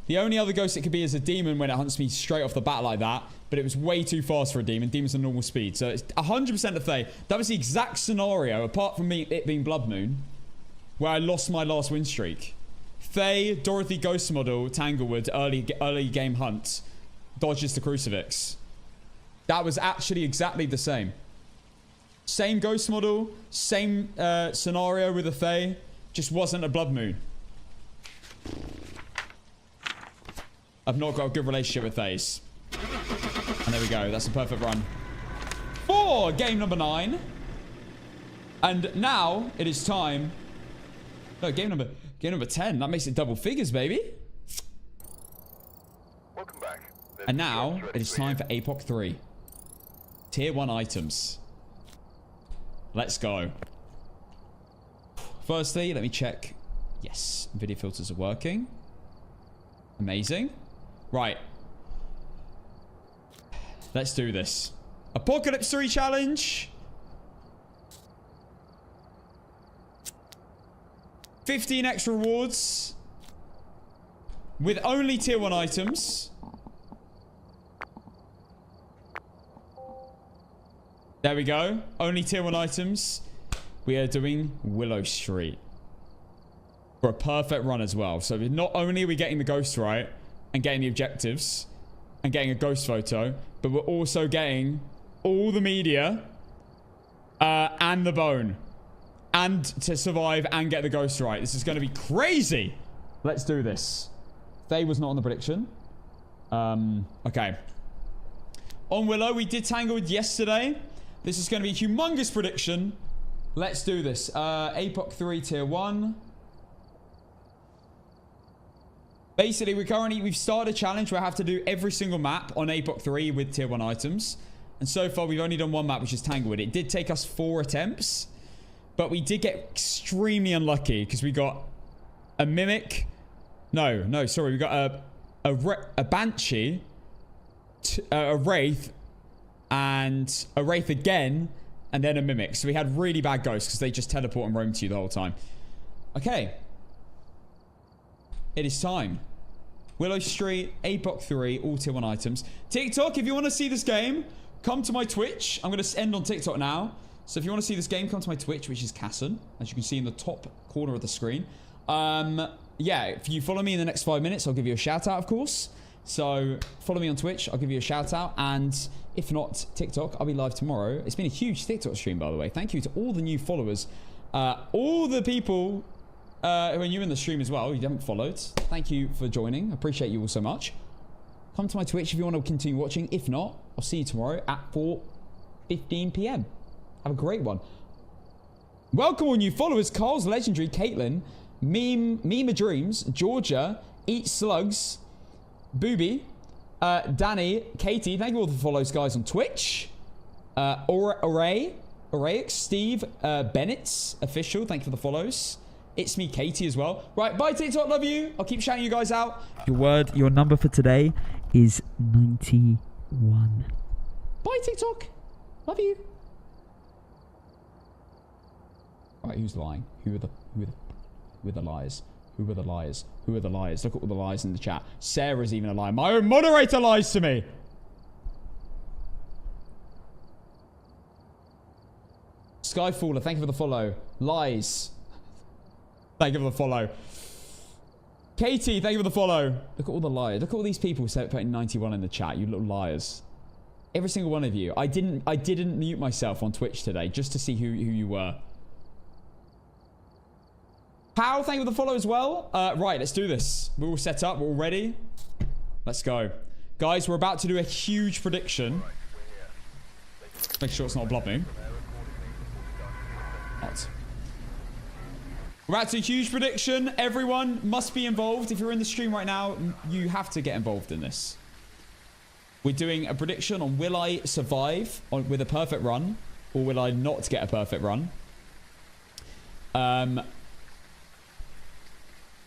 The only other ghost it could be is a demon when it hunts me straight off the bat like that. But it was way too fast for a demon. Demons are normal speed. So it's 100% a Fae. That was the exact scenario, apart from it being Blood Moon, where I lost my last win streak. Fae, Dorothy Ghost Model, Tanglewood, early game hunt, dodges the Crucifix. That was actually exactly the same. Same Ghost Model, same scenario with a Fae, just wasn't a Blood Moon. I've not got a good relationship with Faes. And there we go. That's a perfect run. For game number 9. And now it is time. No, game number 10. That makes it double figures, baby. Welcome back. And now it is time for APOC 3. Tier 1 items. Let's go. Firstly, let me check. Yes, video filters are working. Amazing. Right. Let's do this. Apocalypse 3 challenge. 15 extra rewards. With only tier 1 items. There we go. Only tier 1 items. We are doing Willow Street. For a perfect run as well. So not only are we getting the ghost right and getting the objectives and getting a ghost photo, but we're also getting all the media and the bone. And to survive and get the ghost right. This is going to be crazy. Let's do this. Faye was not on the prediction. Okay. On Willow, we did Tanglewood yesterday. This is going to be a humongous prediction. Let's do this. APOC 3 tier 1. Basically, we've started a challenge where I have to do every single map on APOC 3 with tier 1 items. And so far, we've only done one map, which is Tanglewood. It did take us 4 attempts. But we did get extremely unlucky because we got a Mimic. No, sorry. We got a Banshee, a Wraith, and a Wraith again, and then a Mimic. So we had really bad ghosts because they just teleport and roam to you the whole time. Okay. It is time. Willow Street, APOC 3, all tier 1 items. TikTok, if you want to see this game, come to my Twitch. I'm going to end on TikTok now. So if you want to see this game, come to my Twitch, which is Casson, as you can see in the top corner of the screen. Yeah, if you follow me in the next 5 minutes, I'll give you a shout out, of course. So follow me on Twitch, I'll give you a shout out. And if not TikTok, I'll be live tomorrow. It's been a huge TikTok stream, by the way. Thank you to all the new followers. All the people who are new in the stream as well, you haven't followed. Thank you for joining. I appreciate you all so much. Come to my Twitch if you want to continue watching. If not, I'll see you tomorrow at 4:15 p.m. Have a great one. Welcome all new followers. Carl's Legendary, Caitlin, Meme Dreams, Georgia, Eat Slugs, Booby, Danny, Katie. Thank you all for the follows, guys, on Twitch. Arrayx, Steve, Bennett's official. Thank you for the follows. It's me, Katie, as well. Right, bye TikTok. Love you. I'll keep shouting you guys out. Your number for today is 91. Bye TikTok. Love you. Right, who's lying? Who are the liars? Who are the liars? Who are the liars? Look at all the lies in the chat. Sarah's even a liar. My own moderator lies to me. Skyfaller, thank you for the follow. Lies. Thank you for the follow. Katie, thank you for the follow. Look at all the liars. Look at all these people putting 91 in the chat. You little liars. Every single one of you. I didn't mute myself on Twitch today just to see who you were. Pow, thank you for the follow as well. Right, let's do this. We're all set up. We're all ready. Let's go. Guys, we're about to do a huge prediction. Make sure it's not a blood moon. What? We're about to a huge prediction. Everyone must be involved. If you're in the stream right now, you have to get involved in this. We're doing a prediction on will I survive with a perfect run or will I not get a perfect run.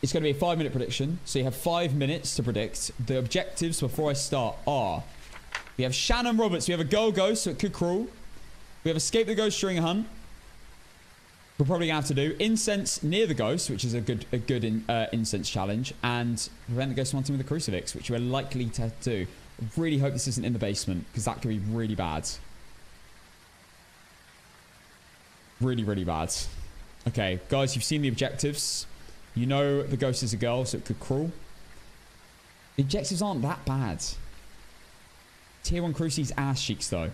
It's going to be a 5-minute prediction. So you have 5 minutes to predict. The objectives before I start are... We have Shannon Roberts. We have a girl ghost, so it could crawl. We have escape the ghost during a hunt. We're probably going to have to do incense near the ghost, which is a good incense challenge. And prevent the ghost from hunting with a crucifix, which we're likely to do. I really hope this isn't in the basement, because that could be really bad. Really, really bad. Okay, guys, you've seen the objectives. You know the ghost is a girl, so it could crawl. The objectives aren't that bad. Tier 1 crucifix ass cheeks, though.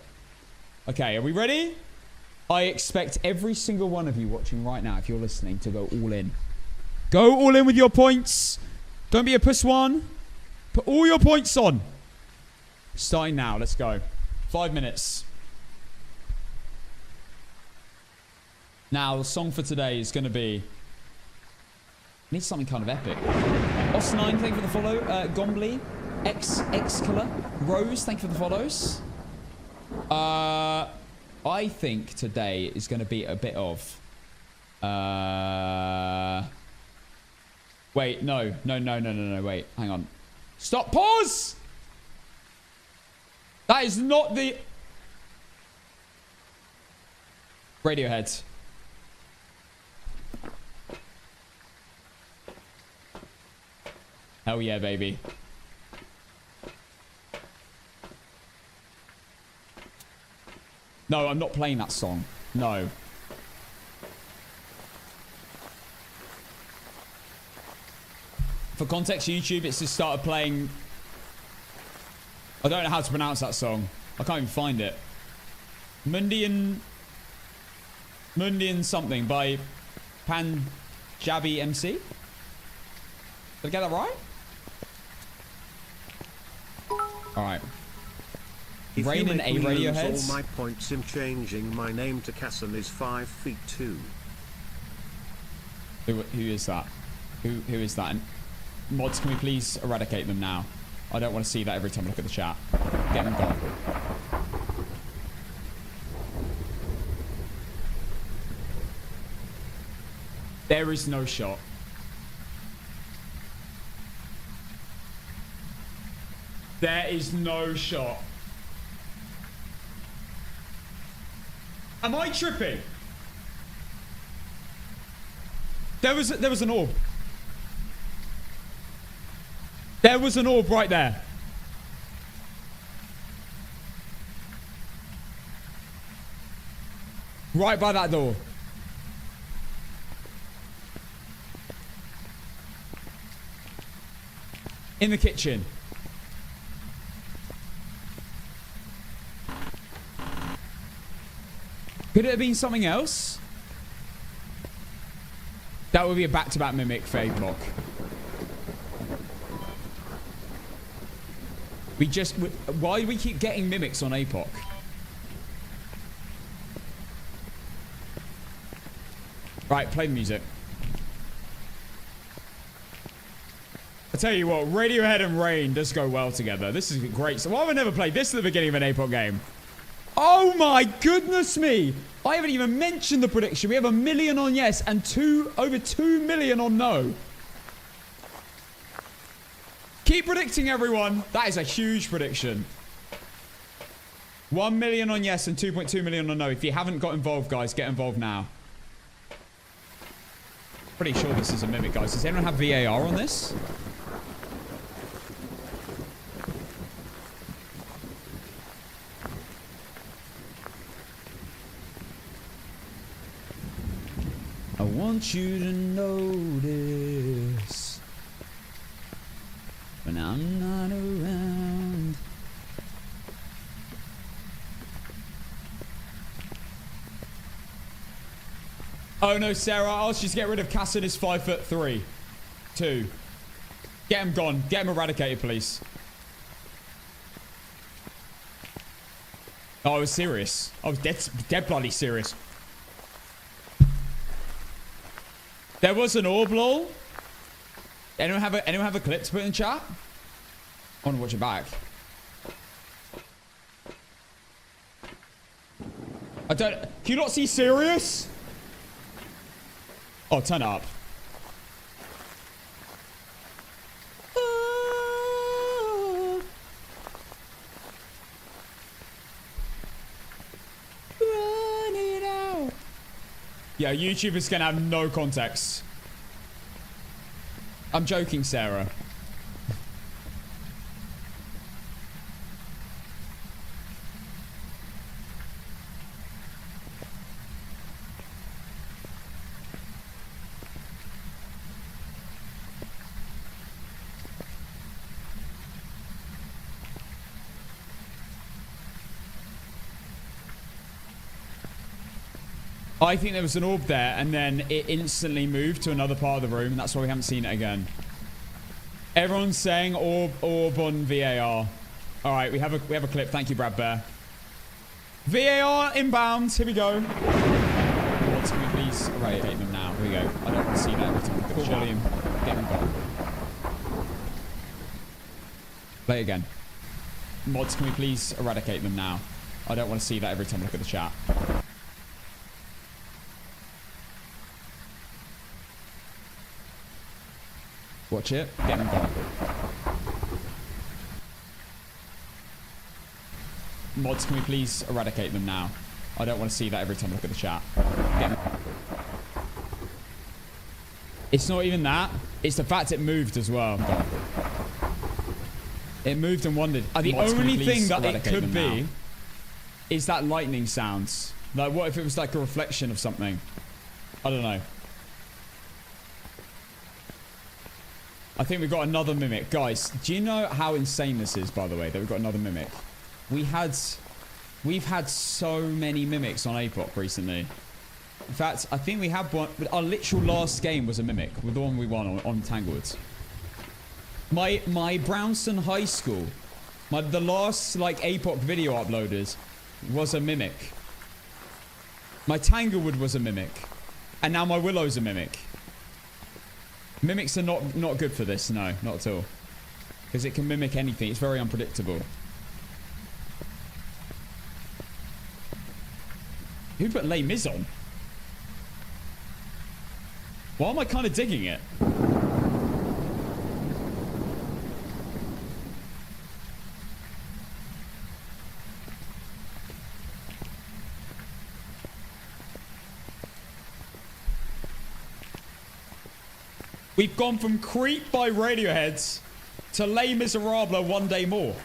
Okay, are we ready? I expect every single one of you watching right now, if you're listening, to go all in. Go all in with your points. Don't be a puss one. Put all your points on. Starting now. Let's go. 5 minutes. Now, the song for today is going to be... I need something kind of epic. Os9, thank you for the follow. Gombly. X-Killer. Rose, thank you for the follows. I think today is going to be a bit of... Wait, no, wait, hang on. Stop, pause! That is not the... Radiohead. Hell yeah, baby. No, I'm not playing that song. No. For context, YouTube, it's just started playing... I don't know how to pronounce that song. I can't even find it. Mundian something by Panjabi MC. Did I get that right? Alright. If Rain you and make A me lose Radioheads. all my points in changing my name to Casson is 5'2". Who is that? Who is that? And mods, can we please eradicate them now? I don't want to see that every time I look at the chat. Get them gone. There is no shot. There is no shot. Am I tripping? There was an orb. There was an orb right there. Right by that door. In the kitchen. Could it have been something else? That would be a back-to-back mimic for APOC. Why do we keep getting mimics on APOC? Right, play the music. I tell you what, Radiohead and Rain does go well together. This is great. So why have I never played this at the beginning of an APOC game? Oh my goodness me! I haven't even mentioned the prediction. We have 1 million on yes and over 2 million on no. Keep predicting, everyone. That is a huge prediction. 1 million on yes and 2.2 million on no. If you haven't got involved, guys, get involved now. Pretty sure this is a mimic, guys. Does anyone have VAR on this? I want you to notice when I'm not around. Oh no, Sarah, I asked you to get rid of Casson is 5'3". 2. Get him gone. Get him eradicated, please. Oh, I was serious. I was dead bloody serious. There was an orb, lol. Anyone have a clip to put in the chat? I want to watch it back. I don't... Can you not see Sirius? Oh, turn it up. Run it out. Yeah, YouTube is gonna have no context. I'm joking, Sarah. I think there was an orb there, and then it instantly moved to another part of the room, and that's why we haven't seen it again. Everyone's saying orb on VAR. All right, we have a clip. Thank you, Brad Bear. VAR inbound. Here we go. What, can we please eradicate them now? Here we go. I don't want to see that every time. Cool volume. Get them gone. Play again. Mods, can we please eradicate them now? I don't want to see that every time I look at the chat. Watch it. Get them gone. Mods, can we please eradicate them now? I don't want to see that every time I look at the chat. Get them. It's not even that. It's the fact it moved as well. It moved and wandered. The only thing that it could be is that lightning sounds. Like, what if it was like a reflection of something? I don't know. I think we've got another mimic. Guys, do you know how insane this is, by the way, that we've got another mimic? We've had so many mimics on APOC recently. In fact, I think we have one. Our literal last game was a mimic, with the one we won on Tanglewood. My Brownston High School, the last like APOC video uploaded was a mimic. My Tanglewood was a mimic, and now my Willow's a mimic. Mimics are not good for this, no, not at all. Because it can mimic anything. It's very unpredictable. Who put Les Mis on? Why am I kind of digging it? We've gone from Creep by Radiohead to Les Miserables one day more.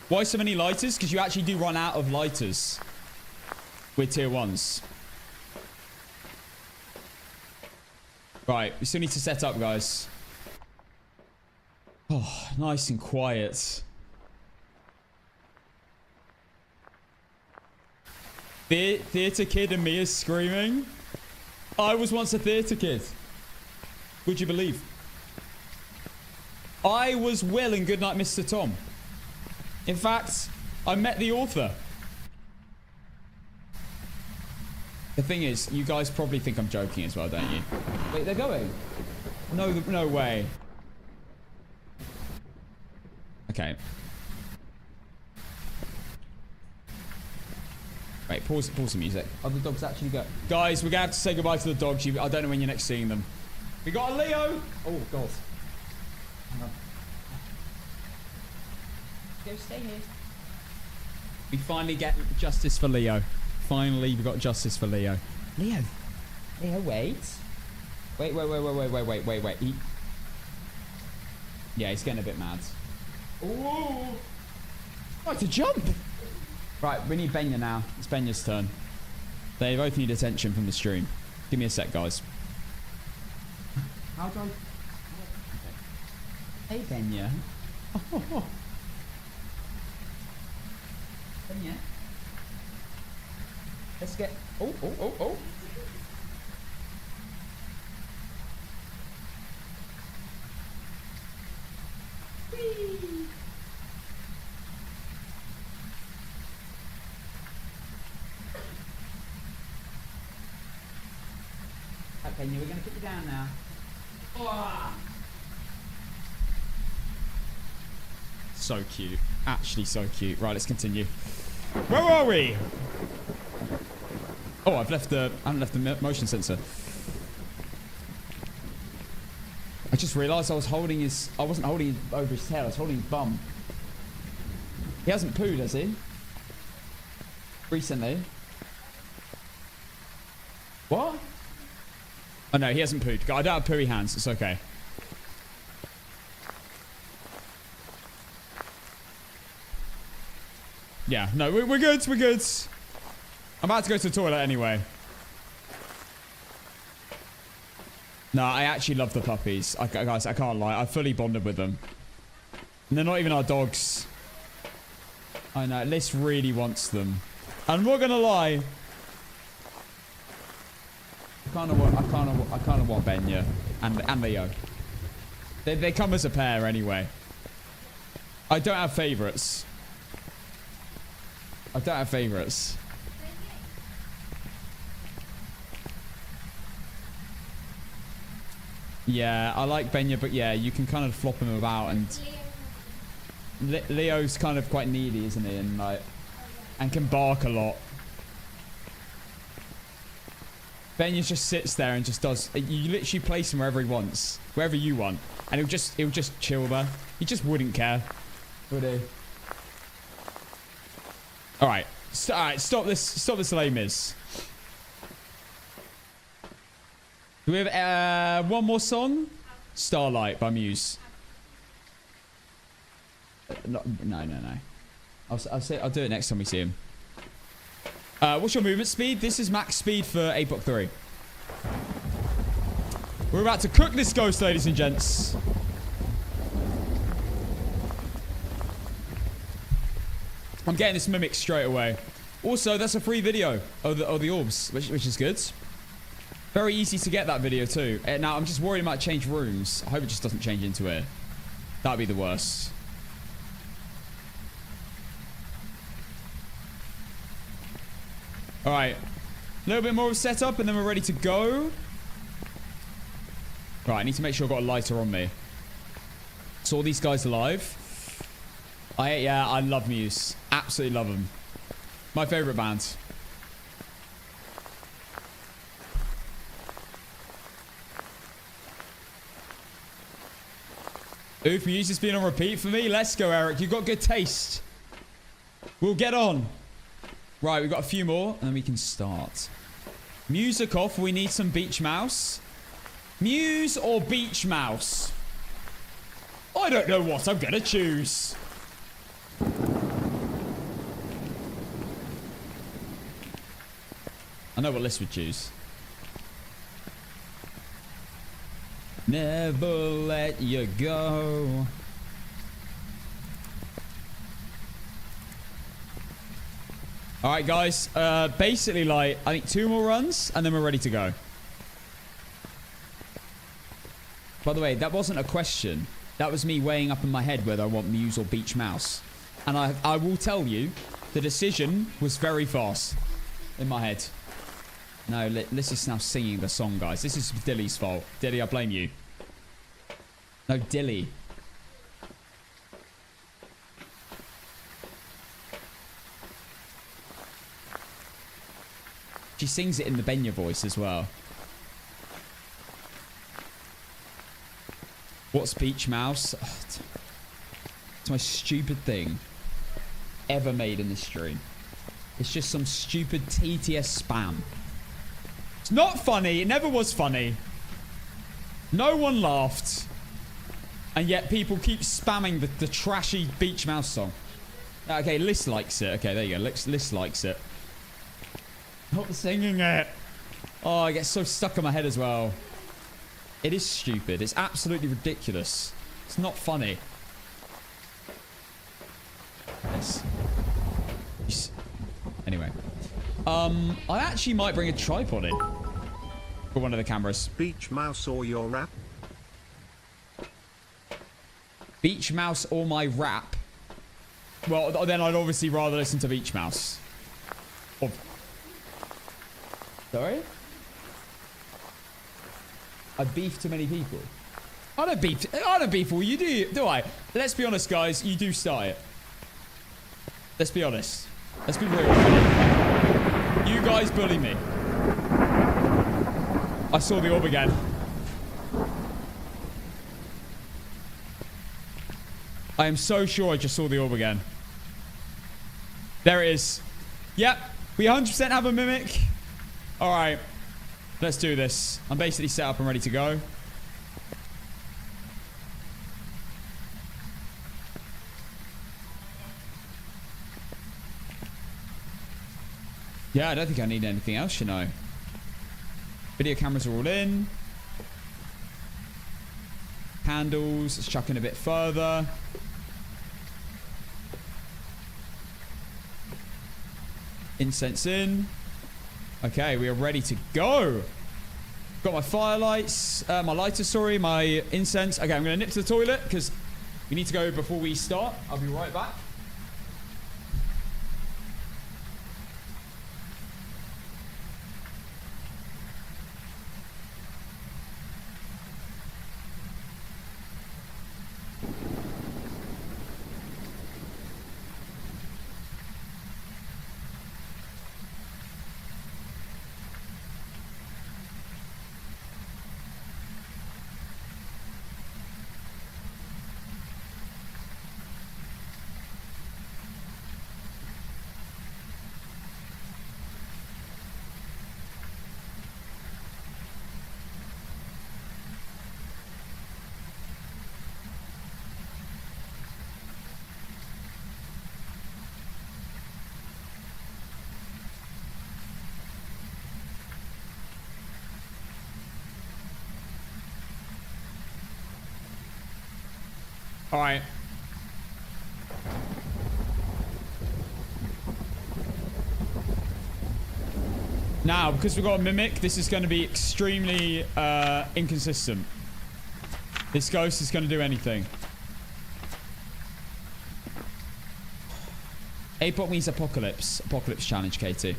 Why so many lighters? Because you actually do run out of lighters with tier 1s. Right, we still need to set up, guys. Oh, nice and quiet. Theatre kid and me is screaming. I was once a theatre kid. Would you believe? I was Will in Goodnight, Mr. Tom. In fact, I met the author. The thing is, you guys probably think I'm joking as well, don't you? Wait, they're going? No way. Okay. Wait, pause the music. Oh, the dogs actually go. Guys, we're going to have to say goodbye to the dogs. I don't know when you're next seeing them. We got a Leo. Oh, God. Hang on. Go stay here. We finally get justice for Leo. Finally, we got justice for Leo. Leo, wait. Wait. Yeah, he's getting a bit mad. Ooh. Like to jump. Right, we need Benya now. It's Benya's turn. They both need attention from the stream. Give me a sec, guys. How do I... Hey, Benya. Oh. Benya. Let's get... Oh. Whee! Benya, we're going to put you down now. Oh. So cute. Actually so cute. Right, let's continue. Where are we? Oh, I haven't left the motion sensor. I just realised I wasn't holding his over his tail, I was holding his bum. He hasn't pooed, has he? Recently. What? Oh no, he hasn't pooed. I don't have pooey hands, it's okay. Yeah, no, we're good, we're good. I'm about to go to the toilet anyway. No, I actually love the puppies. Guys, I can't lie. I fully bonded with them. And they're not even our dogs. I know. Liz really wants them. I'm not gonna lie. I kind of want Benya and Leo. They come as a pair anyway. I don't have favorites. I don't have favorites. Yeah, I like Benya, but yeah, you can kind of flop him about, and Leo's kind of quite needy, isn't he? And like, and can bark a lot. Benya just sits there and just does. You literally place him wherever he wants, wherever you want, and he'll just chill there. He just wouldn't care, would he? All right, stop this Les Mis. Do we have one more song? Starlight by Muse. No. I'll do it next time we see him. What's your movement speed? This is max speed for APOC 3. We're about to cook this ghost, ladies and gents. I'm getting this mimic straight away. Also, that's a free video of the orbs, which is good. Very easy to get that video too. Now, I'm just worried it might change rooms. I hope it just doesn't change into it. That'd be the worst. Alright. A little bit more of a setup and then we're ready to go. Right, I need to make sure I've got a lighter on me. Saw these guys alive. I love Muse. Absolutely love them. My favourite band. Oof, Muse has been on repeat for me. Let's go, Eric. You've got good taste. We'll get on. Right, we've got a few more, and then we can start. Music off. We need some Beach Mouse. Muse or Beach Mouse? I don't know what I'm going to choose. I know what Liz would choose. Never let you go. Alright, guys. Basically, like, I think 2 more runs, and then we're ready to go. By the way, that wasn't a question. That was me weighing up in my head whether I want Muse or Beach Mouse. And I will tell you, the decision was very fast in my head. No, Liz is now singing the song, guys. This is Dilly's fault. Dilly, I blame you. No, Dilly. She sings it in the Benya voice as well. What's Beach Mouse? Oh, it's the most stupid thing ever made in this stream. It's just some stupid TTS spam. It's not funny. It never was funny. No one laughed. And yet people keep spamming the trashy Beach Mouse song. Okay, Liz likes it. Okay, there you go. Liz likes it. Not singing it. Oh, it gets so stuck in my head as well. It is stupid. It's absolutely ridiculous. It's not funny. Yes. Anyway. I actually might bring a tripod in. For one of the cameras. Beach Mouse or your rap? Beach Mouse or my rap? Well, then I'd obviously rather listen to Beach Mouse. Or... Sorry? I beef too many people. I don't beef all you, do I? Let's be honest, guys. You do start it. Let's be honest. Let's be real. You guys bully me. I saw the orb again. I am so sure I just saw the orb again. There it is. Yep. We 100% have a mimic. All right. Let's do this. I'm basically set up and ready to go. Yeah, I don't think I need anything else, you know. Video cameras are all in. Candles. Let's chuck in a bit further. Incense in. Okay, we are ready to go. Got my firelights. My lighter, sorry. My incense. Okay, I'm going to nip to the toilet because we need to go before we start. I'll be right back. All right. Now, because we've got a mimic, this is going to be extremely inconsistent. This ghost is going to do anything. APOC means apocalypse. Apocalypse challenge, Katie.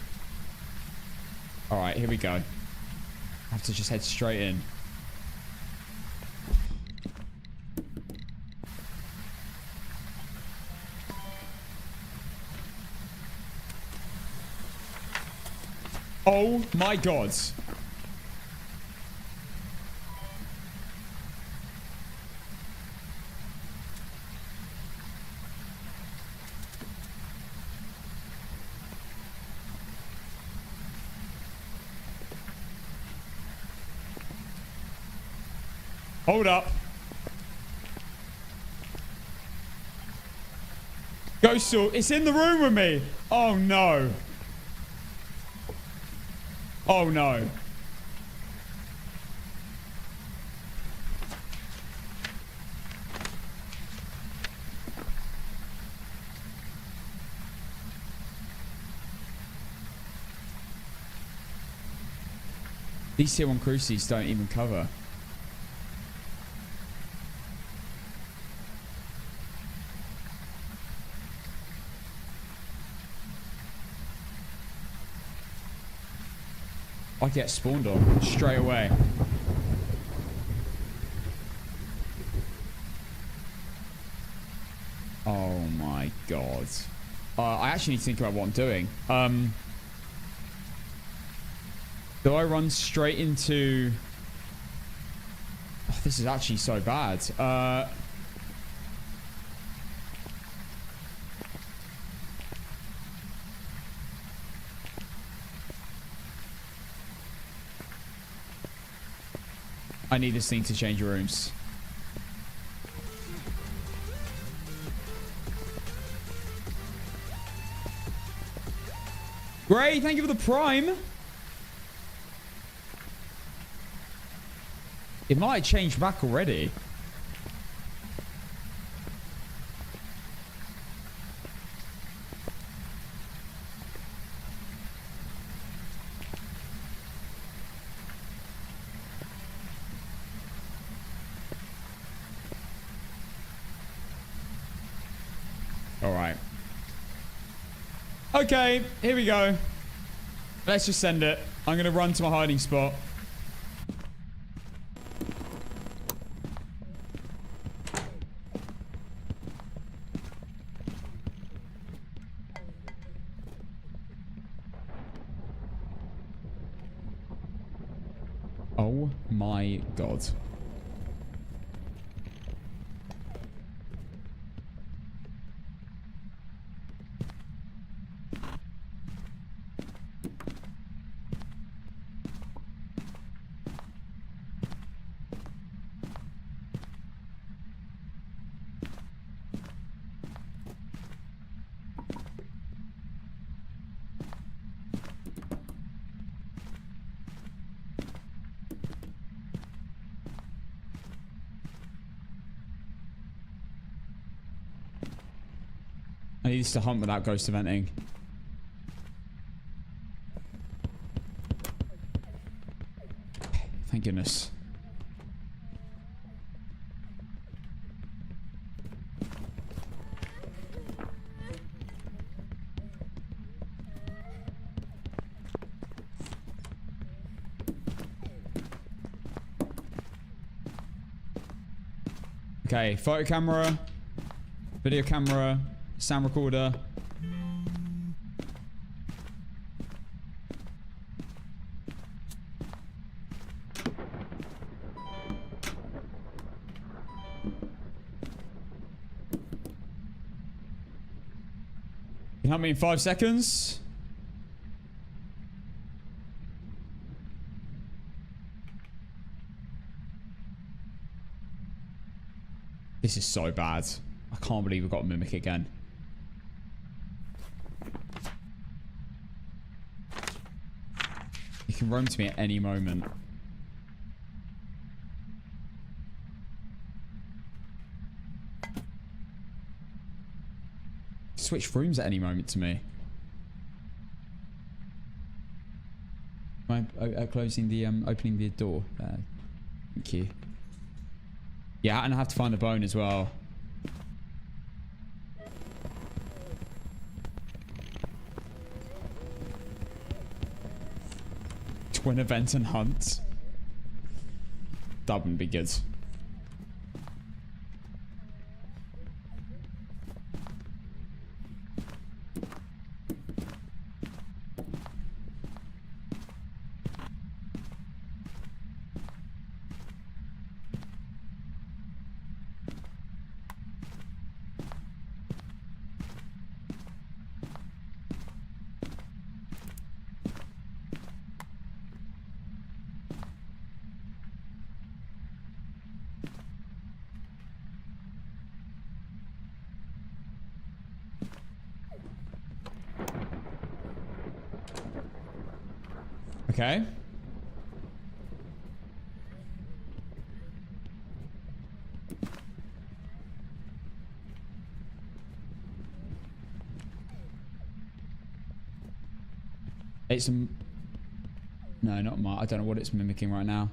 All right, here we go. I have to just head straight in. Oh my god. Hold up. Ghost Sword. It's in the room with me. Oh no. Oh no. These tier 1 crucies don't even cover. I get spawned on straight away. Oh my god. I actually need to think about what I'm doing. Do I run straight into... Oh, this is actually so bad. I need this thing to change rooms. Great, thank you for the prime. It might have changed back already. Okay, here we go. Let's just send it. I'm going to run to my hiding spot. Oh my god. I need this to hunt without ghost eventing. Thank goodness. Okay, photo camera, video camera, sound recorder. You can help me in 5 seconds. This is so bad. I can't believe we've got a mimic again. You can roam to me at any moment. Switch rooms at any moment to me. Am I closing the opening the door? Thank you. Yeah, and I have to find the bone as well. Twin event and hunt. That wouldn't be good. Okay. It's no, not I don't know what it's mimicking right now.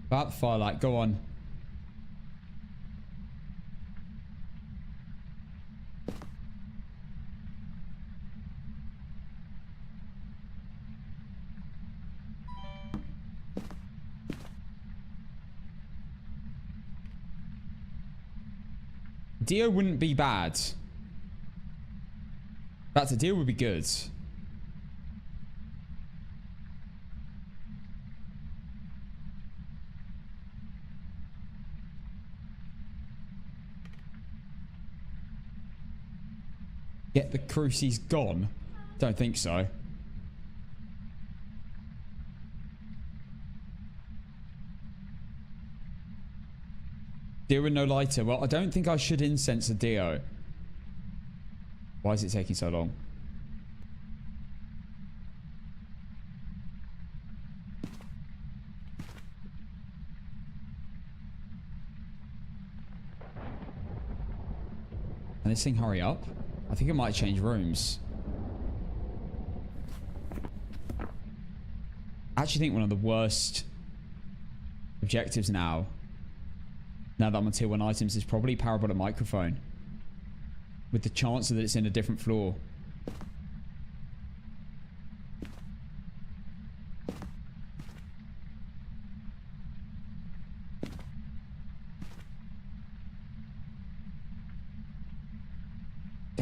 About the firelight, go on. Dio wouldn't be bad. That's a deal would be good. Get the crucies gone? Don't think so. Dio with no lighter. Well, I don't think I should incense a Dio. Why is it taking so long? Can this thing hurry up? I think it might change rooms. I actually think one of the worst objectives now that I'm on tier 1 items is probably parabolic microphone. With the chance that it's in a different floor.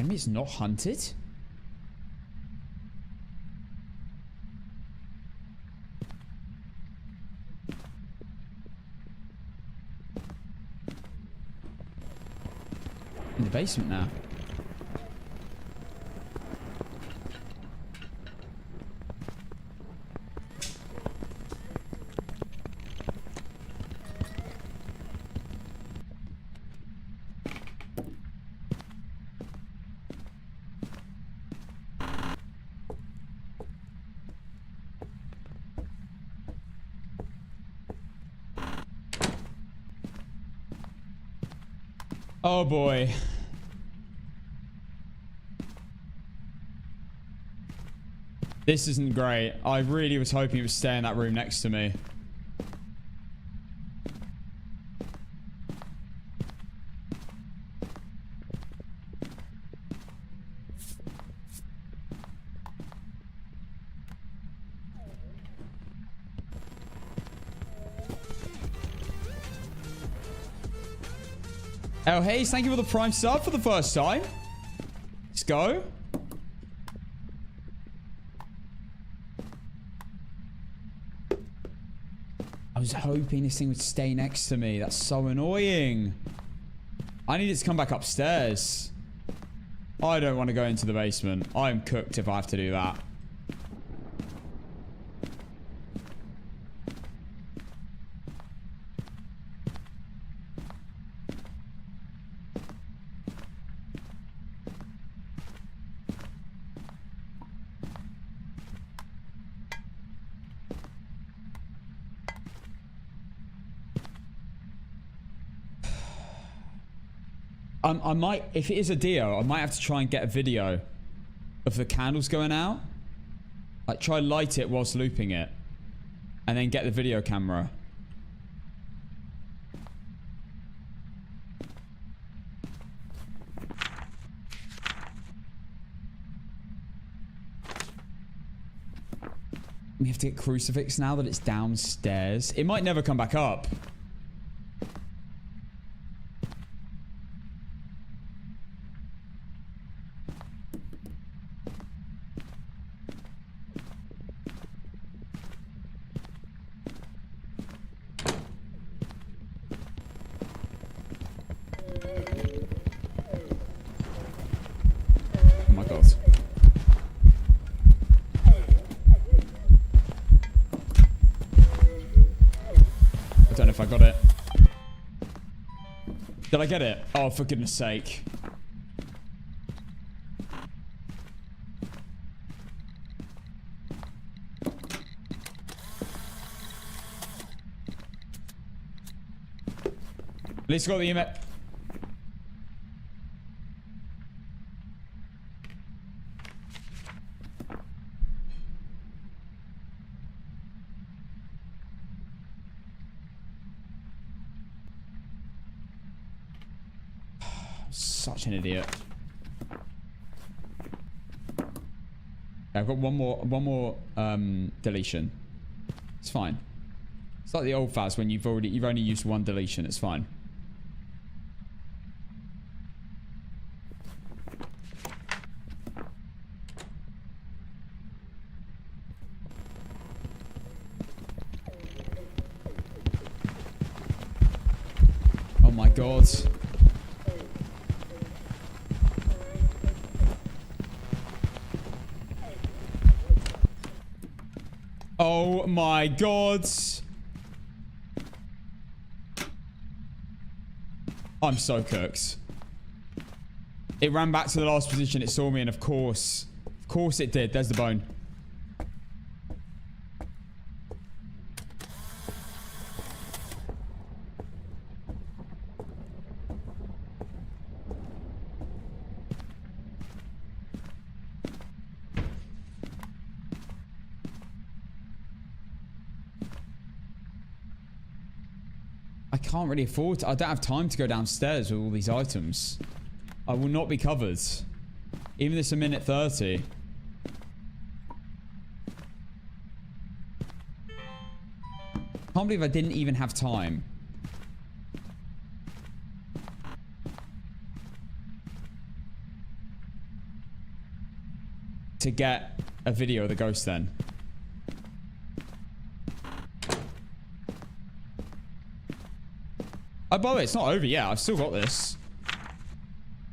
telling me it's not hunted? In the basement now. Oh boy. This isn't great. I really was hoping he would stay in that room next to me. Oh, hey, thank you for the prime sub for the first time. Let's go. I was hoping this thing would stay next to me. That's so annoying. I need it to come back upstairs. I don't want to go into the basement. I'm cooked if I have to do that. I might, if it is a Dio, I might have to try and get a video of the candles going out. Like, try light it whilst looping it. And then get the video camera. We have to get crucifix now that it's downstairs. It might never come back up. I got it. Did I get it? Oh, for goodness sake. At least I got the email. Such an idiot. I've got one more deletion. It's fine. It's like the old Phas when you've only used one deletion. It's fine. Oh my god. Oh my god. I'm so cooked. It ran back to the last position. It saw me, and of course it did. There's the bone. I can't really afford to. I don't have time to go downstairs with all these items. I will not be covered. Even this a minute 30. Can't believe I didn't even have time. to get a video of the ghost then? Oh, by the way, it's not over yet. I've still got this.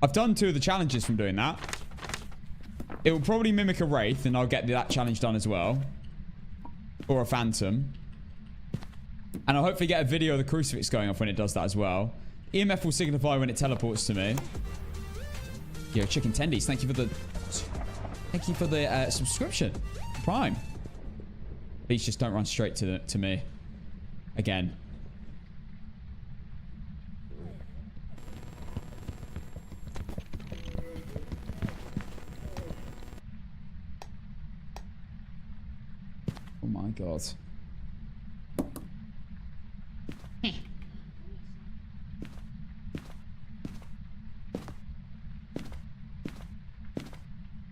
I've done 2 of the challenges from doing that. It will probably mimic a wraith, and I'll get that challenge done as well. Or a phantom. And I'll hopefully get a video of the crucifix going off when it does that as well. EMF will signify when it teleports to me. Yo, Chicken Tendies, thank you for the subscription. Prime. Please just don't run straight to me. Again. Oh my god.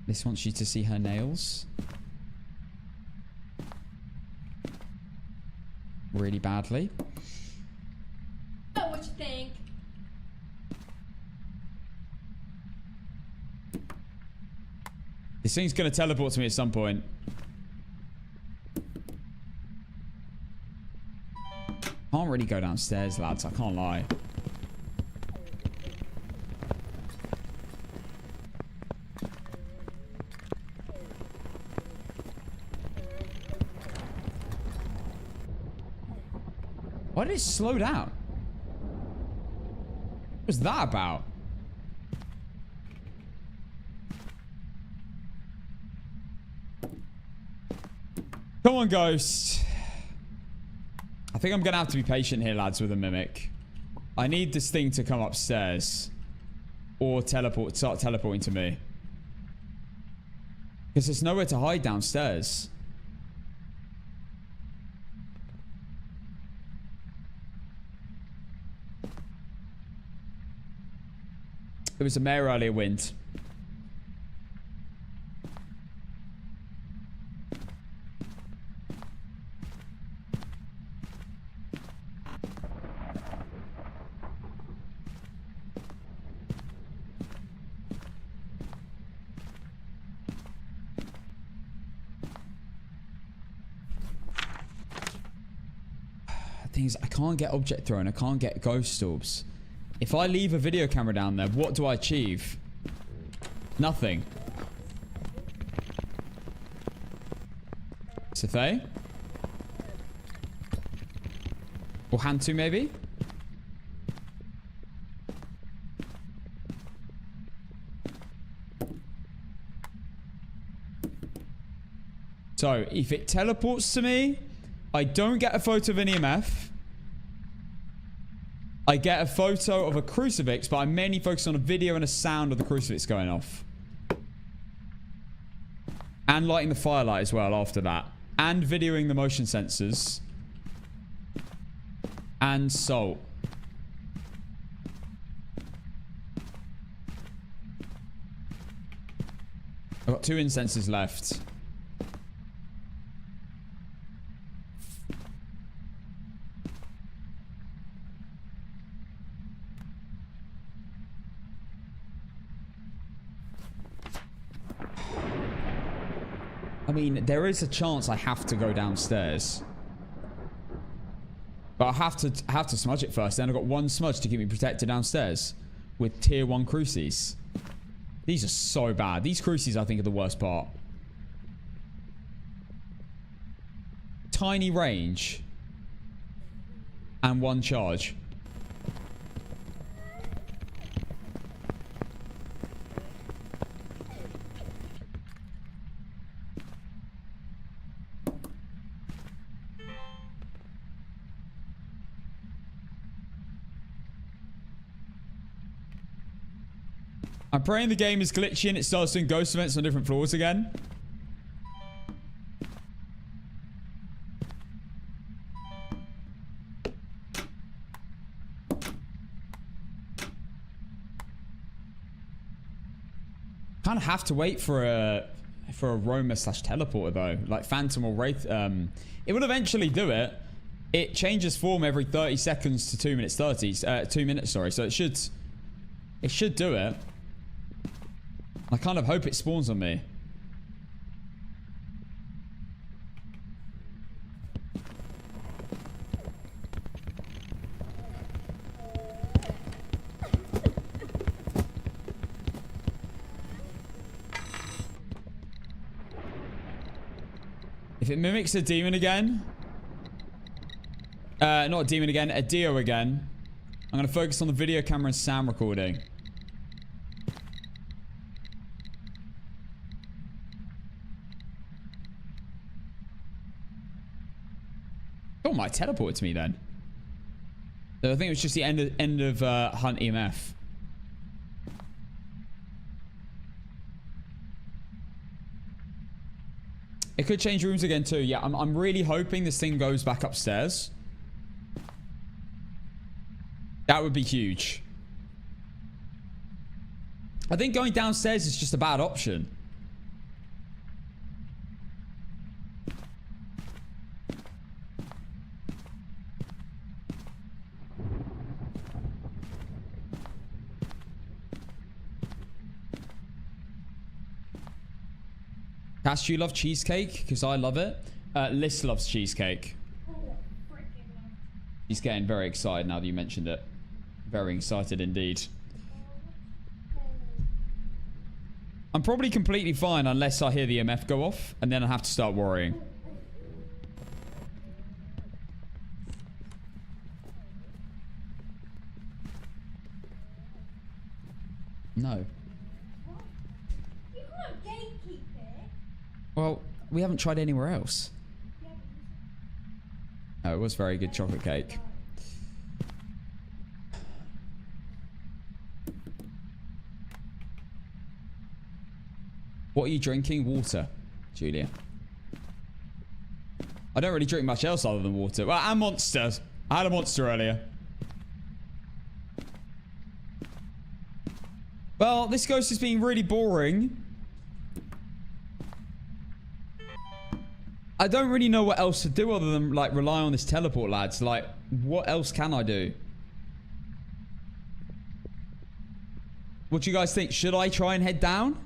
This wants you to see her nails. Really badly. Know what you think. This thing's gonna teleport to me at some point. Can't really go downstairs, lads. I can't lie. Why did it slow down? What was that about? Come on, ghost. I think I'm going to have to be patient here, lads, with a mimic. I need this thing to come upstairs. Or start teleporting to me. Because there's nowhere to hide downstairs. There was a mare earlier, wind. Things I can't get object thrown. I can't get ghost orbs. If I leave a video camera down there, what do I achieve? Nothing. Sifei? Or Hantu, maybe? So, if it teleports to me, I don't get a photo of an EMF. I get a photo of a crucifix, but I'm mainly focused on a video and a sound of the crucifix going off. And lighting the firelight as well after that. And videoing the motion sensors. And salt. I've got 2 incenses left. I mean, there is a chance I have to go downstairs. But I have to smudge it first. Then I've got 1 smudge to keep me protected downstairs. With tier 1 crucies. These are so bad. These crucies, I think, are the worst part. Tiny range. And 1 charge. I'm praying the game is glitchy and it starts doing ghost events on different floors again. Kind of have to wait for a roamer / teleporter though, like phantom or wraith. It will eventually do it. It changes form every 30 seconds to 2 minutes 30. 2 minutes, sorry. So it should do it. I kind of hope it spawns on me. If it mimics a demon again... not a demon again, a Dio again. I'm going to focus on the video camera and sound recording. Oh, might teleport to me then. So I think it was just the end of Hunt EMF. It could change rooms again too. Yeah, I'm really hoping this thing goes back upstairs. That would be huge. I think going downstairs is just a bad option. Cass, do you love cheesecake? Because I love it. Liz loves cheesecake. He's getting very excited now that you mentioned it. Very excited indeed. I'm probably completely fine unless I hear the EMF go off, and then I have to start worrying. No. You can't gatekeep it. Well, we haven't tried anywhere else. Oh, it was very good chocolate cake. What are you drinking? Water, Julia. I don't really drink much else other than water. Well, and monsters. I had a monster earlier. Well, this ghost is being really boring. I don't really know what else to do other than, like, rely on this teleport, lads. Like, what else can I do? What do you guys think? Should I try and head down?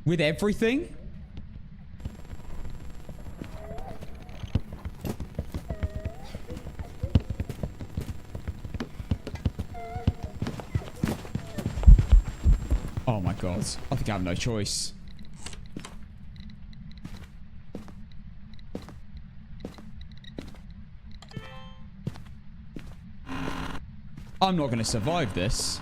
With everything? Oh my god. I think I have no choice. I'm not going to survive this.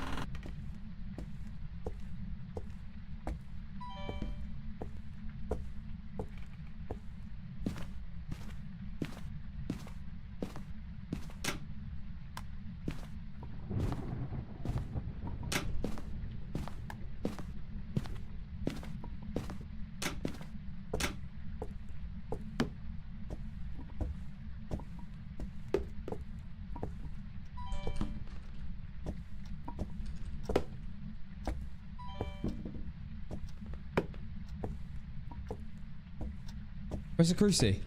Where's the cruci?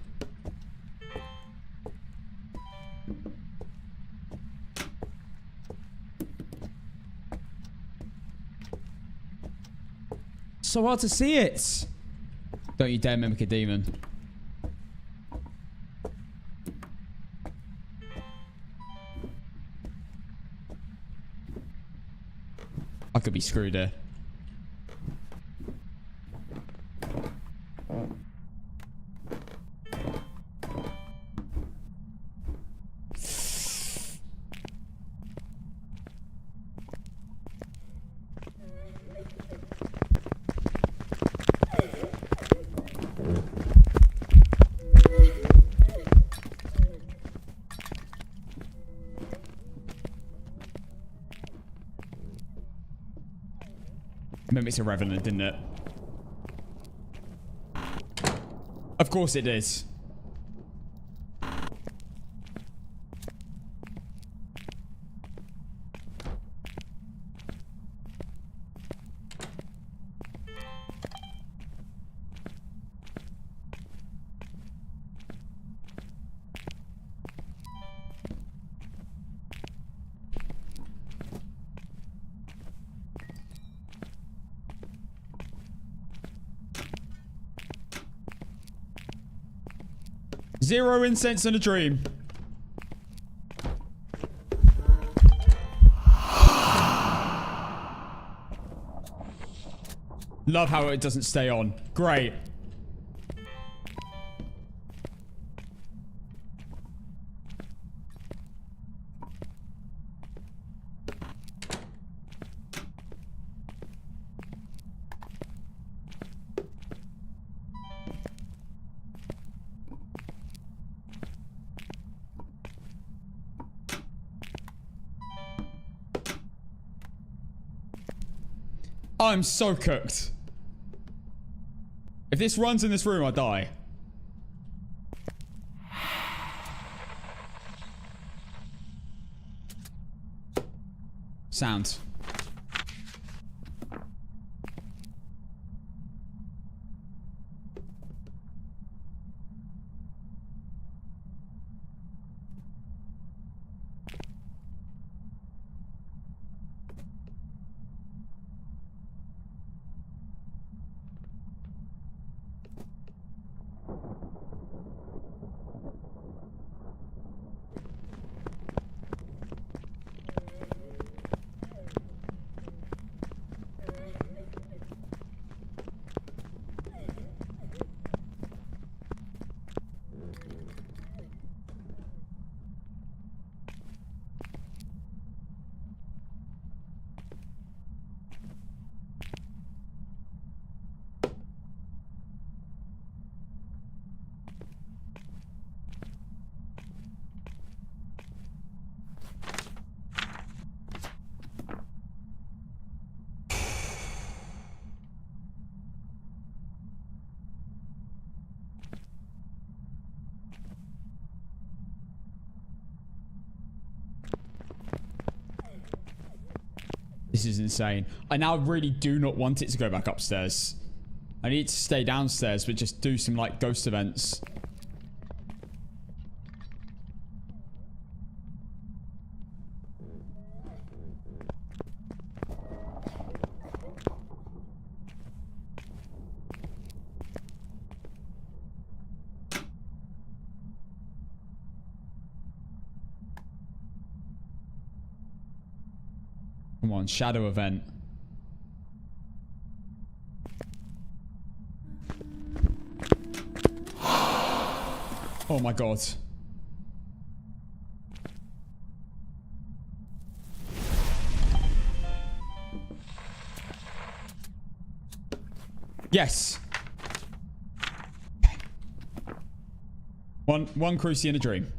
So hard to see it. Don't you dare mimic a demon. I could be screwed here. It's a revenant, didn't it? Of course it is. Zero incense in a dream. Love how it doesn't stay on. Great. I'm so cooked. If this runs in this room, I die. Sound. This is insane. I now really do not want it to go back upstairs. I need to stay downstairs, but just do some, like, ghost events. Come on, shadow event. Oh my god. Yes. Okay. One cruci in a dream.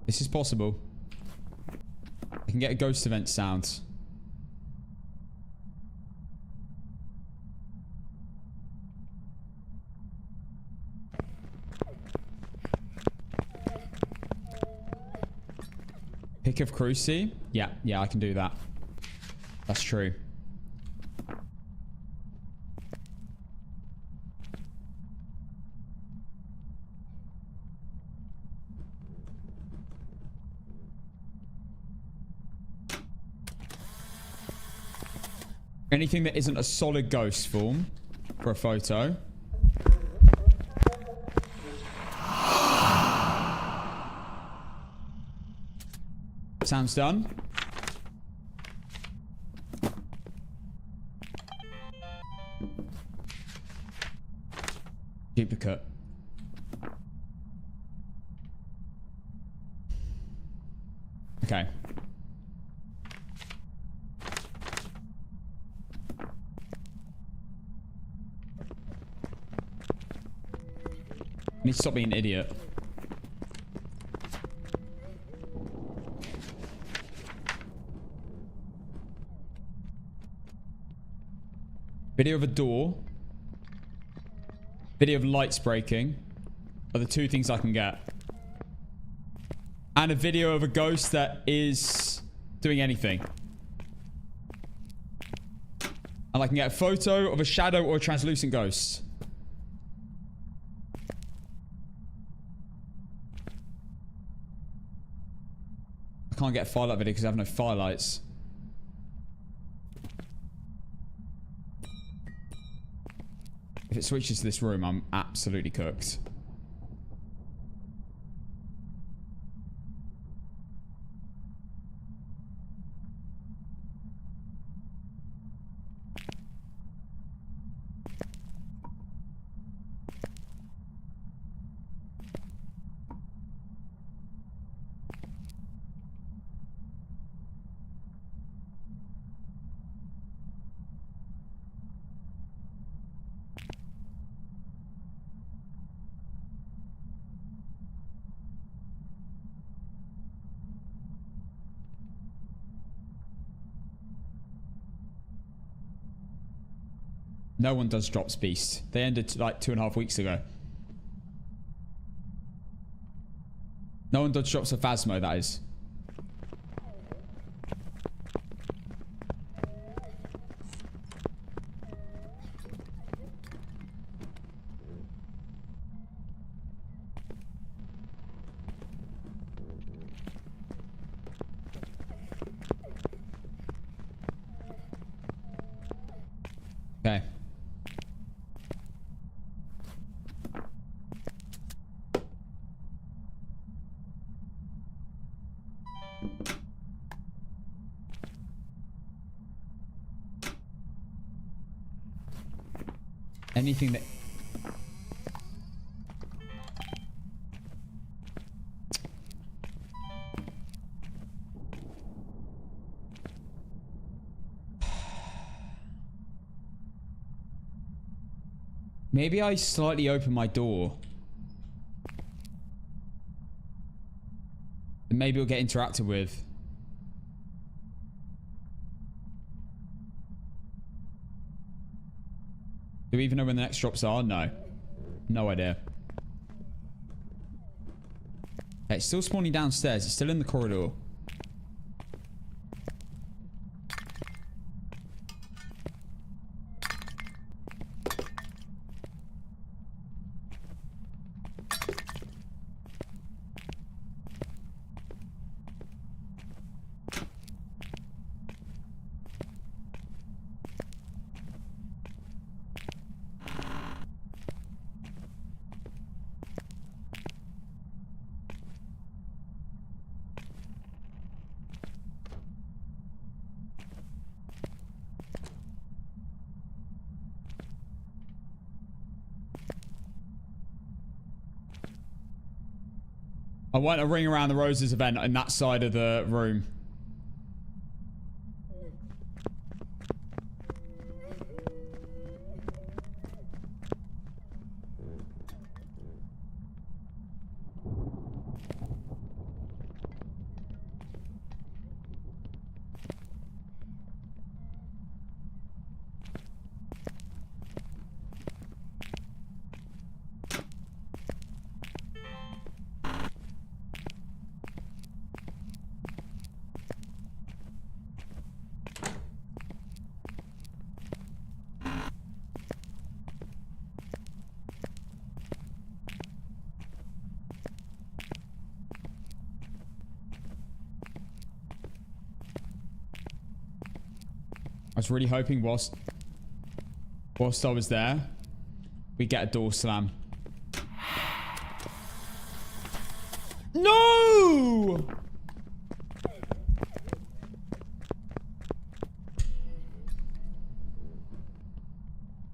This is possible. I can get a ghost event sound. Pick of cruci? Yeah, I can do that. That's true. Anything that isn't a solid ghost form for a photo. Sounds done. Duplicate. Okay. I need to stop being an idiot. Video of a door. Video of lights breaking. Are the two things I can get. And a video of a ghost that is doing anything. And I can get a photo of a shadow or a translucent ghost. I can't get a firelight video because I have no firelights. If it switches to this room, I'm absolutely cooked. No one does drops, Beast. They ended like 2.5 weeks ago. No one does drops of Phasmo, that is. Okay. Anything that... Maybe I slightly open my door. And maybe it'll get interacted with. Do we even know when the next drops are? No. No idea. Okay, it's still spawning downstairs. It's still in the corridor. I want a Ring Around the Roses event in that side of the room. I was really hoping whilst I was there, we get a door slam. No!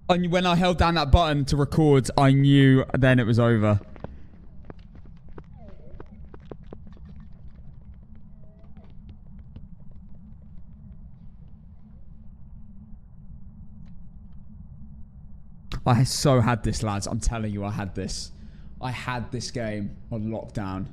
And when I held down that button to record, I knew then it was over. I so had this, lads. I'm telling you, I had this. I had this game on lockdown.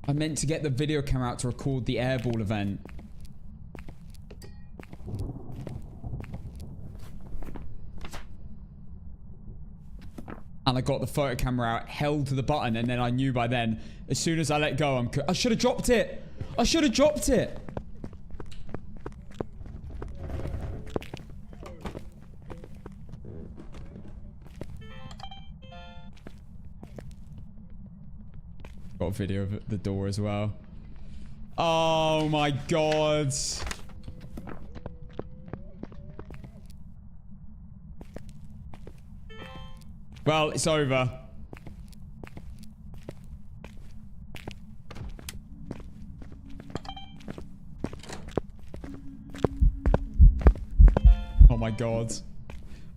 I meant to get the video camera out to record the airball event. And I got the photo camera out, held to the button, and then I knew by then, as soon as I let go, I should have dropped it. I should have dropped it. Got a video of the door as well. Oh my god. Well, it's over. Oh my god.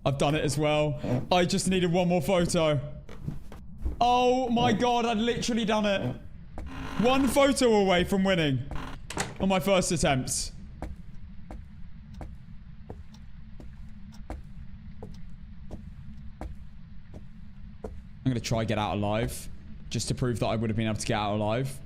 I've done it as well. I just needed one more photo. Oh my god, I'd literally done it. One photo away from winning on my first attempt. I'm going to try get out alive, just to prove that I would have been able to get out alive.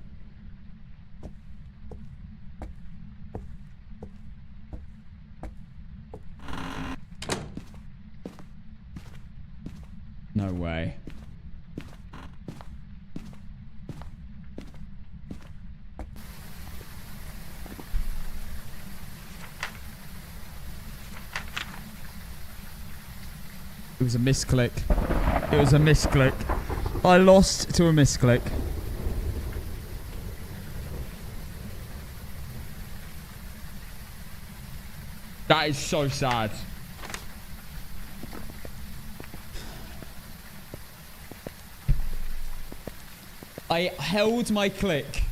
No way. It was a misclick. It was a misclick. I lost to a misclick. That is so sad. I held my click.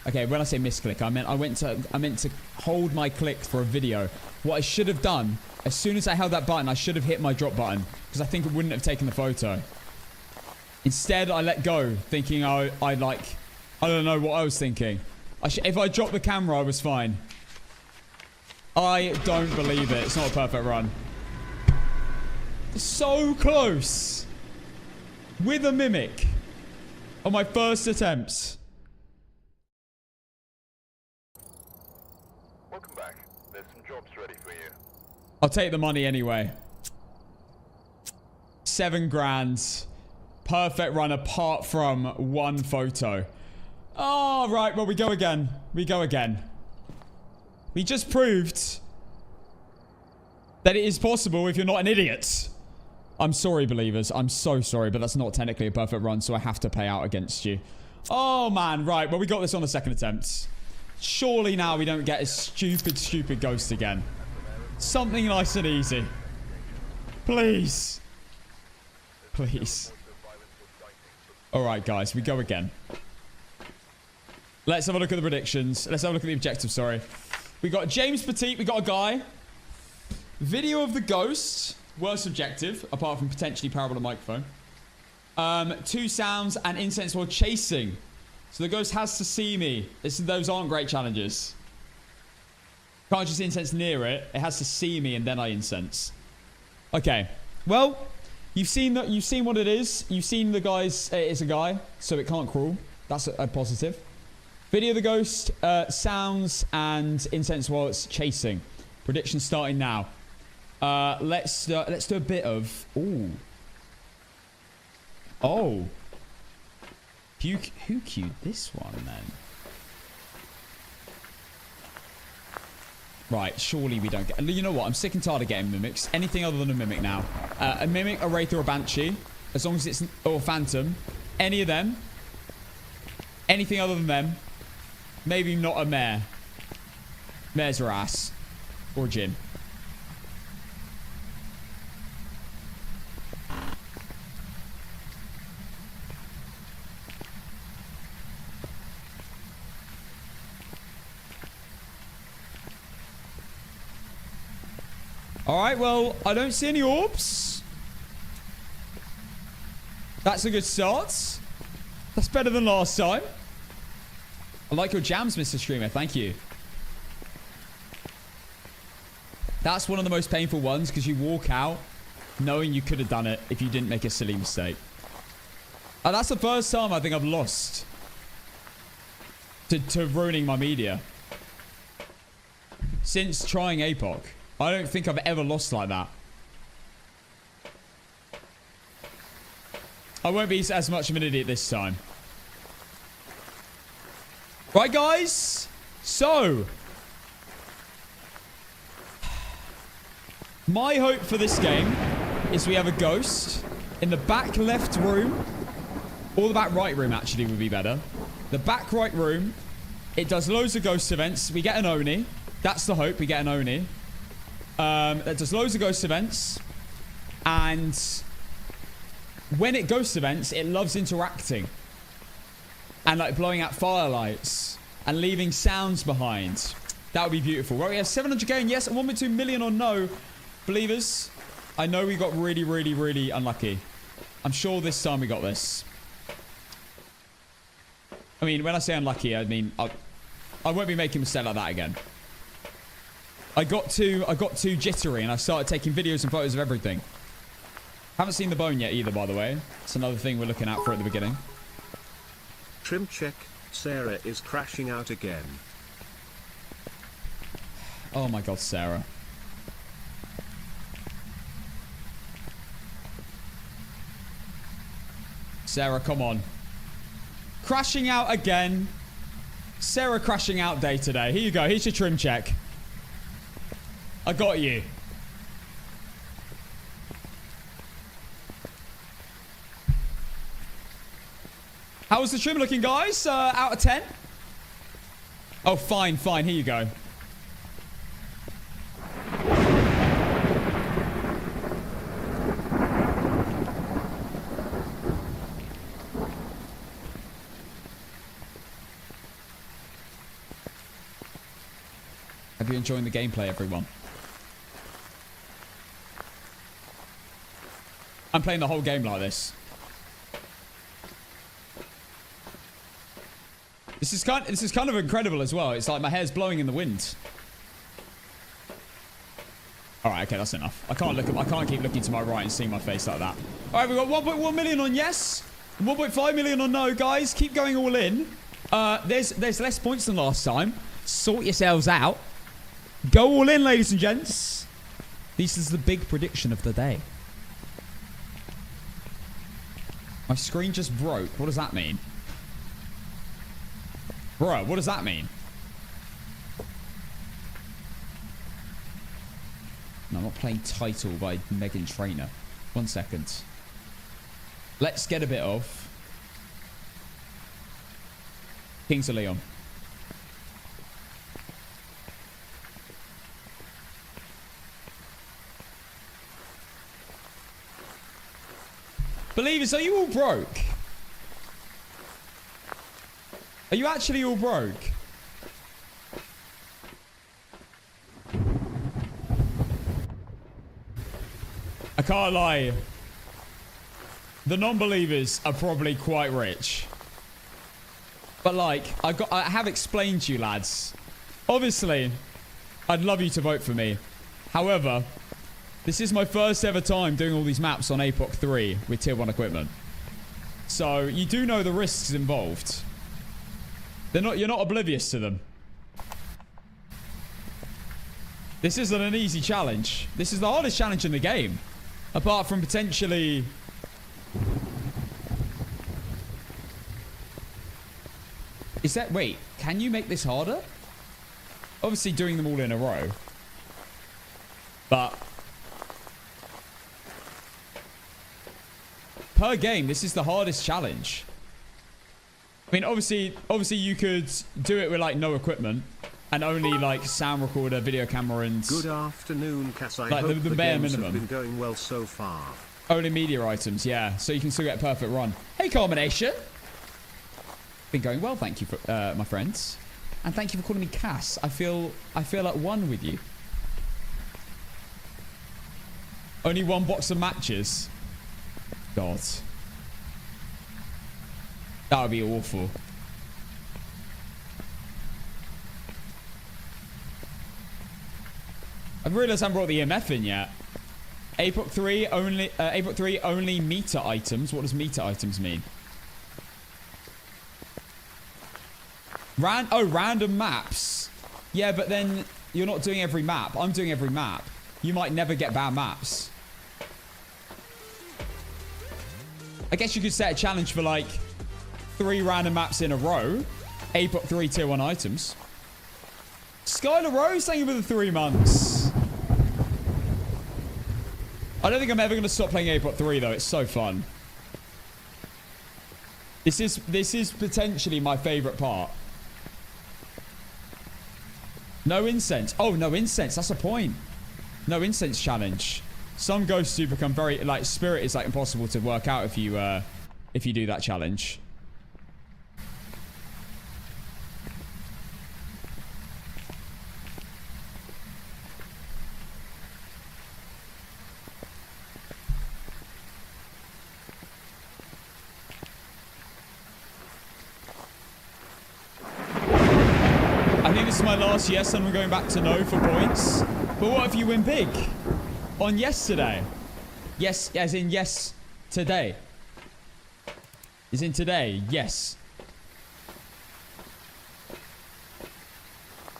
Okay, when I say misclick, I meant to hold my click for a video. What I should have done, as soon as I held that button, I should have hit my drop button because I think it wouldn't have taken the photo. Instead, I let go, thinking I don't know what I was thinking. If I dropped the camera, I was fine. I don't believe it. It's not a perfect run. So close. With a mimic. On my first attempts. Welcome back. There's some jobs ready for you. I'll take the money anyway. 7 grand. Perfect run apart from one photo. Oh, right. Well, we go again. We go again. We just proved that it is possible if you're not an idiot. I'm sorry, believers. I'm so sorry, but that's not technically a perfect run, so I have to pay out against you. Oh, man. Right. Well, we got this on the second attempt. Surely now we don't get a stupid, stupid ghost again. Something nice and easy. Please. Please. All right, guys. We go again. Let's have a look at the predictions. Let's have a look at the objective, sorry. We got James Petit. We got a guy. Video of the ghost. Worst objective, apart from potentially parabolic microphone. 2 sounds and incense while chasing. So the ghost has to see me. Those aren't great challenges. Can't just incense near it. It has to see me and then I incense. Okay. Well, you've seen what it is. You've seen the guys. It's a guy, so it can't crawl. That's a positive. Video of the ghost, sounds and incense while it's chasing. Prediction starting now. Let's do a bit of. Ooh. Oh. Who queued this one then? Right, surely we don't get. You know what? I'm sick and tired of getting mimics. Anything other than a mimic now. A mimic, a wraith, or a banshee, as long as it's or a phantom. Any of them. Anything other than them. Maybe not a mare. Mares are ass. Or Jinn. Alright, well, I don't see any orbs. That's a good start. That's better than last time. I like your jams, Mr. Streamer. Thank you. That's one of the most painful ones because you walk out knowing you could have done it if you didn't make a silly mistake. And that's the first time I think I've lost to ruining my media. Since trying APOC. I don't think I've ever lost like that. I won't be as much of an idiot this time. Right, guys? So. My hope for this game is we have a ghost in the back left room. Or the back right room, actually, would be better. The back right room. It does loads of ghost events. We get an Oni. That's the hope. We get an Oni. That does loads of ghost events. And when it ghost events, it loves interacting. And like blowing out firelights. And leaving sounds behind. That would be beautiful. Right, we have 700k and yes, and 1.2 million or no. Believers, I know we got really, really, really unlucky. I'm sure this time we got this. I mean, when I say unlucky, I mean, I won't be making a mistake like that again. I got too jittery and I started taking videos and photos of everything. Haven't seen the bone yet either, by the way. It's another thing we're looking out for at the beginning. Trim check. Sarah is crashing out again. Oh my god, Sarah. Sarah, come on. Crashing out again. Sarah crashing out day today. Here you go. Here's your trim check. I got you. How was the trim looking, guys? Out of 10? Oh, fine, fine. Here you go. Hope you're enjoying the gameplay, everyone. I'm playing the whole game like this. This is kind of incredible as well. It's like my hair's blowing in the wind. All right, okay, that's enough. I can't keep looking to my right and seeing my face like that. All right, we've got 1.1 million on yes, 1.5 million on no, guys. Keep going all in. There's less points than last time. Sort yourselves out. Go all in, ladies and gents. This is the big prediction of the day. My screen just broke. What does that mean? Bro, what does that mean? No, I'm not playing Title by Megan Trainor. 1 second. Let's get a bit of Kings of Leon. Believers, are you all broke? Are you actually all broke? I can't lie. The non-believers are probably quite rich. But like, I have explained to you lads. Obviously, I'd love you to vote for me. However, this is my first ever time doing all these maps on APOC 3 with tier 1 equipment. So you do know the risks involved. You're not oblivious to them. This isn't an easy challenge. This is the hardest challenge in the game. Apart from potentially... Is that... Wait, can you make this harder? Obviously doing them all in a row. But... per game, this is the hardest challenge. I mean, obviously you could do it with like no equipment and only like sound recorder, video camera, and good afternoon, Cass. I like hope the bare games minimum. have been going well so far. Only media items, yeah. So you can still get a perfect run. Hey, Culmination. Been going well, thank you, for, my friends, and thank you for calling me Cass. I feel at one with you. Only 1 box of matches. God. That would be awful. I've realised I haven't brought the EMF in yet. APOC 3 only meter items. What does meter items mean? Random maps. Yeah, but then you're not doing every map. I'm doing every map. You might never get bad maps. I guess you could set a challenge for like 3 random maps in a row. APOC 3 tier 1 items. Skylar Rose, thank you for the 3 months. I don't think I'm ever going to stop playing APOC 3 though. It's so fun. This is potentially my favourite part. No incense. Oh, no incense. That's a point. No incense challenge. Some ghosts do become very like spirit is like impossible to work out if you do that challenge. I think this is my last yes and we're going back to no for points. But what if you win big? On yesterday. Yes, as in yes today. As in today, yes.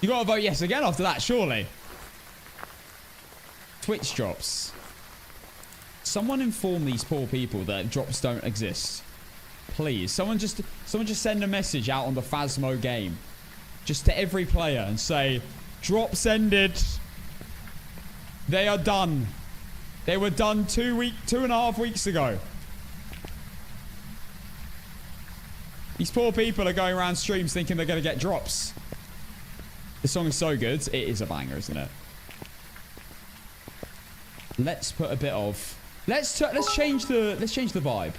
You gotta vote yes again after that, surely. Twitch drops. Someone inform these poor people that drops don't exist. Please. Someone just send a message out on the Phasmo game. Just to every player and say, drops ended. They are done. They were done 2.5 weeks ago. These poor people are going around streams thinking they're going to get drops. This song is so good. It is a banger, isn't it? Let's put a bit of... Let's change the vibe.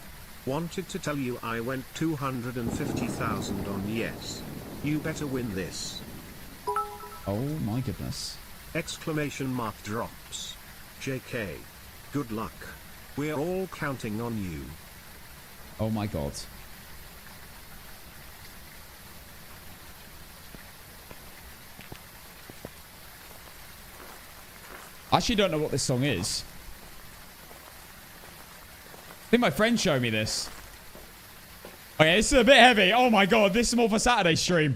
Wanted to tell you I went 250,000 on yes. You better win this. Oh my goodness. Exclamation mark drops. JK. Good luck. We're all counting on you. Oh my god. I actually don't know what this song is. I think my friend showed me this. Okay, this is a bit heavy. Oh my god, this is more for Saturday stream.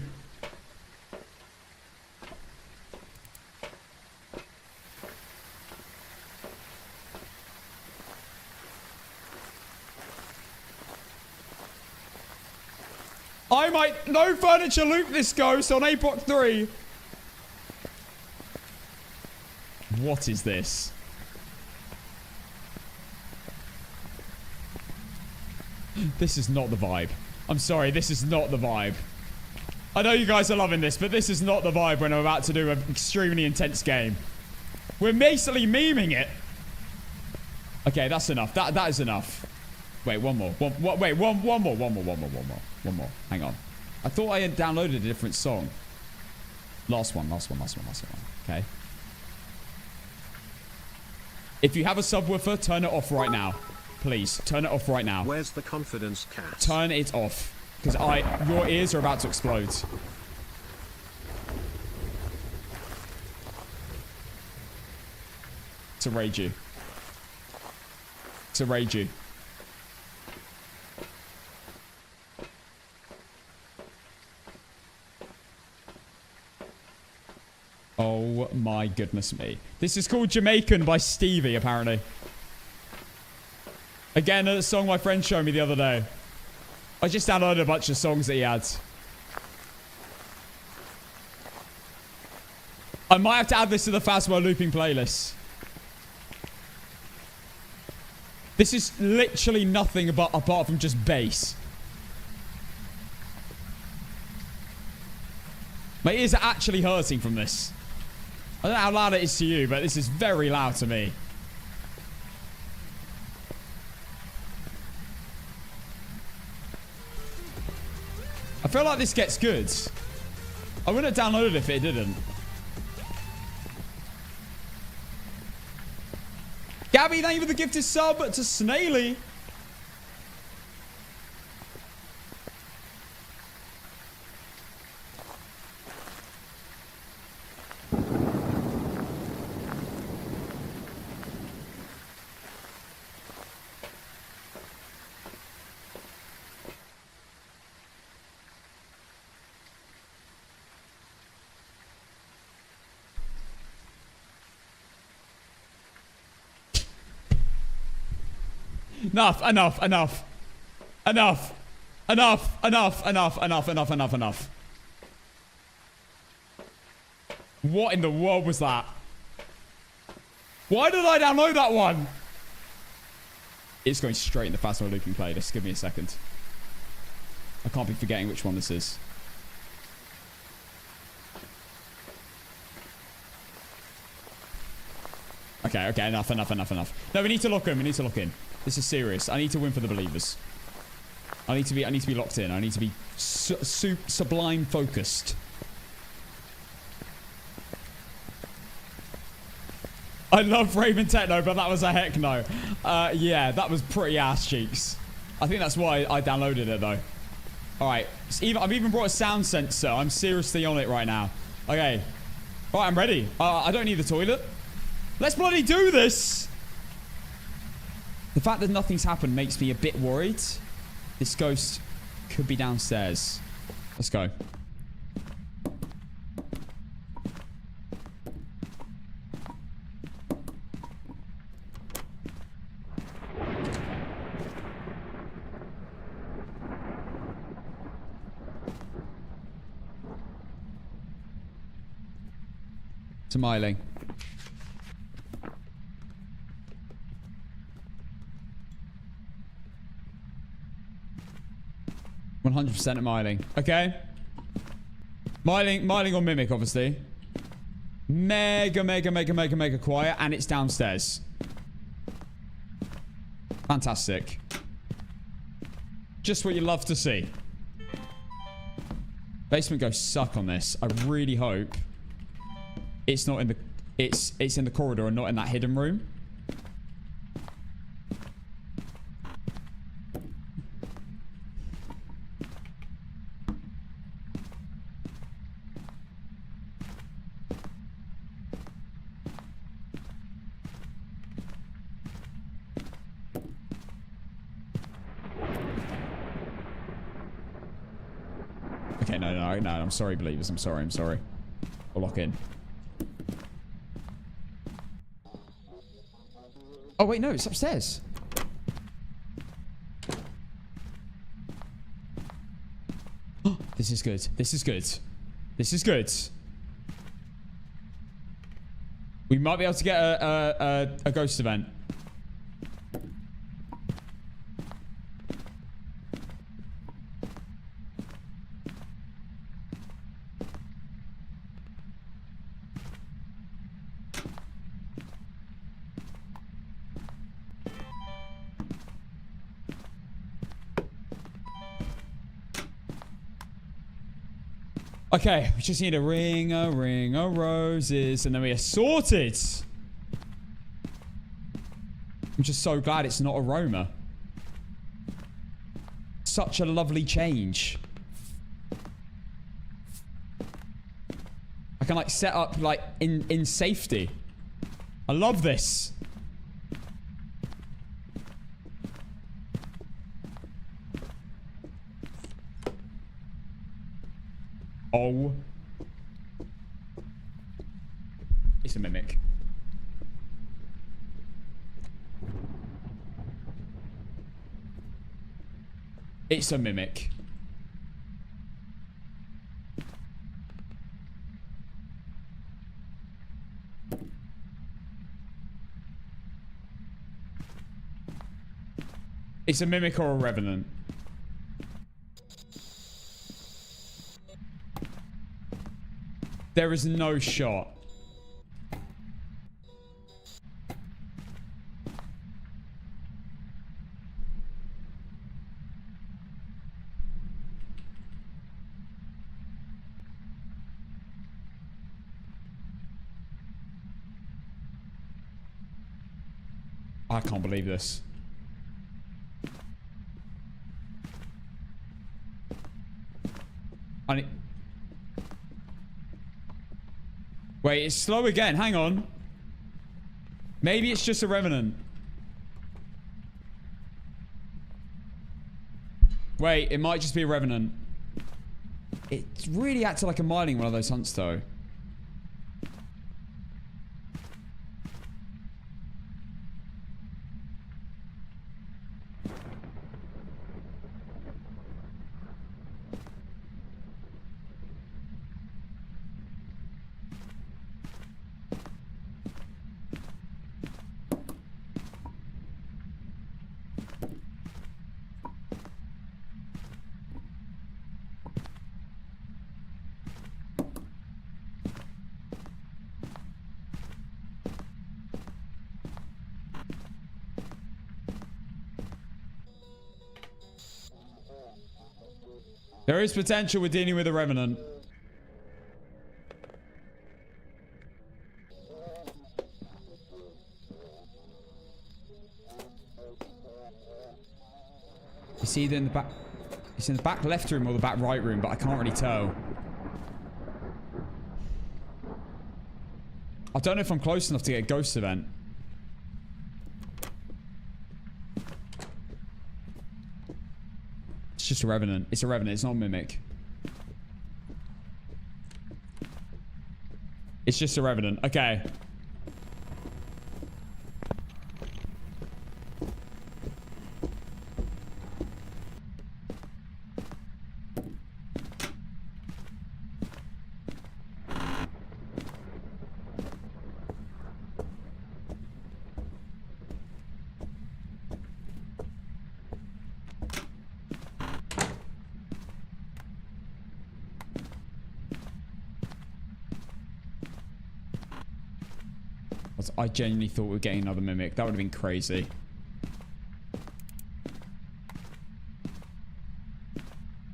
I might no furniture loop this ghost on APOC 3. What is this? This is not the vibe. I'm sorry, this is not the vibe. I know you guys are loving this, but this is not the vibe when I'm about to do an extremely intense game. We're basically memeing it. Okay, that's enough. That is enough. Wait, one more. One more. Hang on. I thought I had downloaded a different song. Last one. Okay. If you have a subwoofer, turn it off right now. Please, turn it off right now. Where's the confidence cat? Turn it off. Because your ears are about to explode. To rage you. To rage you. Oh my goodness me. This is called Jamaican by Stevie, apparently. Again, a song my friend showed me the other day. I just downloaded a bunch of songs that he had. I might have to add this to the Phasmo looping playlist. This is literally nothing apart from just bass. My ears are actually hurting from this. I don't know how loud it is to you, but this is very loud to me. I feel like this gets good. I wouldn't have downloaded it if it didn't. Gabby, thank you for the gifted sub to Snaily. Enough. What in the world was that? Why did I download that one? It's going straight in the Phasmo looping playlist. Give me a second. I can't be forgetting which one this is. Okay, enough. No, we need to lock in. This is serious. I need to win for the believers. I need to be locked in. I need to be sublime focused. I love Raven Techno, but that was a heck no. Yeah, that was pretty ass cheeks. I think that's why I downloaded it though. Alright. I've even brought a sound sensor. I'm seriously on it right now. Okay. Alright, I'm ready. I don't need the toilet. Let's bloody do this! The fact that nothing's happened makes me a bit worried. This ghost could be downstairs. Let's go. Smiling. %100% Miling. Okay. Miling or Mimic, obviously. Mega quiet. And it's downstairs. Fantastic. Just what you love to see. Basement ghosts suck on this. I really hope it's not in the... It's in the corridor and not in that hidden room. Okay, no. I'm sorry, believers. I'm sorry. I'll lock in. Oh, wait, no. It's upstairs. Oh, this is good. This is good. We might be able to get a ghost event. Okay, we just need a ring of roses, and then we are sorted. I'm just so glad it's not aroma. Such a lovely change. I can like set up like in safety. I love this. Oh. It's a mimic. It's a mimic. It's a mimic or a revenant. There is no shot. I can't believe this. I need... Wait, it's slow again. Hang on. Maybe it's just a revenant. Wait, it might just be a revenant. It's really acted like a mining one of those hunts, though. There is potential with dealing with a revenant. It's either in the back... It's in the back left room or the back right room, but I can't really tell. I don't know if I'm close enough to get a ghost event. It's just a revenant. It's a revenant. It's not a mimic. It's just a revenant. Okay. I genuinely thought we were getting another mimic. That would have been crazy.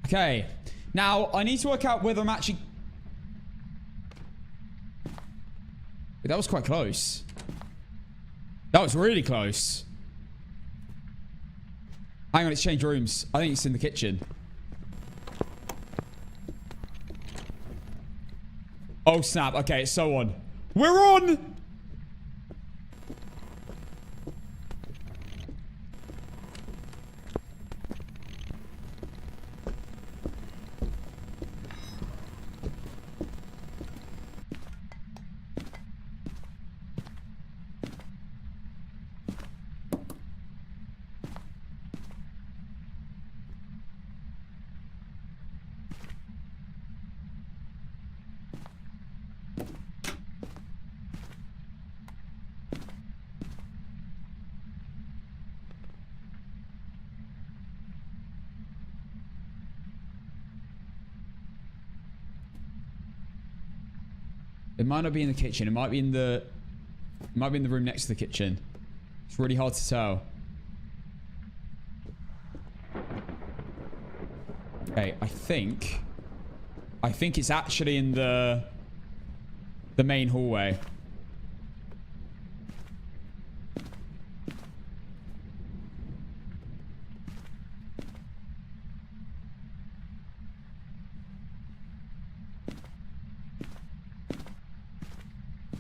Okay. Now, I need to work out whether I'm actually... That was quite close. That was really close. Hang on, let's change rooms. I think it's in the kitchen. Oh, snap. Okay, it's so on. We're on! It might not be in the kitchen. It might be in the... It might be in the room next to the kitchen. It's really hard to tell. Okay, I think it's actually in the main hallway.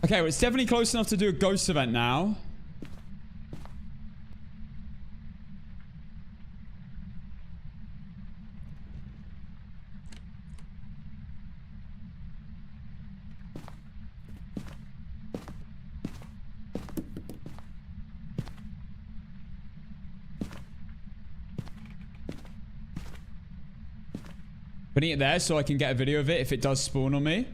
Okay, well, it's definitely close enough to do a ghost event now. Putting it there so I can get a video of it if it does spawn on me.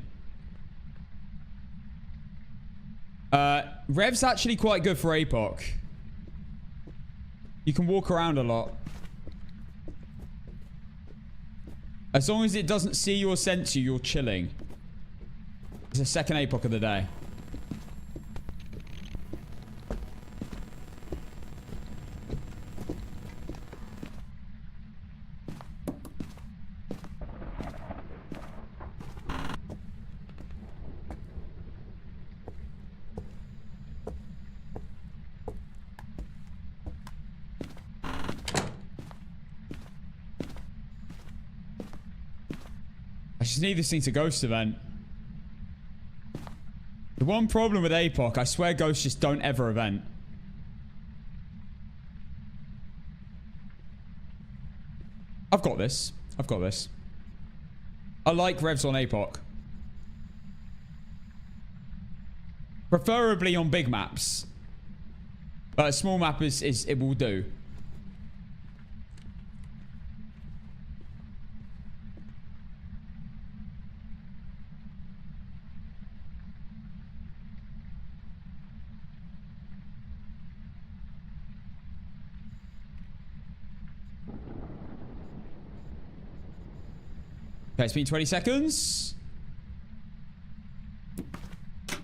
Rev's actually quite good for APOC. You can walk around a lot. As long as it doesn't see you or sense you, you're chilling. It's the second APOC of the day. I just need this thing to ghost event. The one problem with APOC, I swear ghosts just don't ever event. I've got this. I've got this. I like revs on APOC. Preferably on big maps. But a small map is it will do. Okay, it's been 20 seconds. Come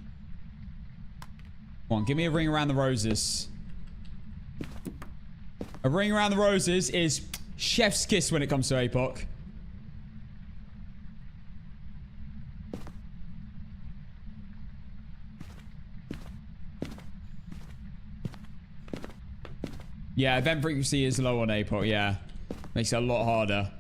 on, give me a ring around the roses. A ring around the roses is chef's kiss when it comes to APOC. Yeah, event frequency is low on APOC, yeah. Makes it a lot harder.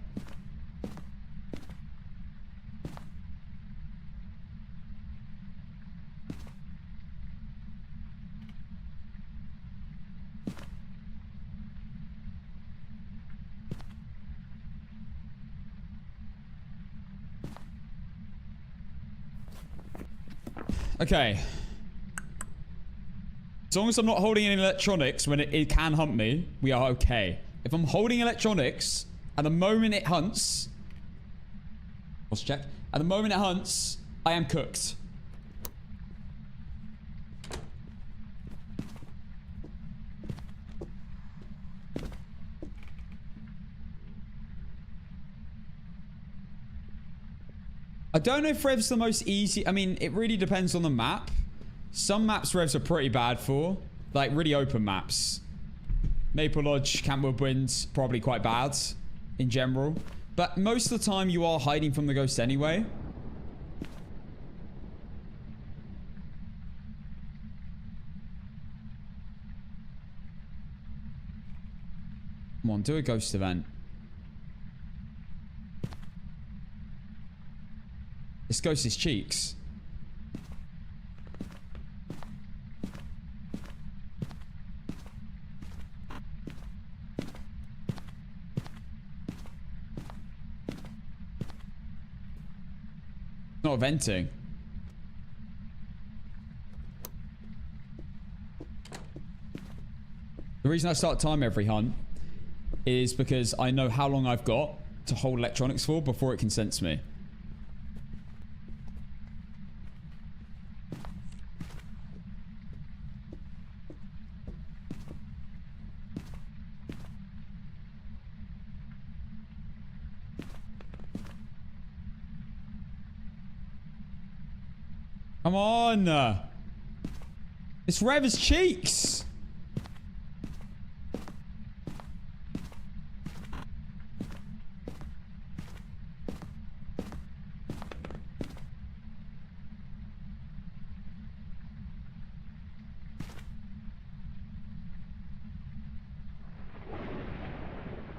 Okay. As long as I'm not holding any electronics when it can hunt me, we are okay. If I'm holding electronics, at the moment it hunts... Let's check. At the moment it hunts, I am cooked. I don't know if Rev's the most easy... I mean, it really depends on the map. Some maps revs are pretty bad for. Like, really open maps. Maple Lodge, Camp Woodwinds, probably quite bad in general. But most of the time, you are hiding from the ghost anyway. Come on, do a ghost event. This ghost is cheeks. Not venting. The reason I start time every hunt is because I know how long I've got to hold electronics for before it can sense me. Come on! This rev is cheeks!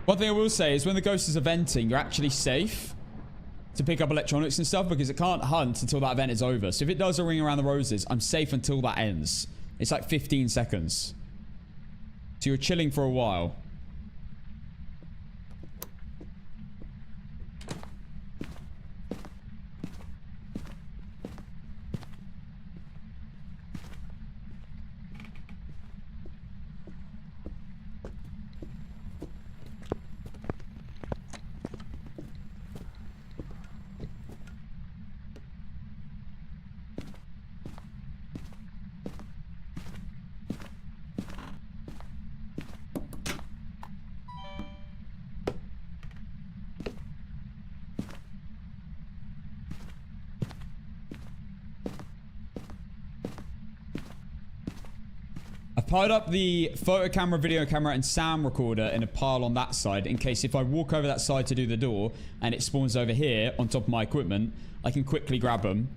One thing I will say is when the ghost is venting, you're actually safe to pick up electronics and stuff because it can't hunt until that event is over. So if it does a ring around the roses, I'm safe until that ends. It's like 15 seconds. So you're chilling for a while. Piled up the photo camera, video camera, and sound recorder in a pile on that side in case if I walk over that side to do the door and it spawns over here on top of my equipment, I can quickly grab them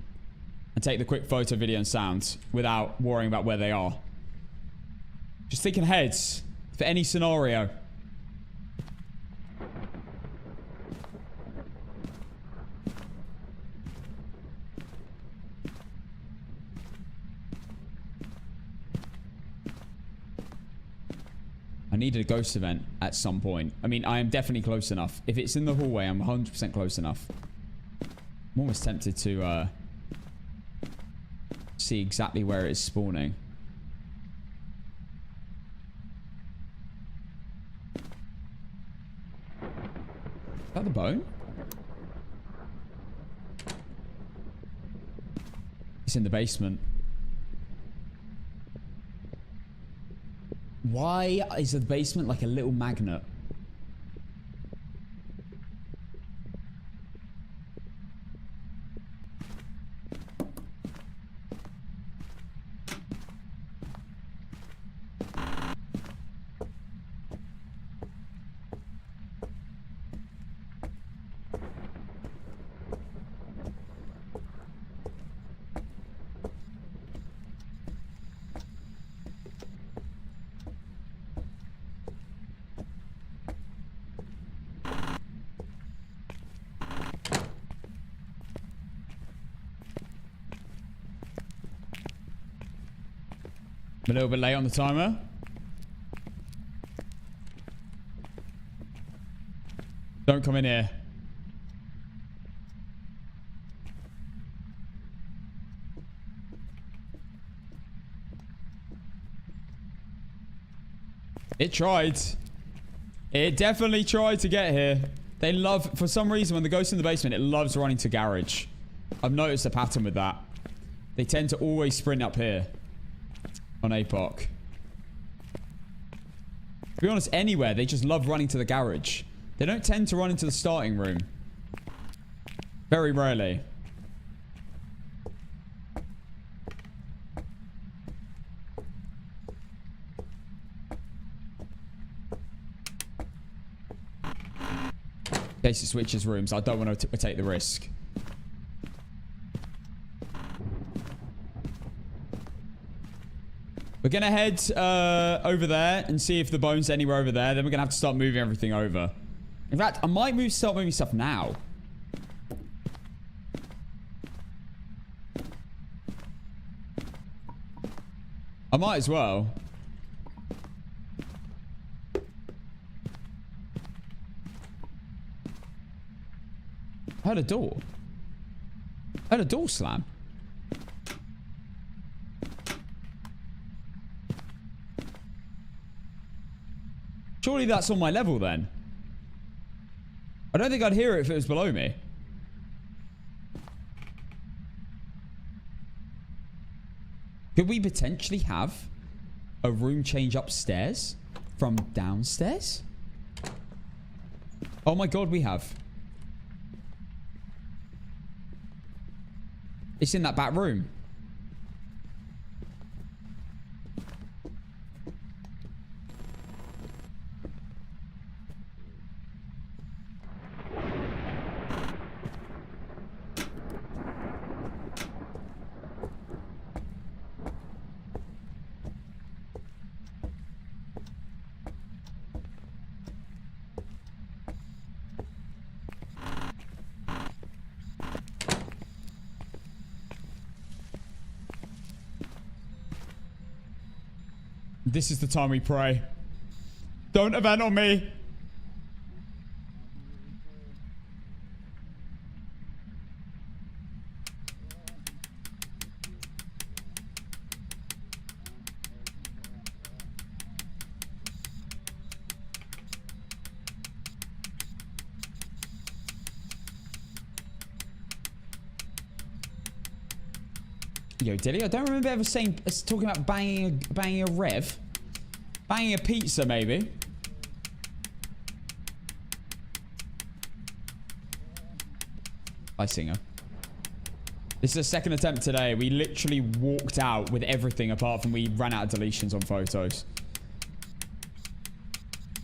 and take the quick photo, video, and sound without worrying about where they are. Just thinking ahead for any scenario. I needed a ghost event at some point. I mean, I am definitely close enough. If it's in the hallway, I'm 100% close enough. I'm almost tempted to see exactly where it is spawning. Is that the bone? It's in the basement. Why is the basement like a little magnet? I'm a little bit late on the timer. Don't come in here. It tried. It definitely tried to get here. They love, for some reason, when the ghost's in the basement, it loves running to garage. I've noticed a pattern with that. They tend to always sprint up here. On APOC. To be honest, anywhere, they just love running to the garage. They don't tend to run into the starting room. Very rarely. In case it switches rooms, I don't want to take the risk. We're going to head over there and see if the bone's anywhere over there. Then we're going to have to start moving everything over. In fact, I might start moving stuff now. I might as well. I heard a door. I heard a door slam. Surely that's on my level then. I don't think I'd hear it if it was below me. Could we potentially have a room change upstairs from downstairs? Oh my god, we have. It's in that back room. This is the time we pray. Don't event on me. Yo, Dilly, I don't remember ever saying, talking about banging a rev. Banging a pizza, maybe. Hi, Singer. This is the second attempt today. We literally walked out with everything apart from we ran out of deletions on photos.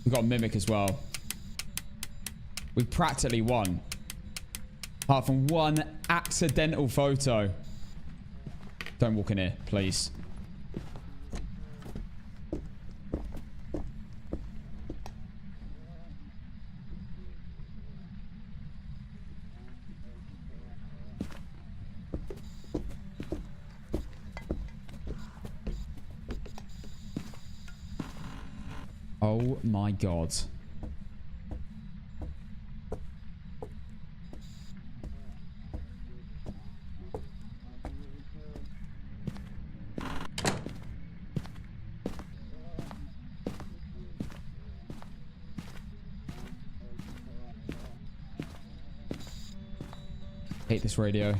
We got a mimic as well. We practically won. Apart from one accidental photo. Don't walk in here, please. Oh my god. Hate this radio.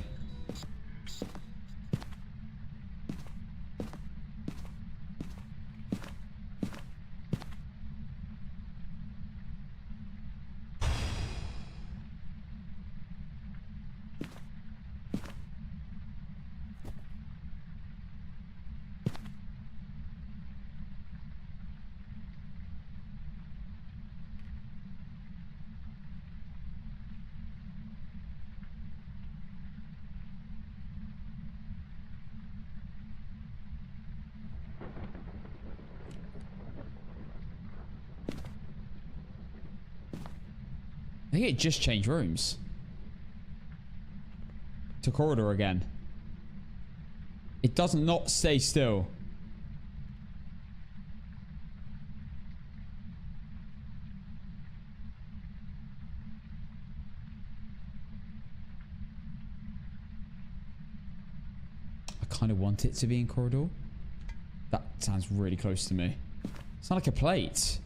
I think it just changed rooms. To corridor again. It does not stay still. I kind of want it to be in corridor. That sounds really close to me. It's not like a plate.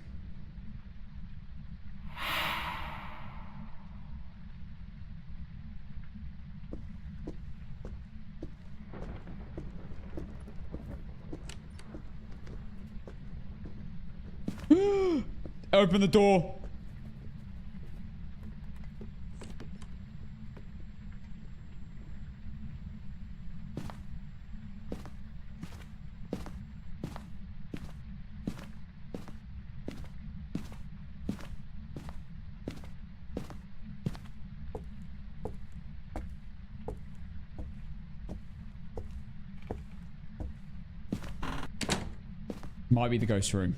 Open the door. Might be the ghost room.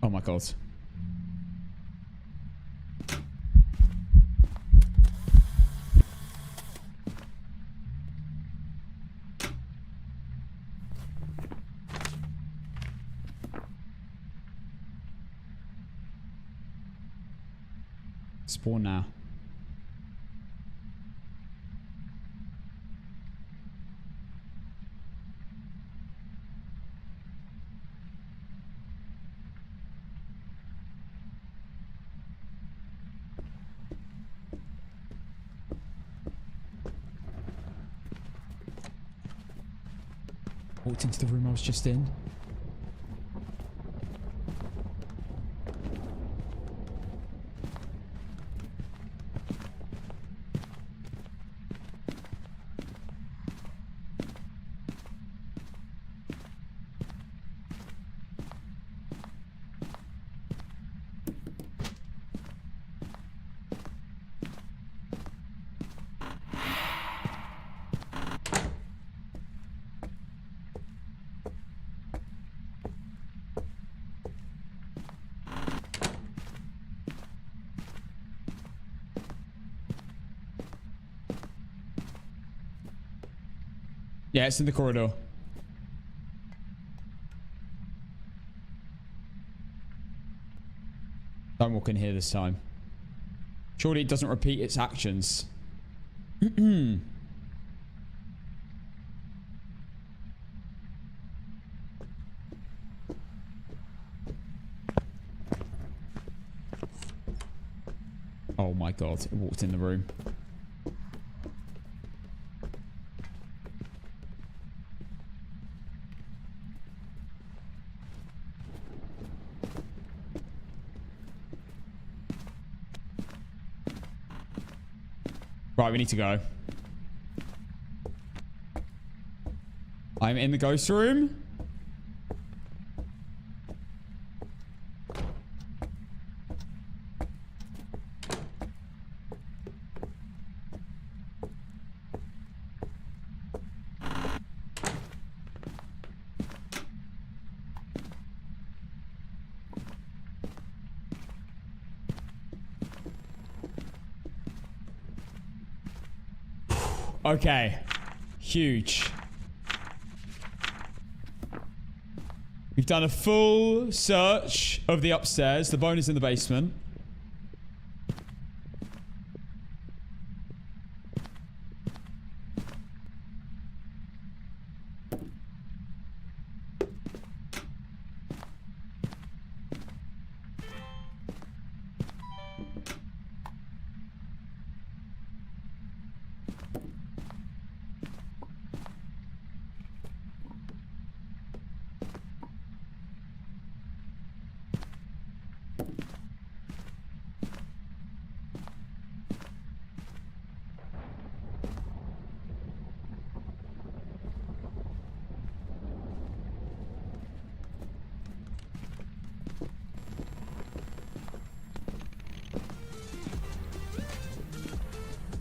Oh my god. Spawn now. Walked into the room I was just in. Yeah, it's in the corridor. Don't walk in here this time. Surely it doesn't repeat its actions. Oh my god, it walked in the room. Right, we need to go. I'm in the ghost room. Okay. Huge. We've done a full search of the upstairs. The bone is in the basement.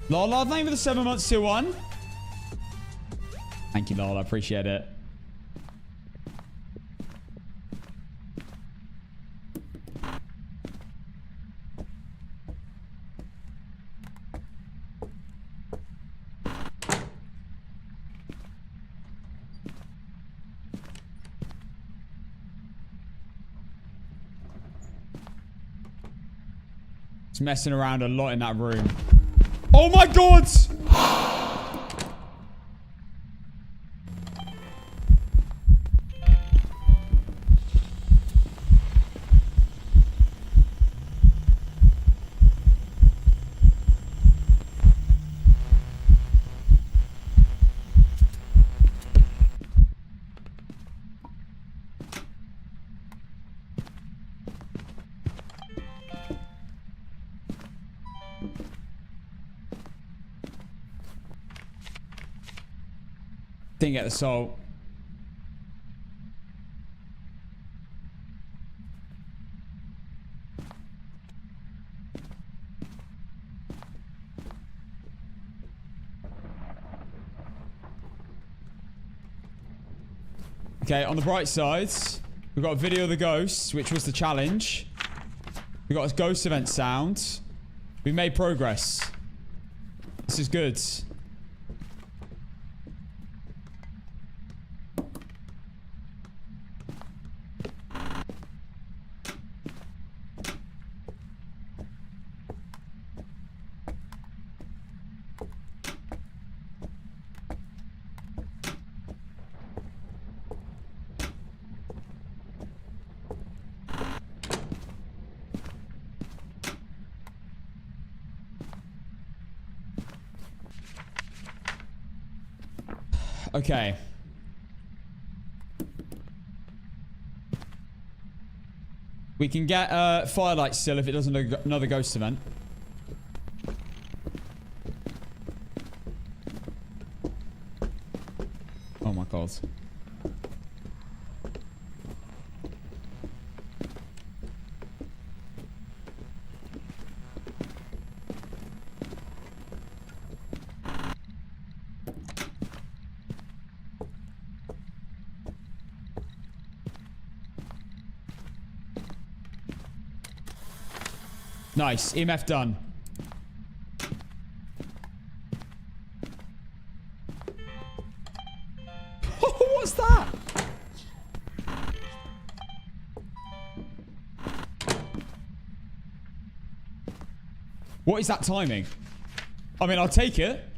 Lola, thank you for the 7 months tier 1. Thank you, Lola. I appreciate it. It's messing around a lot in that room. Oh my god! Didn't get the salt. Okay, on the bright side, we've got a video of the ghosts, which was the challenge. We got a ghost event sound. We made progress. This is good. Okay. We can get firelight still if it doesn't another ghost event. Oh my god. Nice. EMF done. What's that? What is that timing? I mean, I'll take it.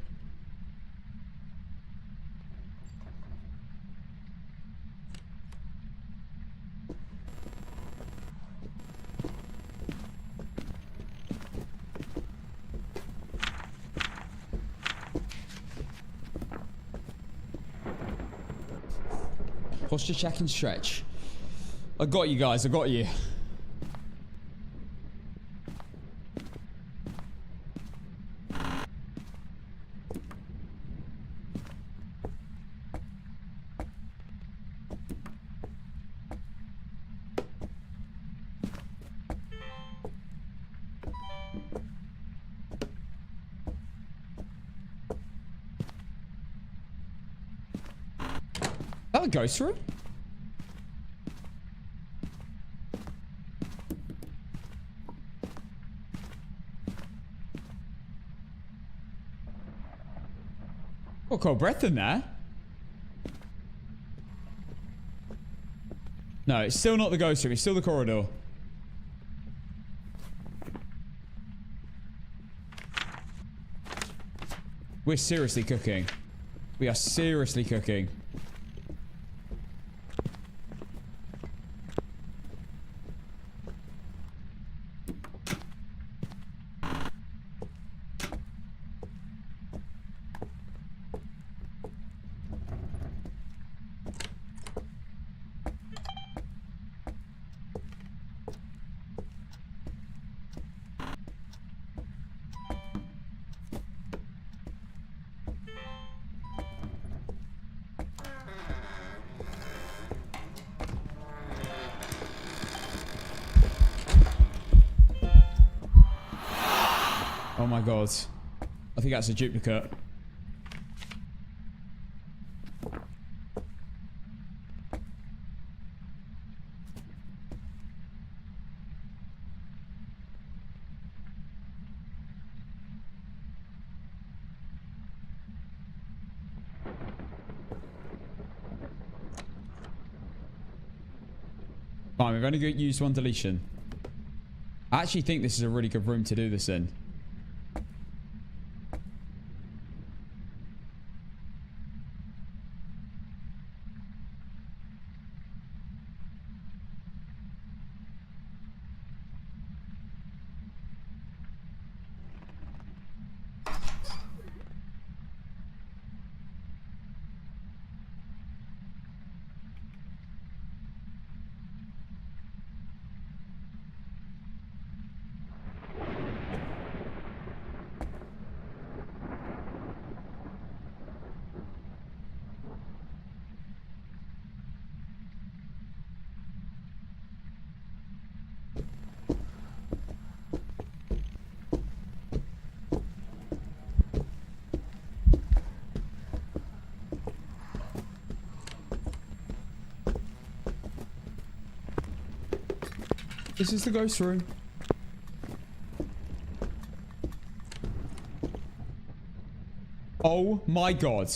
Posture check and stretch. I got you guys. I got you. That goes through. Got cold breath in there. No, it's still not the ghost room. It's still the corridor. We're seriously cooking. We are seriously cooking. Oh my god. I think that's a duplicate. Fine, we've only used one deletion. I actually think this is a really good room to do this in. This is the ghost room. Oh my god.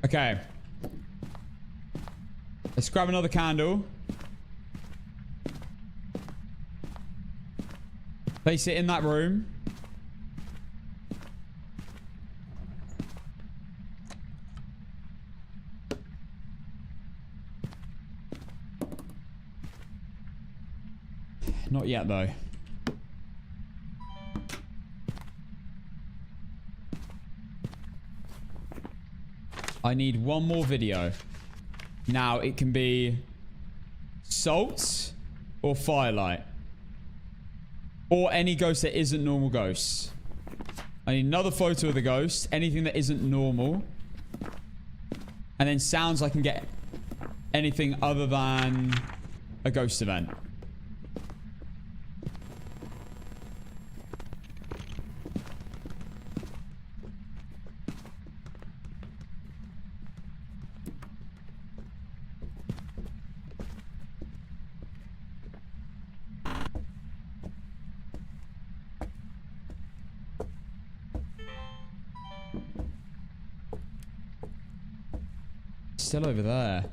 Okay. Let's grab another candle. Place it in that room. Not yet, though. I need one more video. Now, it can be salt or firelight. Or any ghost that isn't normal ghosts. I need another photo of the ghost. Anything that isn't normal. And then sounds I can get anything other than a ghost event. Still over there.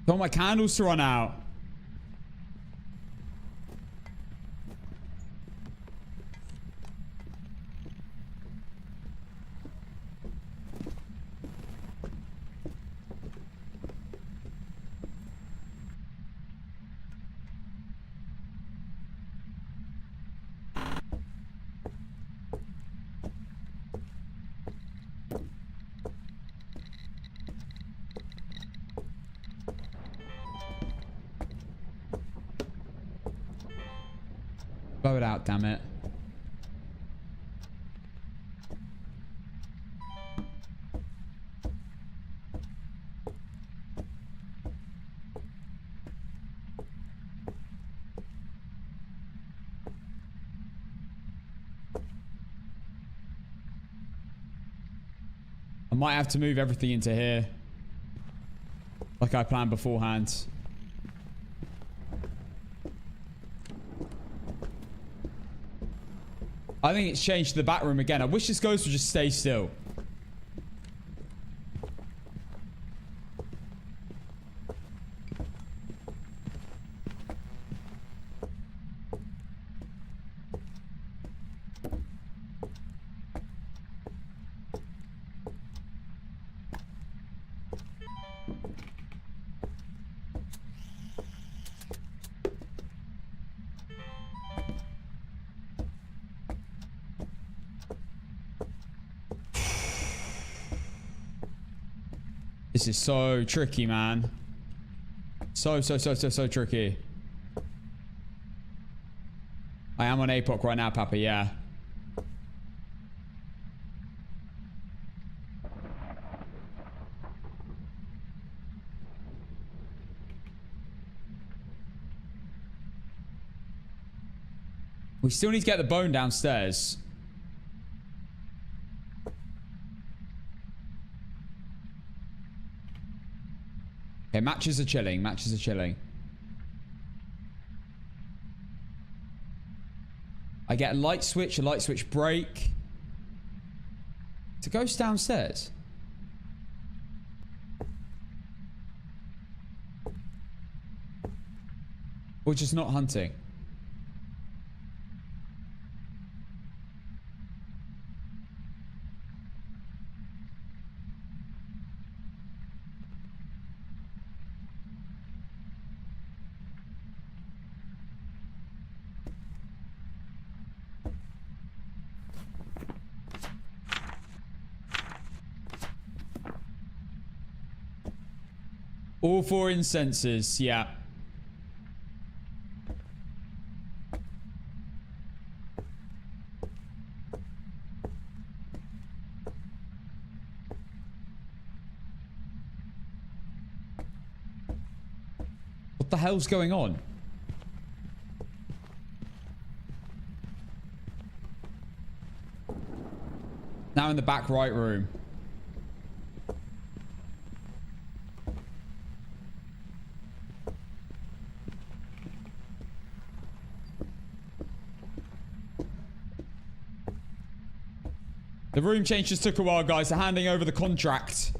Don't want my candles to run out. Blow it out, damn it. I might have to move everything into here. Like I planned beforehand. I think it's changed to the back room again. I wish this ghost would just stay still. This is so tricky, man. So tricky. I am on APOC right now, Papa, yeah. We still need to get the bone downstairs. Okay, matches are chilling. Matches are chilling. I get a light switch break. To ghost downstairs. Or just not hunting. All 4 incenses, yeah. What the hell's going on? Now in the back right room. The room change just took a while, guys. They're handing over the contract.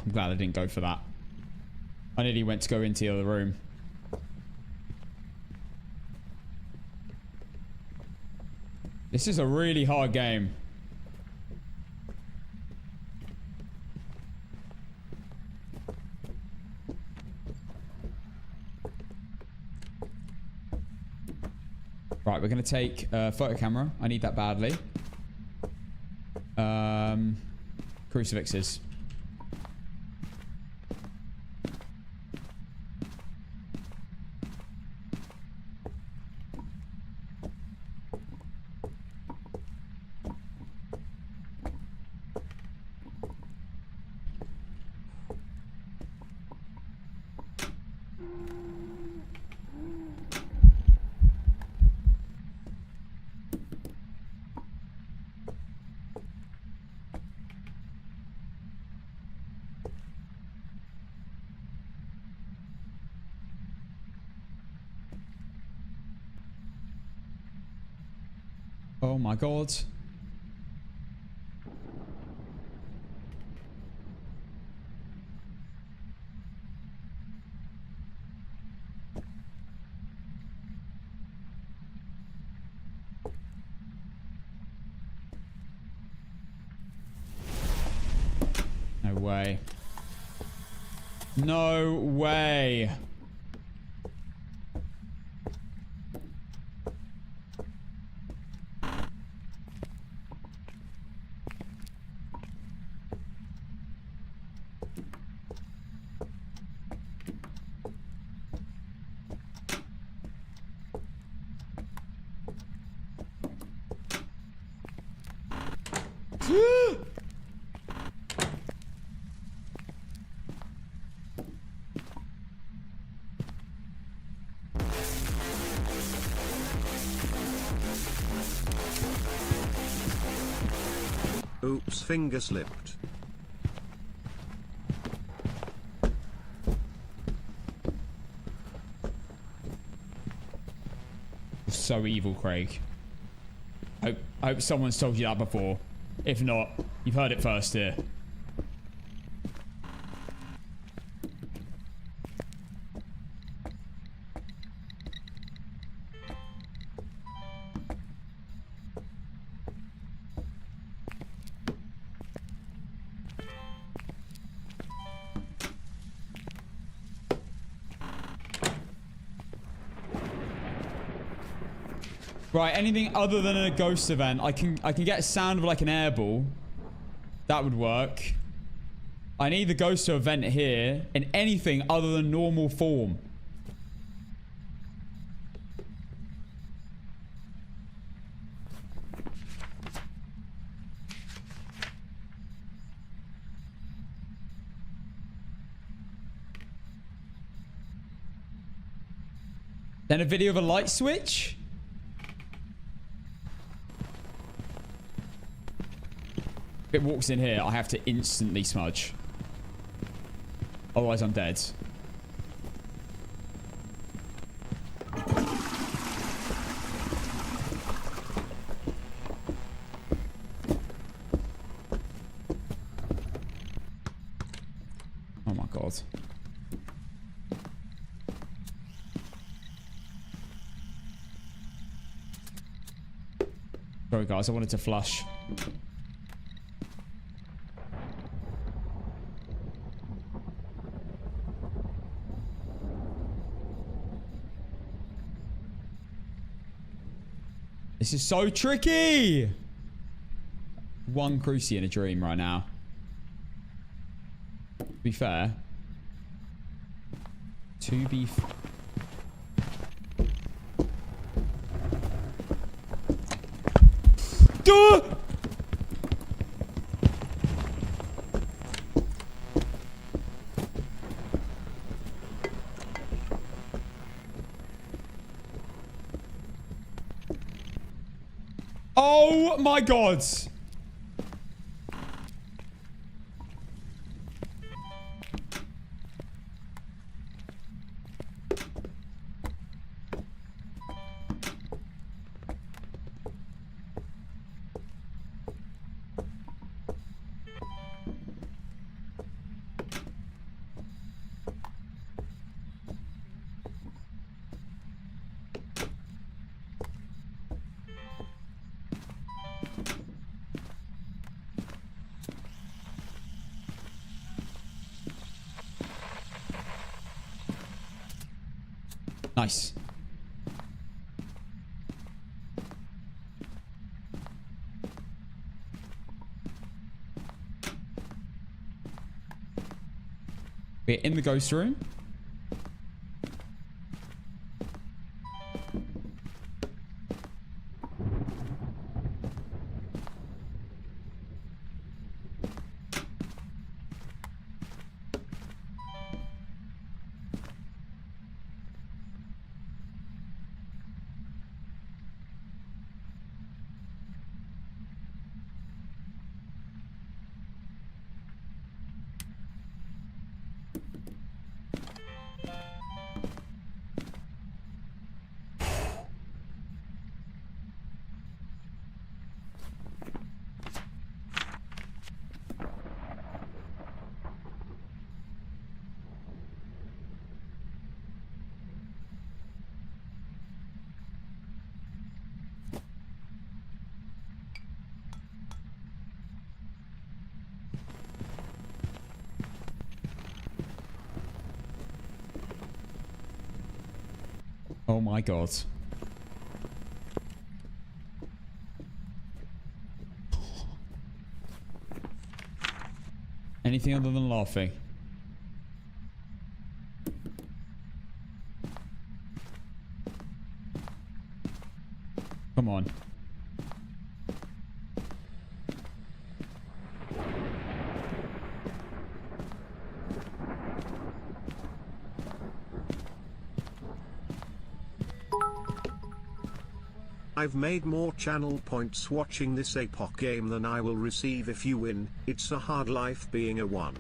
I'm glad I didn't go for that. I nearly went to go into the other room. This is a really hard game. Right, we're going to take a photo camera. I need that badly. Crucifixes. Oh my god. No way. No way. Oops, finger slipped. So evil, Craig. I hope someone's told you that before. If not, you've heard it first here. Right, anything other than a ghost event. I can get a sound of like an airball. That would work. I need the ghost to event here in anything other than normal form. Then a video of a light switch? If it walks in here, I have to instantly smudge. Otherwise, I'm dead. Oh my god. Sorry guys, I wanted to flush. This is so tricky! One cruci in a dream right now. To be fair. To be... Duh! Oh my god! Nice. We're in the ghost room. Oh my god. Anything other than laughing? Come on. I've made more channel points watching this APOC game than I will receive if you win. It's a hard life being a one.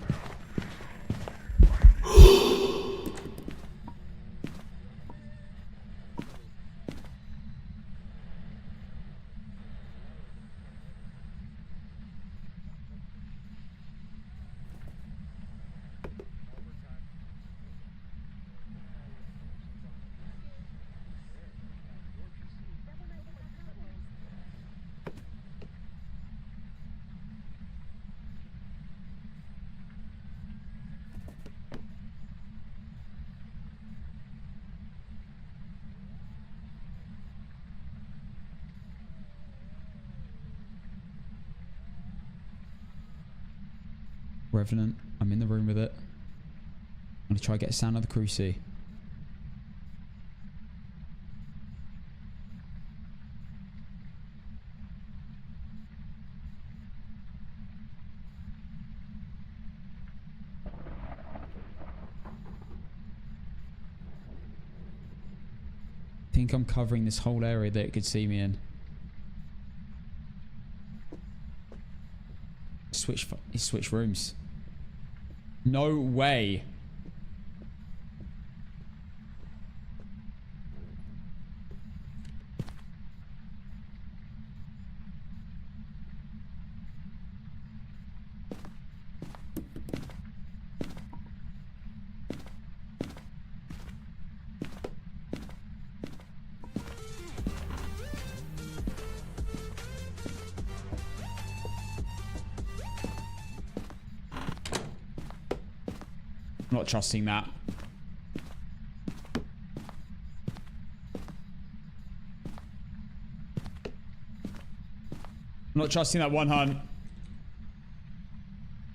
Revenant. I'm in the room with it. I'm going to try to get a sound of the cruci. think I'm covering this whole area that it could see me in. Switch rooms. No way. I'm not trusting that. I'm not trusting that one hunt.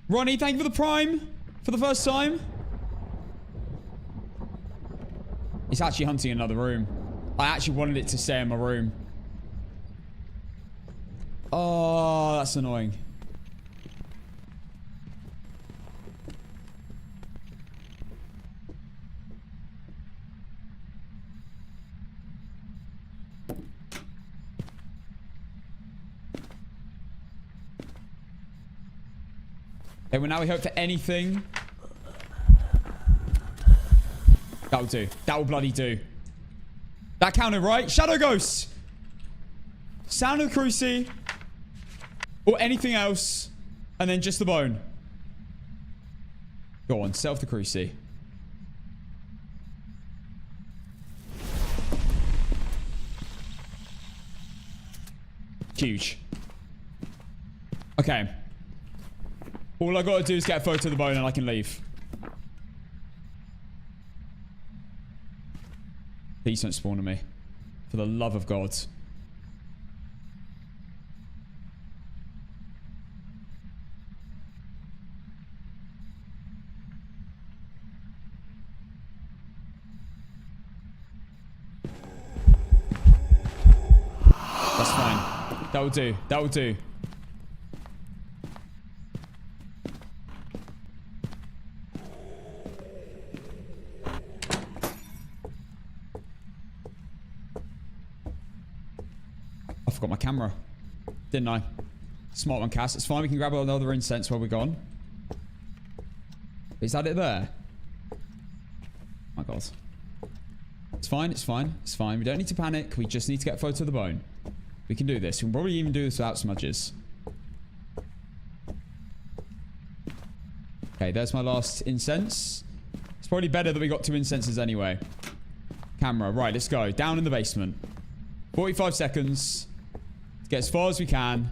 Ronnie, thank you for the prime for the first time. It's actually hunting another room. I actually wanted it to stay in my room. Oh, that's annoying. Okay, well now we hope for anything. That'll do. That will bloody do. That counted, right? Shadow Ghosts. Sound of the Cruci. Or anything else. And then just the bone. Go on, set off the Cruci. Huge. Okay. All I gotta do is get a photo of the bone and I can leave. Please don't spawn on me. For the love of God. That's fine. That will do. That will do. Got my camera, didn't I? Smart one, Cass. It's fine. We can grab another incense while we're gone. Is that it there? Oh my God. It's fine. It's fine. It's fine. We don't need to panic. We just need to get a photo of the bone. We can do this. We can probably even do this without smudges. Okay, there's my last incense. It's probably better that we got 2 incenses anyway. Camera. Right, let's go. Down in the basement. 45 seconds. Get as far as we can.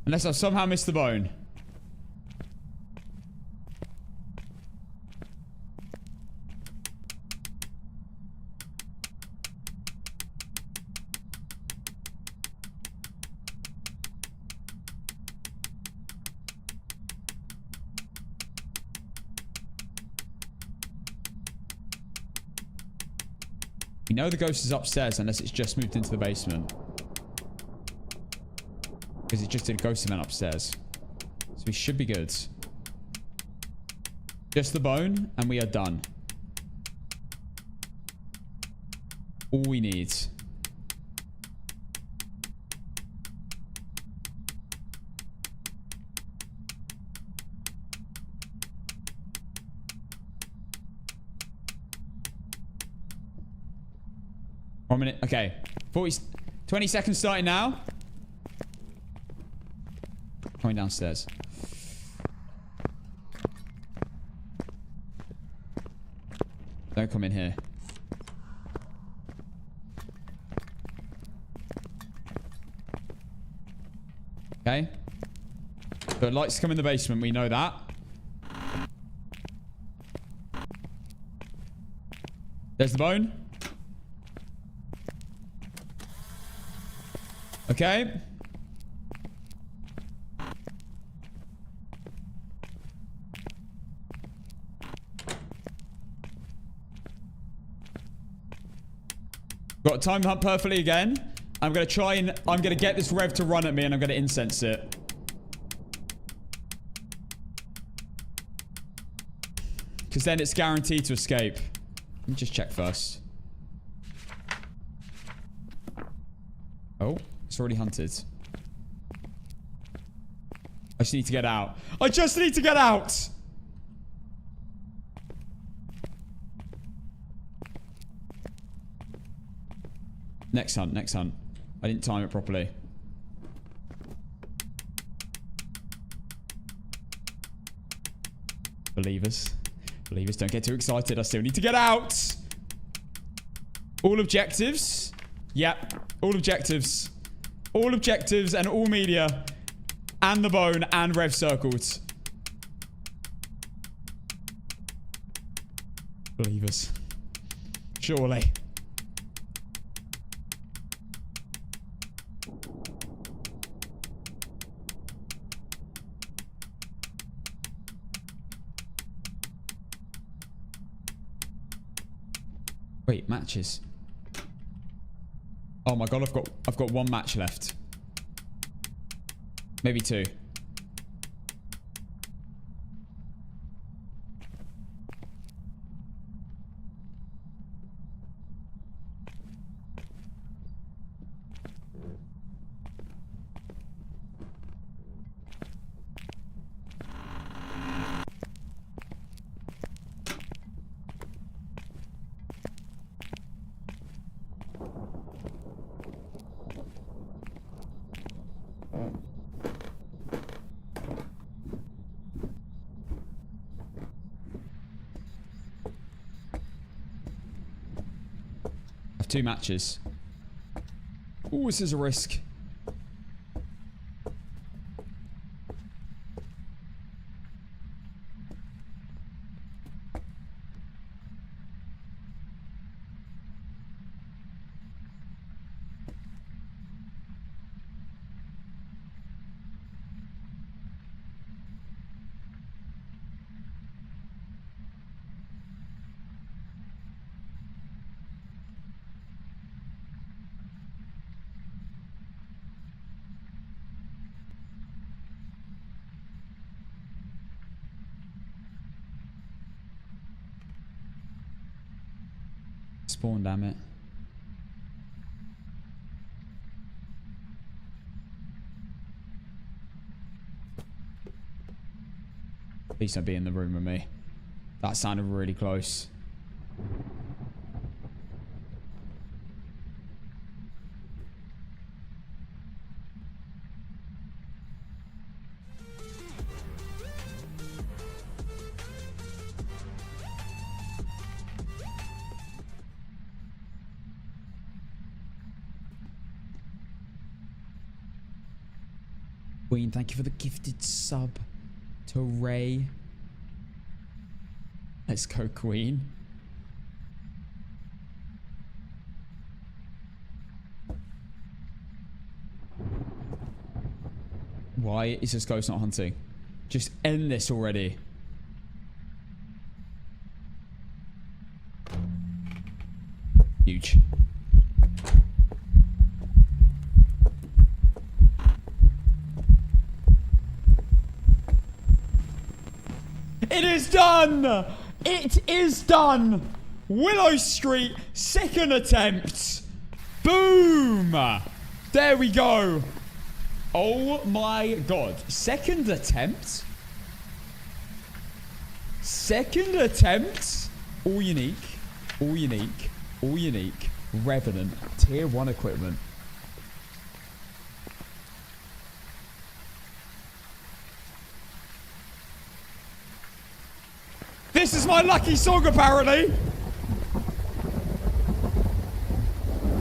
Unless I've somehow missed the bone. We know the ghost is upstairs unless it's just moved into the basement. Because it just did a ghost event upstairs. So we should be good. Just the bone, and we are done. All we need. One minute. Okay. 20 seconds starting now. Coming downstairs. Don't come in here. Okay. So lights come in the basement. We know that. There's the bone. Okay. Got timed hunt perfectly again. I'm going to try and... I'm going to get this rev to run at me and I'm going to incense it. Because then it's guaranteed to escape. Let me just check first. Oh, it's already hunted. I just need to get out. I just need to get out! Next hunt, next hunt. I didn't time it properly. Believers. Believers, don't get too excited. I still need to get out. All objectives. Yep. All objectives. All objectives and all media. And the bone and rev circled. Believers. Surely. Wait, matches. Oh my god, I've got one match left. Maybe two. Two matches. Ooh, this is a risk. Spawn, damn it. Please don't be in the room with me. That sounded really close. Queen, thank you for the gifted sub to Ray. Let's go, Queen. Why is this ghost not hunting? Just end this already. Huge. It is done! It is done! Willow Street, second attempt. Boom! There we go. Oh my god. Second attempt? Second attempt? All unique. All unique. All unique. Revenant. Tier 1 equipment. This is my lucky song, apparently.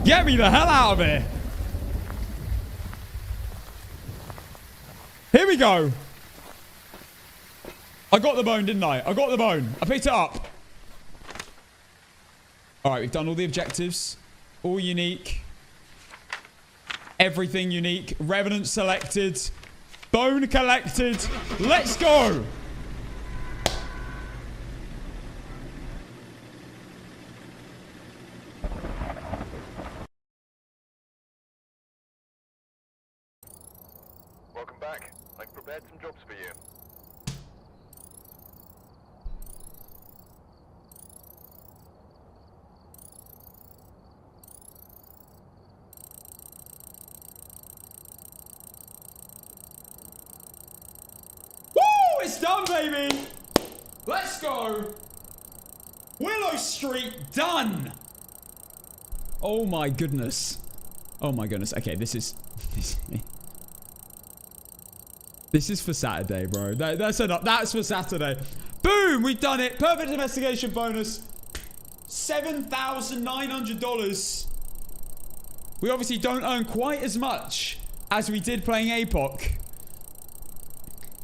Get me the hell out of here. Here we go. I got the bone, didn't I? I got the bone. I picked it up. All right, we've done all the objectives. All unique. Everything unique. Revenant selected. Bone collected. Let's go. Welcome back. I've prepared some jobs for you. Woo! It's done, baby. Let's go. Willow Street done. Oh my goodness. Oh my goodness. Okay, this is this is for Saturday, bro. That's enough. That's for Saturday. Boom! We've done it. Perfect investigation bonus. $7,900. We obviously don't earn quite as much as we did playing APOC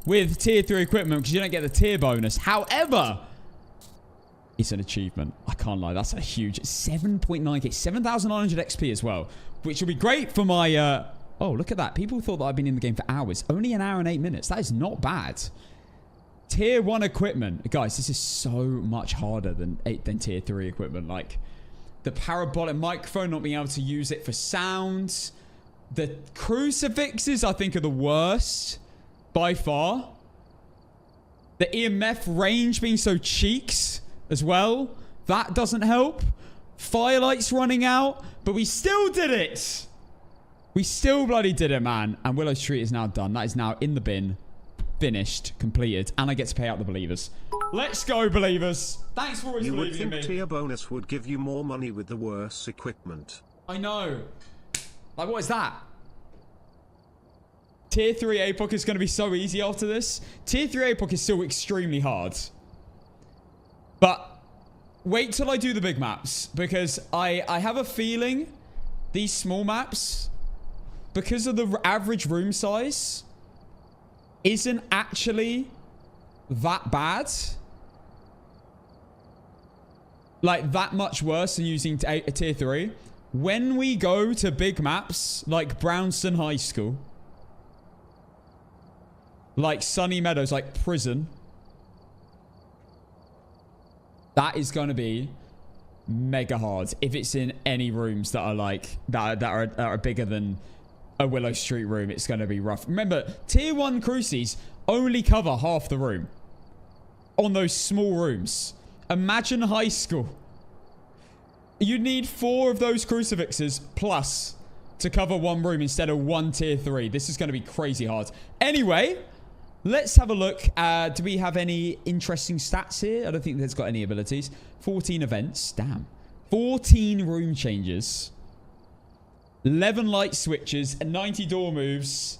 with tier 3 equipment because you don't get the tier bonus. However, it's an achievement. I can't lie. That's a huge 7.9k, 7,900 XP as well, which will be great for my... Oh, look at that. People thought that I've been in the game for hours. Only an hour and 8 minutes. That is not bad. Tier 1 equipment. Guys, this is so much harder than tier 3 equipment. Like, the parabolic microphone, not being able to use it for sound. The crucifixes, I think, are the worst by far. The EMF range being so cheeks as well. That doesn't help. Firelight's running out, but we still did it. We still bloody did it, man. And Willow Street is now done. That is now in the bin. Finished. Completed. And I get to pay out the believers. Let's go, believers. Thanks for always You would believing in think me. tier bonus would give you more money with the worse equipment. I know. Like, what is that? Tier 3 APOC is going to be so easy after this. Tier 3 APOC is still extremely hard. But wait till I do the big maps. Because I have a feeling these small maps, because of the average room size, isn't actually that bad. Like, that much worse than using a tier 3. When we go to big maps, like Brownston High School, like Sunny Meadows, like Prison, that is going to be mega hard if it's in any rooms that are like that are bigger than a Willow Street room. It's going to be rough. Remember, tier 1 crucies only cover half the room on those small rooms. Imagine high school. You need 4 of those crucifixes plus to cover one room instead of one tier 3. This is going to be crazy hard. Anyway, let's have a look. Do we have any interesting stats here? I don't think there's got any abilities. 14 events. Damn. 14 room changes. 11 light switches. And 90 door moves.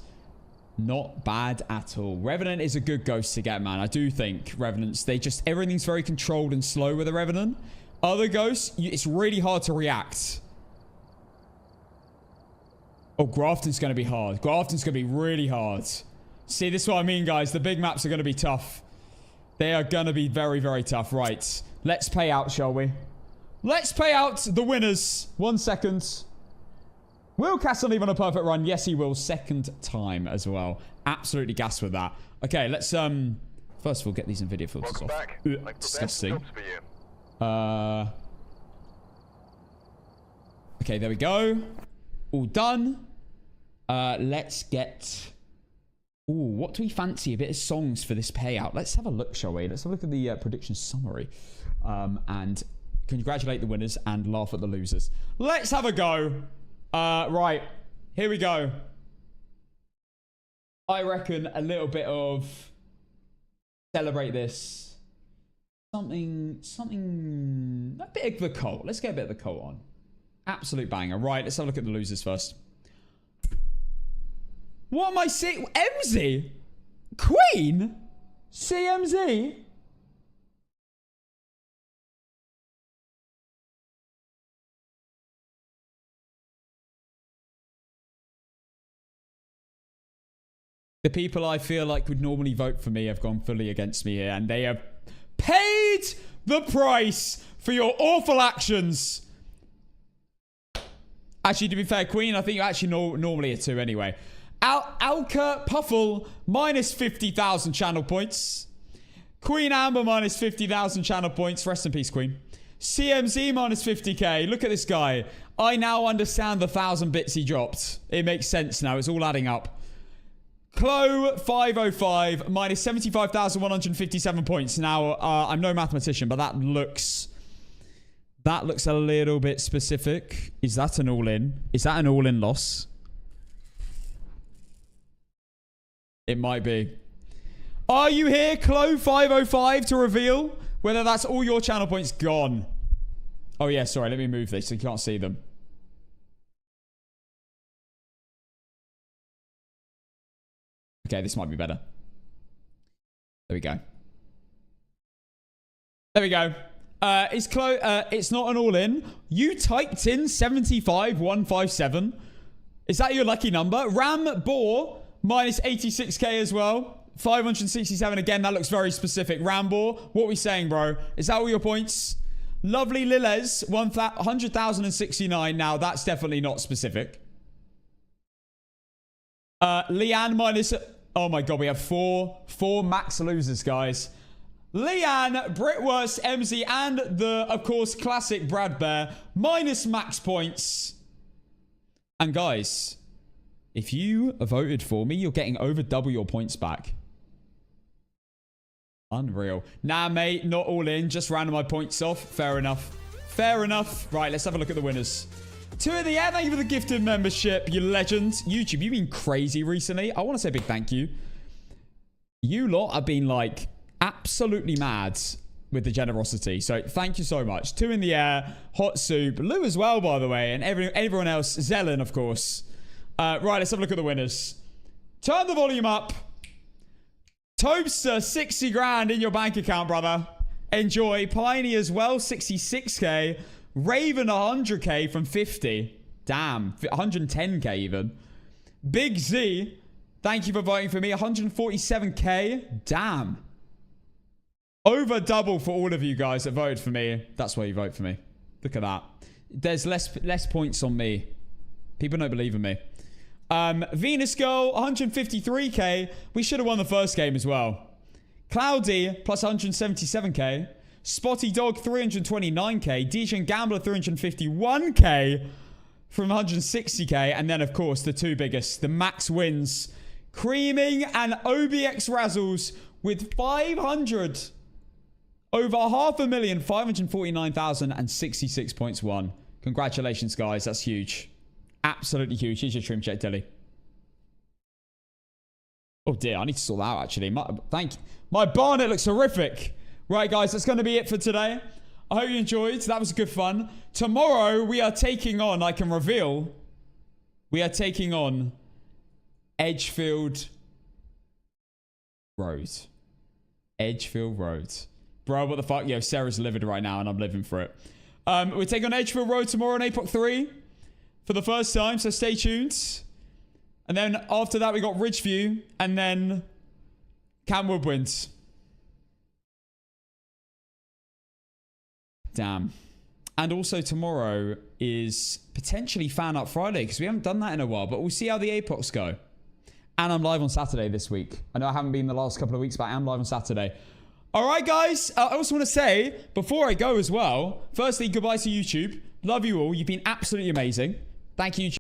Not bad at all. Revenant is a good ghost to get, man. I do think Revenants, everything's very controlled and slow with a Revenant. Other ghosts, it's really hard to react. Oh, Grafton's going to be hard. Grafton's going to be really hard. See, this is what I mean, guys. The big maps are going to be tough. They are going to be very, very tough. Right. Let's pay out, shall we? Let's pay out the winners. 1 second. Will Castle leave on a perfect run? Yes, he will. Second time as well. Absolutely gassed with that. Okay, let's, first of all, get these NVIDIA filters Welcome off. back. Ugh, I've prepared some disgusting. jobs for you. Okay, there we go. All done. Let's get... Ooh, what do we fancy? A bit of songs for this payout. Let's have a look, shall we? Let's have a look at the prediction summary. And congratulate the winners and laugh at the losers. Let's have a go. Right. Here we go. I reckon a little bit of... Celebrate this. Something... A bit of the cult. Let's get a bit of the cult on. Absolute banger. Right, let's have a look at the losers first. What am I seeing? MZ? Queen? CMZ? The people I feel like would normally vote for me have gone fully against me here, and they have paid the price for your awful actions. Actually, to be fair, Queen, I think you're actually normally a 2 anyway. Alka Puffle, minus 50,000 channel points. Queen Amber, minus 50,000 channel points. Rest in peace, Queen. CMZ, minus 50k. Look at this guy. I now understand the 1,000 bits he dropped. It makes sense now. It's all adding up. Chloe 505, minus 75,157 points. Now, I'm no mathematician, but that looks a little bit specific. Is that an all-in? Is that an all-in loss? It might be. Are you here, Chloe 505, to reveal whether that's all your channel points gone? Oh, yeah, sorry. Let me move this so you can't see them. Okay, this might be better. There we go. There we go. It's not an all-in. You typed in 75,157. Is that your lucky number? Ram Boar, minus 86k as well. 567 again. That looks very specific. Ram Boar, what are we saying, bro? Is that all your points? Lovely Lilez, 100,069. Now, that's definitely not specific. Leanne, minus... Oh my god, we have four max losers, guys. Leanne, Britwurst, MZ, and the, of course, classic Brad Bear, minus max points. And guys, if you voted for me, you're getting over double your points back. Unreal. Nah, mate, not all in. Just rounding my points off. Fair enough. Fair enough. Right, let's have a look at the winners. 2 in the air. Thank you for the gifted membership, you legend. YouTube, you've been crazy recently. I want to say a big thank you. You lot have been, like, absolutely mad with the generosity. So, thank you so much. 2 in the air. Hot Soup. Lou as well, by the way. And everyone else. Zelen, of course. Right, let's have a look at the winners. Turn the volume up. Toadster, 60 grand in your bank account, brother. Enjoy. Piney as well, 66k. Raven, 100k from 50. Damn. 110k even. Big Z, thank you for voting for me. 147k. Damn. Over double for all of you guys that voted for me. That's why you vote for me. Look at that. There's less points on me. People don't believe in me. Venus Girl, 153k. We should have won the first game as well. Cloudy, plus 177k. Spotty Dog, 329k. DJ Gambler, 351k from 160k. And then, of course, the 2 biggest, the max wins. Creaming and OBX Razzles with 500. Over 500,000, 549,066 points won. Congratulations, guys. That's huge. Absolutely huge. Here's your trim check, Dilly. Oh, dear. I need to sort that out, actually. Thank you. My Barnet looks horrific. Right, guys, that's going to be it for today. I hope you enjoyed. That was good fun. Tomorrow, we are taking on, I can reveal, we are taking on Edgefield Road. Edgefield Road. Bro, what the fuck? Yo, Sarah's livid right now, and I'm living for it. We're taking on Edgefield Road tomorrow on APOC 3 for the first time, so stay tuned. And then after that, we got Ridgeview, and then Camwood wins. Damn. And also tomorrow is potentially Fan Up Friday, because we haven't done that in a while, but we'll see how the APOCs go. And I'm live on Saturday this week. I know I haven't been the last couple of weeks, but I am live on Saturday. All right, guys. I also want to say, before I go as well, firstly, goodbye to YouTube. Love you all. You've been absolutely amazing. Thank you, YouTube.